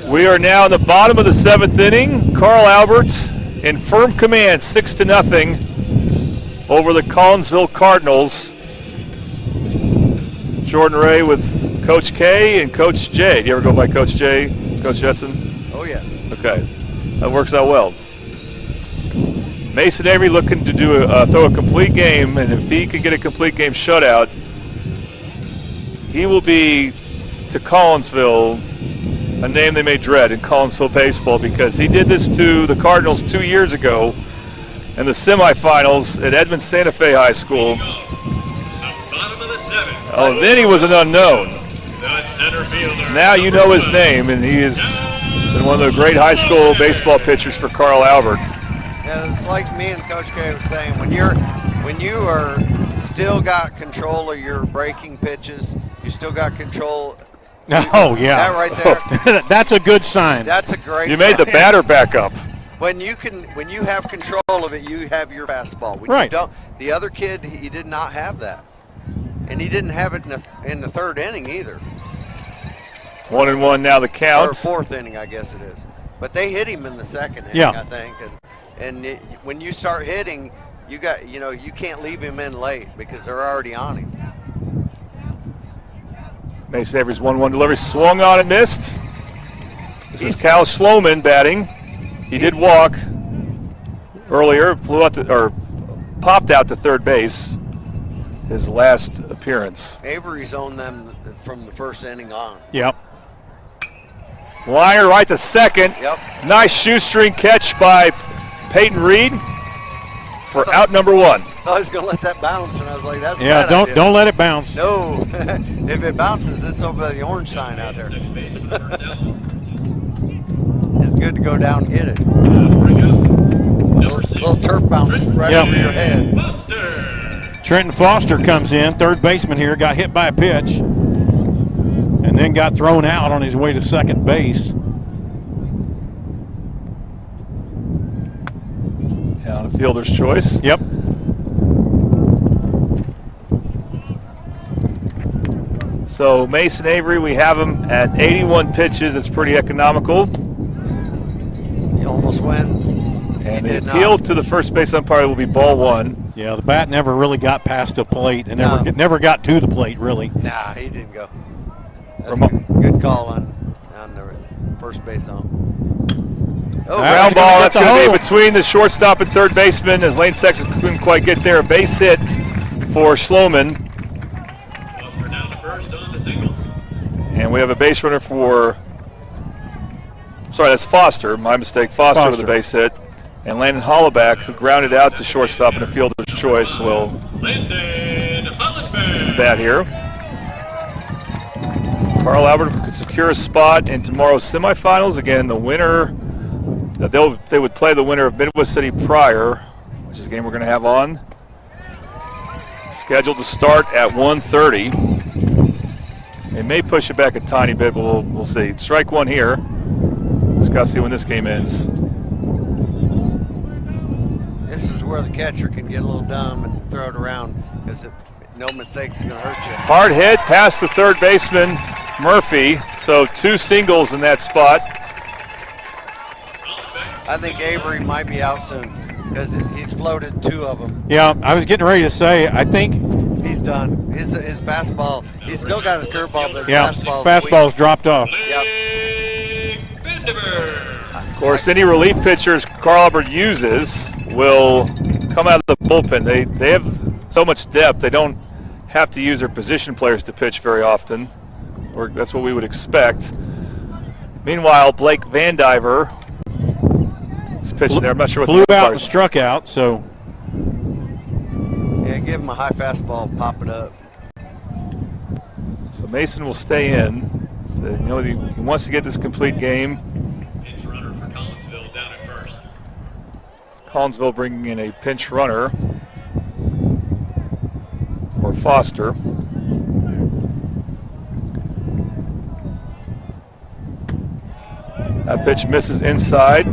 We are now in the bottom of the 7th inning. Carl Albert in firm command, 6-0 over the Collinsville Cardinals. Jordan Ray with Coach K and Coach J. Do you ever go by Coach J, Coach Jetson? Oh, yeah. Okay. That works out well. Mason Avery looking to do throw a complete game, and if he can get a complete game shutout, he will be to Collinsville a name they may dread in Collinsville baseball, because he did this to the Cardinals 2 years ago in the semifinals at Edmond Santa Fe High School. Oh, then he was an unknown. Now you know his name, and he has been one of the great high school baseball pitchers for Carl Albert. Yeah, it's like me and Coach K was saying, when you are still got control of your breaking pitches, you still got control. Oh, yeah. That right there. That's a good sign. That's a great You made the batter back up. When you have control of it, you have your fastball. When right. You don't, the other kid, he did not have that. And he didn't have it in the 3rd inning either. 1-1 now the count. Or 4th inning, I guess it is. But they hit him in the 2nd inning, yeah. I think. And when you start hitting, you can't leave him in late because they're already on him. Mason Avery's 1-1 delivery, swung on and missed. This is Cal Schloman batting. He did walk earlier, popped out to third base. His last appearance. Avery's owned them from the 1st inning on. Yep. Liner right to second. Yep. Nice shoestring catch by Peyton Reed for out number 1. I was going to let that bounce, and I was like, that's a bad idea. Don't let it bounce. No. If it bounces, it's over by the orange sign out there. It's good to go down and get it. Little turf bounce right over your head. Trenton Foster comes in, third baseman here, got hit by a pitch, and then got thrown out on his way to second base. Yeah, on a fielder's choice. Yep. So Mason Avery, we have him at 81 pitches. It's pretty economical. He almost went. And the appeal to the first base umpire will be ball 1. Yeah, the bat never really got past the plate and never got to the plate, really. Nah, he didn't go. That's a good call on the first base on. Oh, ground ball. That's going to be between the shortstop and third baseman as Lane Sexton couldn't quite get there. A base hit for Schloman. And we have a base runner for, sorry, that's Foster. My mistake. Foster with a base hit. And Landon Hollaback, who grounded out to shortstop in a fielder's choice, will bat here. Carl Albert could secure a spot in tomorrow's semifinals. Again, the winner, they would play the winner of Midwest City Pryor, which is a game we're going to have on. Scheduled to start at 1:30. They may push it back a tiny bit, but we'll see. Strike one here. Just got to see when this game ends. This is where the catcher can get a little dumb and throw it around because no mistake is going to hurt you. Hard hit past the third baseman, Murphy. So 2 singles in that spot. I think Avery might be out soon because he's floated 2 of them. Yeah, I was getting ready to say, I think he's done. His fastball, he's still got his curveball, but his fastball's dropped off. Yep. Of course, any relief pitchers Carl Albert uses will come out of the bullpen. They have so much depth, they don't have to use their position players to pitch very often, or that's what we would expect. Meanwhile, Blake Vandiver is pitching there. I'm not sure what flew out and struck out, so. Yeah, give him a high fastball, pop it up. So Mason will stay in. So, you know, he wants to get this complete game. Pinch runner for Collinsville down at first. Collinsville bringing in a pinch runner for Foster. That pitch misses inside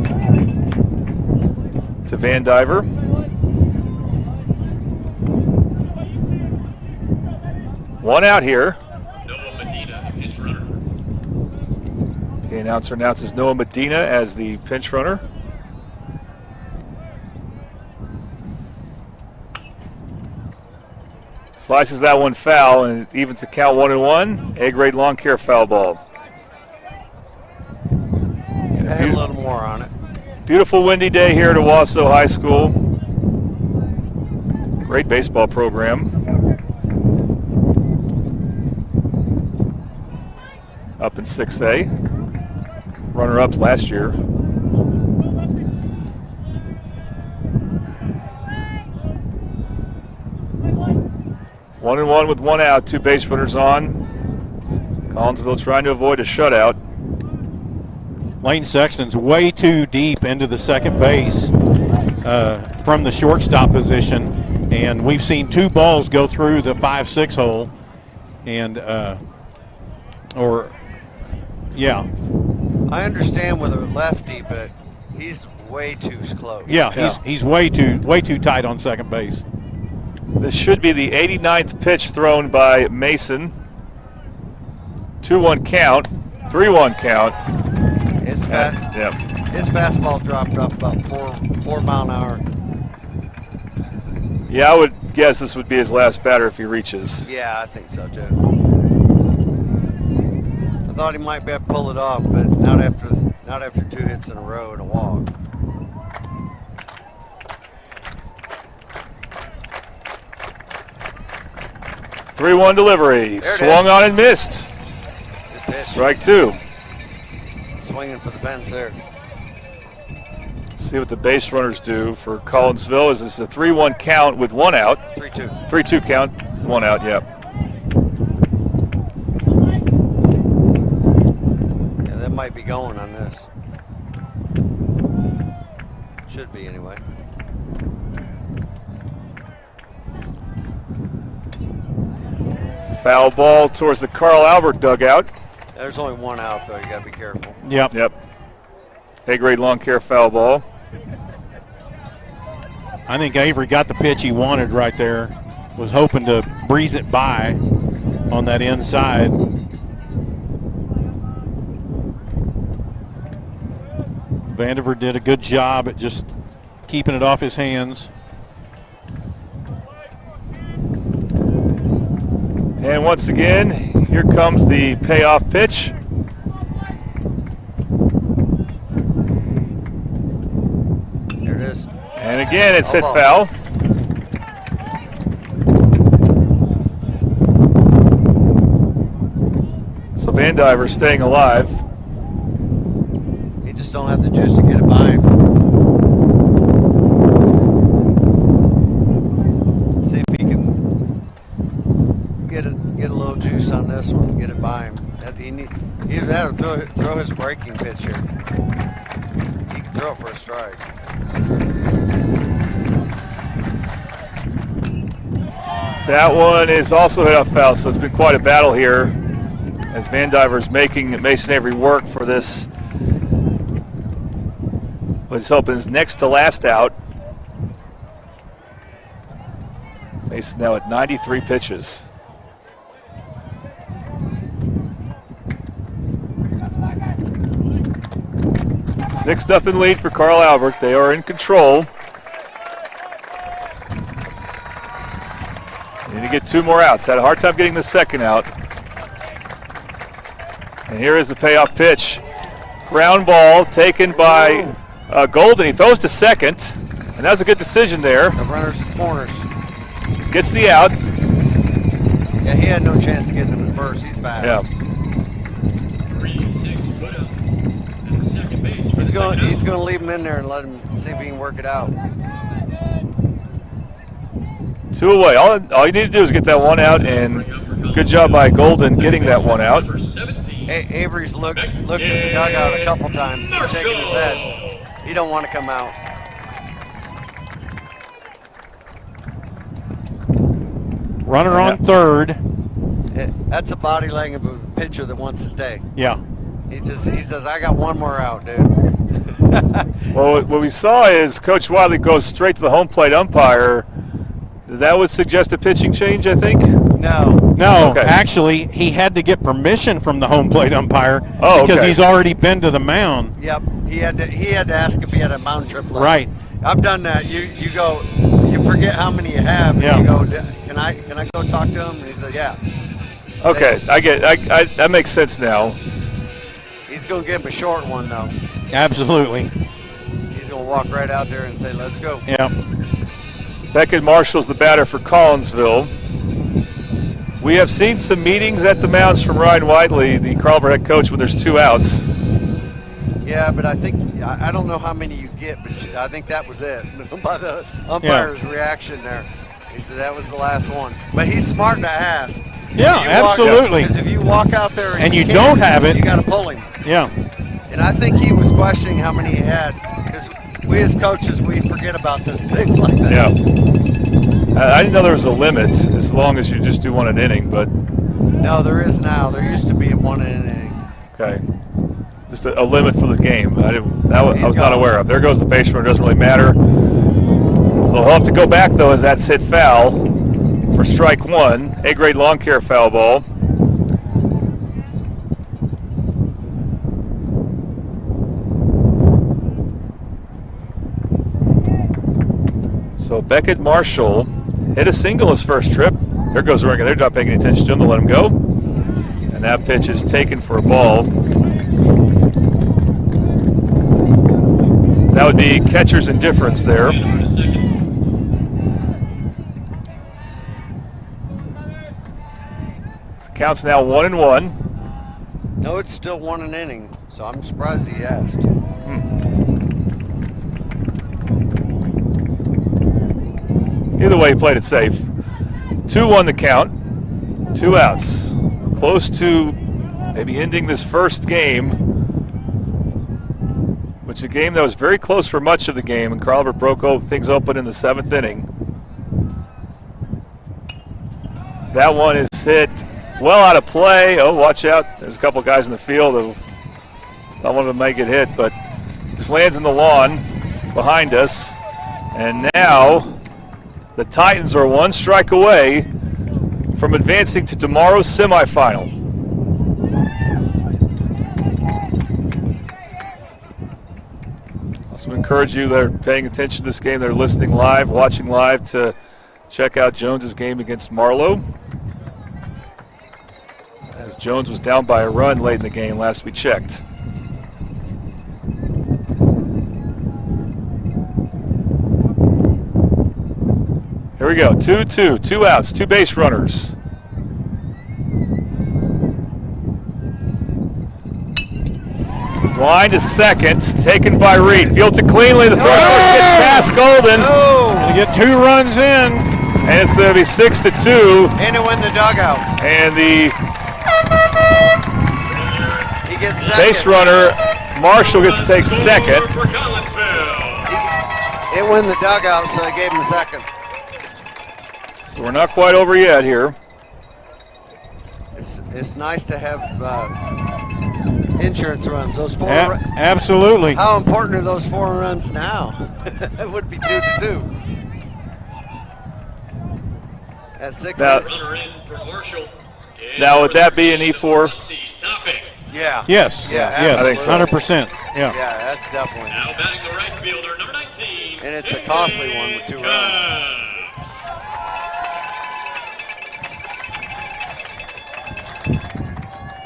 to Vandiver. One out here. Noah Medina, pinch runner. The announcer announces Noah Medina as the pinch runner. Slices that one foul, and it evens the count 1-1. A-grade lawn care foul ball. Add a little more on it. Beautiful windy day here at Owasso High School. Great baseball program. Up in 6A. Runner-up last year. One and one with one out, 2 base runners on. Collinsville trying to avoid a shutout. Lane Sexton's way too deep into the second base from the shortstop position, and we've seen 2 balls go through the 5-6 hole, and yeah. I understand with a lefty, but he's way too close. Yeah, he's way too tight on second base. This should be the 89th pitch thrown by Mason. 2-1 count, 3-1 count. His fastball dropped off about 4 mile an hour. Yeah, I would guess this would be his last batter if he reaches. Yeah, I think so too. I thought he might be able to pull it off, but not after 2 hits in a row and a walk. Three-one delivery. Swung on and missed. Strike 2. Swinging for the fence there. See what the base runners do for Collinsville. Is this a 3-1 count with 1 out? 3-2. 3-2 count with 1 out, yeah. Yeah, that might be going on this. Should be anyway. Foul ball towards the Carl Albert dugout. There's only 1 out, though. You got to be careful. Yep. A-grade lawn care foul ball. I think Avery got the pitch he wanted right there. Was hoping to breeze it by on that inside. Vandiver did a good job at just keeping it off his hands. And once again, here comes the payoff pitch. is. And again, it's hit foul. So Vandiver staying alive. He just don't have the juice to get it by him. See if he can get a little juice on this one, get it by him. Either that or throw his breaking pitch here. He can throw it for a strike. That one is also hit off foul, so it's been quite a battle here as Vandiver's making Mason Avery work for this. Let's hope is next to last out. Mason now at 93 pitches. 6-0 lead for Carl Albert. They are in control. They need to get 2 more outs. Had a hard time getting the second out. And here is the payoff pitch. Ground ball taken by Golden. He throws to second, and that was a good decision there. The runners and corners. Gets the out. Yeah, he had no chance to get him at first. He's fast. Yeah. He's going to leave him in there and let him see if he can work it out. 2 away. All you need to do is get that one out, and good job by Golden getting that one out. Avery's looked at the dugout a couple times, shaking his head. He don't want to come out. Runner on third. That's a body language of a pitcher that wants to stay. Yeah. He says, I got one more out, dude. Well, what we saw is Coach Wiley goes straight to the home plate umpire. That would suggest a pitching change, I think? No. No, okay. Actually, he had to get permission from the home plate umpire because okay. He's already been to the mound. Yep. He had to ask if he had a mound trip left. Right. I've done that. You go, you forget how many you have, and you go, can I go talk to him? And he said, yeah. Okay, that makes sense now. He's going to give him a short one, though. Absolutely. He's going to walk right out there and say, let's go. Yeah. Beckett Marshall's the batter for Collinsville. We have seen some meetings at the mounds from Ryan Whiteley, the Carlver head coach, when there's 2 outs. Yeah, but I don't know how many you get, but I think that was it by the umpire's reaction there. He said that was the last one. But he's smart to ask. Yeah, absolutely. Because if you walk out there and you don't have it, you got to pull him. Yeah. And I think he was questioning how many he had, because we as coaches, we forget about the things like that. Yeah. I didn't know there was a limit as long as you just do 1 an inning, but. No, there is now. There used to be 1 in an inning. Okay. Just a limit for the game. I was not aware of. There goes the base runner. Doesn't really matter. They'll have to go back, though, as that's hit foul for strike 1. A-grade lawn care foul ball. So Beckett Marshall hit a single his first trip. There goes the ringer. They're not paying any attention to him to let him go. And that pitch is taken for a ball. That would be catcher's indifference there. So count's now 1-1. No, it's still 1 an inning, so I'm surprised he asked. Either way, he played it safe. 2-1 the count. 2 outs. Close to maybe ending this first game, which is a game that was very close for much of the game, and Carlver broke things open in the 7th inning. That one is hit well out of play. Oh, watch out. There's a couple guys in the field who not one of them may get hit, but just lands in the lawn behind us. And now the Titans are 1 strike away from advancing to tomorrow's semifinal. Also encourage you that are paying attention to this game, they're listening live, watching live, to check out Jones's game against Marlowe. As Jones was down by a run late in the game last we checked. we go. 2-2. 2 outs. 2 base runners. Line to second. Taken by Reed. Fields it cleanly. The throw gets past Golden. Gonna get 2 runs in. And it's going to be 6-2. And it went in the dugout. And the He gets second. base runner, Marshall, gets to take second. It went in the dugout, so they gave him second. So we're not quite over yet here. It's nice to have insurance runs. Those 4 absolutely. How important are those 4 runs now? It would be 2-2. At 6. Now would that be an E4? Yeah. Yes. Yeah. Yes. I think so. 100%. Yeah. Yeah, that's definitely. Now batting the right fielder, number 19. And it's a costly one with 2 runs.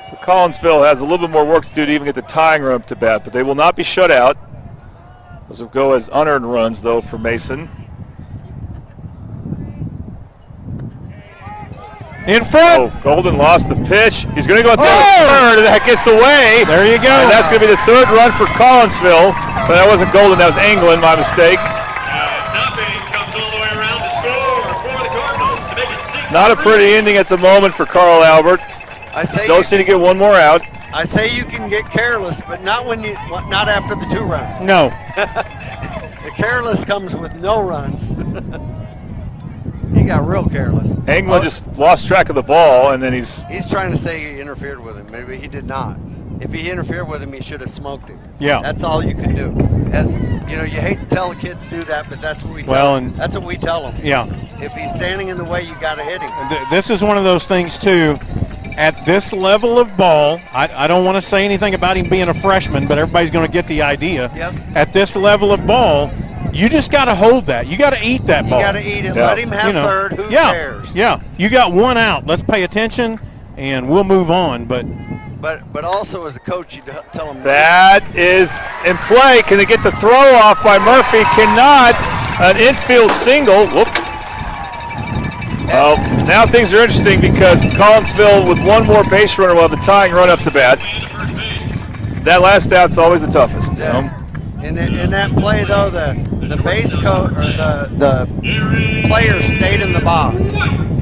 So Collinsville has a little bit more work to do to even get the tying run up to bat, but they will not be shut out. Those will go as unearned runs, though, for Mason. In front. Oh, Golden lost the pitch. He's going to go at the third, and that gets away. There you go. And that's going to be the 3rd run for Collinsville. But that wasn't Golden, that was England, my mistake. Stopping comes all the way around to score for the Cardinals to make it 6. Not a pretty ending at the moment for Carl Albert. I say Still need to get 1 more out. I say you can get careless, but not after the 2 runs. No. The careless comes with no runs. He got real careless. England just lost track of the ball, and then he's trying to say he interfered with him. Maybe he did not. If he interfered with him, he should have smoked him. Yeah. That's all you can do. As you know, you hate to tell a kid to do that, but that's what we tell him. That's what we tell him. Yeah. If he's standing in the way, you got to hit him. This is one of those things too. At this level of ball, I don't want to say anything about him being a freshman, but everybody's going to get the idea. Yep. At this level of ball, you just got to hold that. You got to eat that ball. You got to eat it. Yeah. Let him have third. Who cares? Yeah. You got 1 out. Let's pay attention, and we'll move on. But also as a coach, you tell him that is in play. Can they get the throw off by Murphy? Cannot. An infield single. Whoop. Well, now things are interesting because Collinsville with 1 more base runner will have the tying run up to bat. That last out's always the toughest. Yeah. In that play, though, the base coach or the player stayed in the box.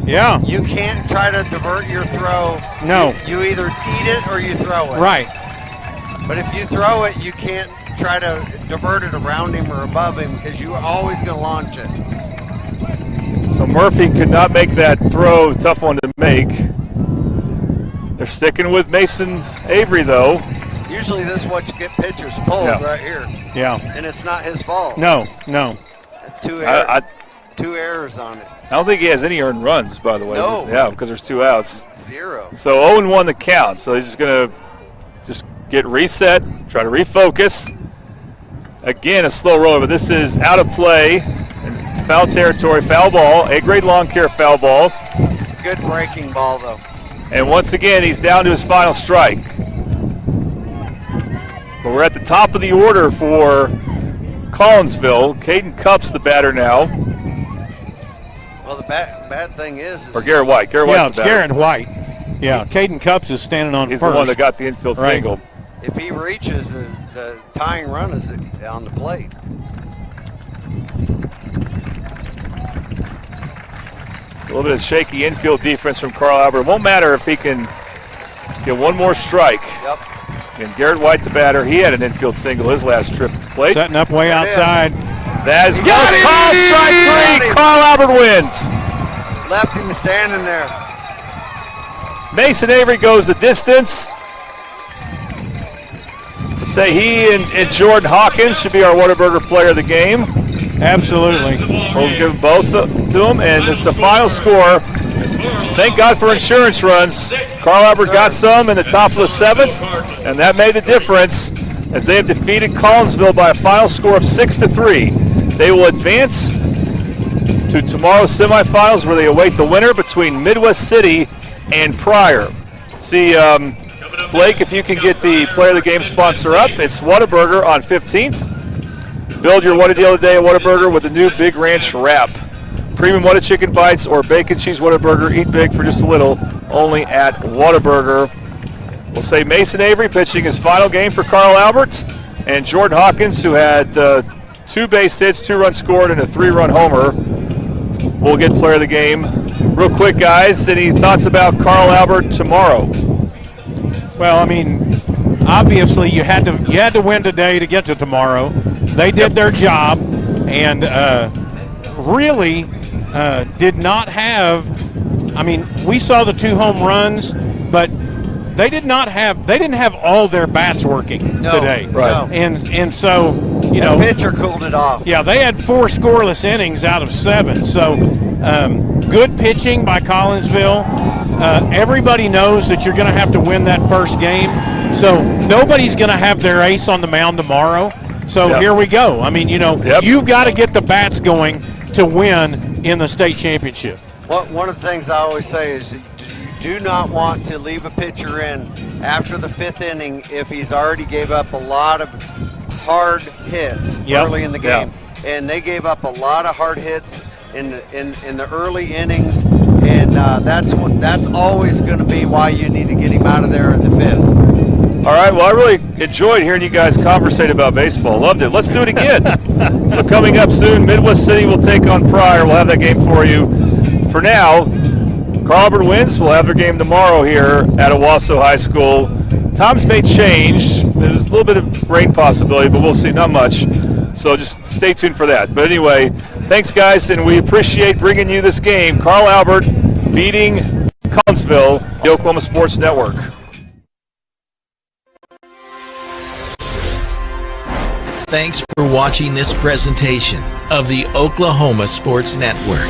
Yeah. You can't try to divert your throw. No. You either eat it or you throw it. Right. But if you throw it, you can't try to divert it around him or above him because you're always going to launch it. So Murphy could not make that throw. Tough one to make. They're sticking with Mason Avery, though. Usually this is what you get pitchers pulled right here. Yeah. And it's not his fault. No. It's 2 errors on it. I don't think he has any earned runs, by the way. No. Yeah, because there's 2 outs. 0. So 0-1 the count. So he's just going to get reset, try to refocus. Again, a slow roller, but this is out of play. Foul territory, foul ball, A-grade lawn care foul ball. Good breaking ball, though. And once again, he's down to his final strike. But we're at the top of the order for Collinsville. Caden Cupp's the batter now. Well, the bad thing is or Garrett White. Garrett White's it's the batter. Garrett White. Yeah, Caden Cups is standing on He's first. the one that got the infield single. If he reaches, the tying run is on the plate. A little bit of shaky infield defense from Carl Albert. It won't matter if he can get 1 more strike. Yep. And Garrett White, the batter, he had an infield single his last trip to the plate. Setting up way outside. That is called strike 3. Carl Albert wins. Left him standing there. Mason Avery goes the distance. Say he and Jordan Hawkins should be our Whataburger player of the game. Absolutely. We'll give both to him, and it's a final score. Thank God for insurance runs. Carl Albert got some in the top of the 7th, and that made the difference as they have defeated Collinsville by a final score of 6-3. They will advance to tomorrow's semifinals where they await the winner between Midwest City and Pryor. See, Blake, if you can get the player of the game sponsor up, it's Whataburger on 15th. Build your What a Deal today at Whataburger with the new Big Ranch wrap. premium Whataburger chicken bites or bacon cheese Whataburger. Eat big for just a little, only at Whataburger. We'll say Mason Avery pitching his final game for Carl Albert, and Jordan Hawkins, who had 2 base hits, 2 runs scored, and a 3-run homer, will get player of the game. Real quick, guys, any thoughts about Carl Albert tomorrow? Well, I mean, obviously you had to win today to get to tomorrow. They did their job, and really did not have. I mean, we saw the 2 home runs, but they didn't have all their bats working today. Right. And so, you know, the pitcher cooled it off. Yeah, they had 4 scoreless innings out of 7. So good pitching by Collinsville. Everybody knows that you're going to have to win that first game. So nobody's going to have their ace on the mound tomorrow. So here we go. I mean, you know, you've got to get the bats going to win in the state championship. One of the things I always say is, do not want to leave a pitcher in after the 5th inning if he's already gave up a lot of hard hits early in the game. And they gave up a lot of hard hits in the early innings, and that's always going to be why you need to get him out of there in the 5th. All right, well, I really enjoyed hearing you guys conversate about baseball. Loved it. Let's do it again. So coming up soon, Midwest City will take on Pryor. We'll have that game for you. For now, Carl Albert wins. We'll have their game tomorrow here at Owasso High School. Times may change. There's a little bit of rain possibility, but we'll see. Not much. So just stay tuned for that. But anyway, thanks, guys, and we appreciate bringing you this game. Carl Albert beating Collinsville, the Oklahoma Sports Network. Thanks for watching this presentation of the Oklahoma Sports Network.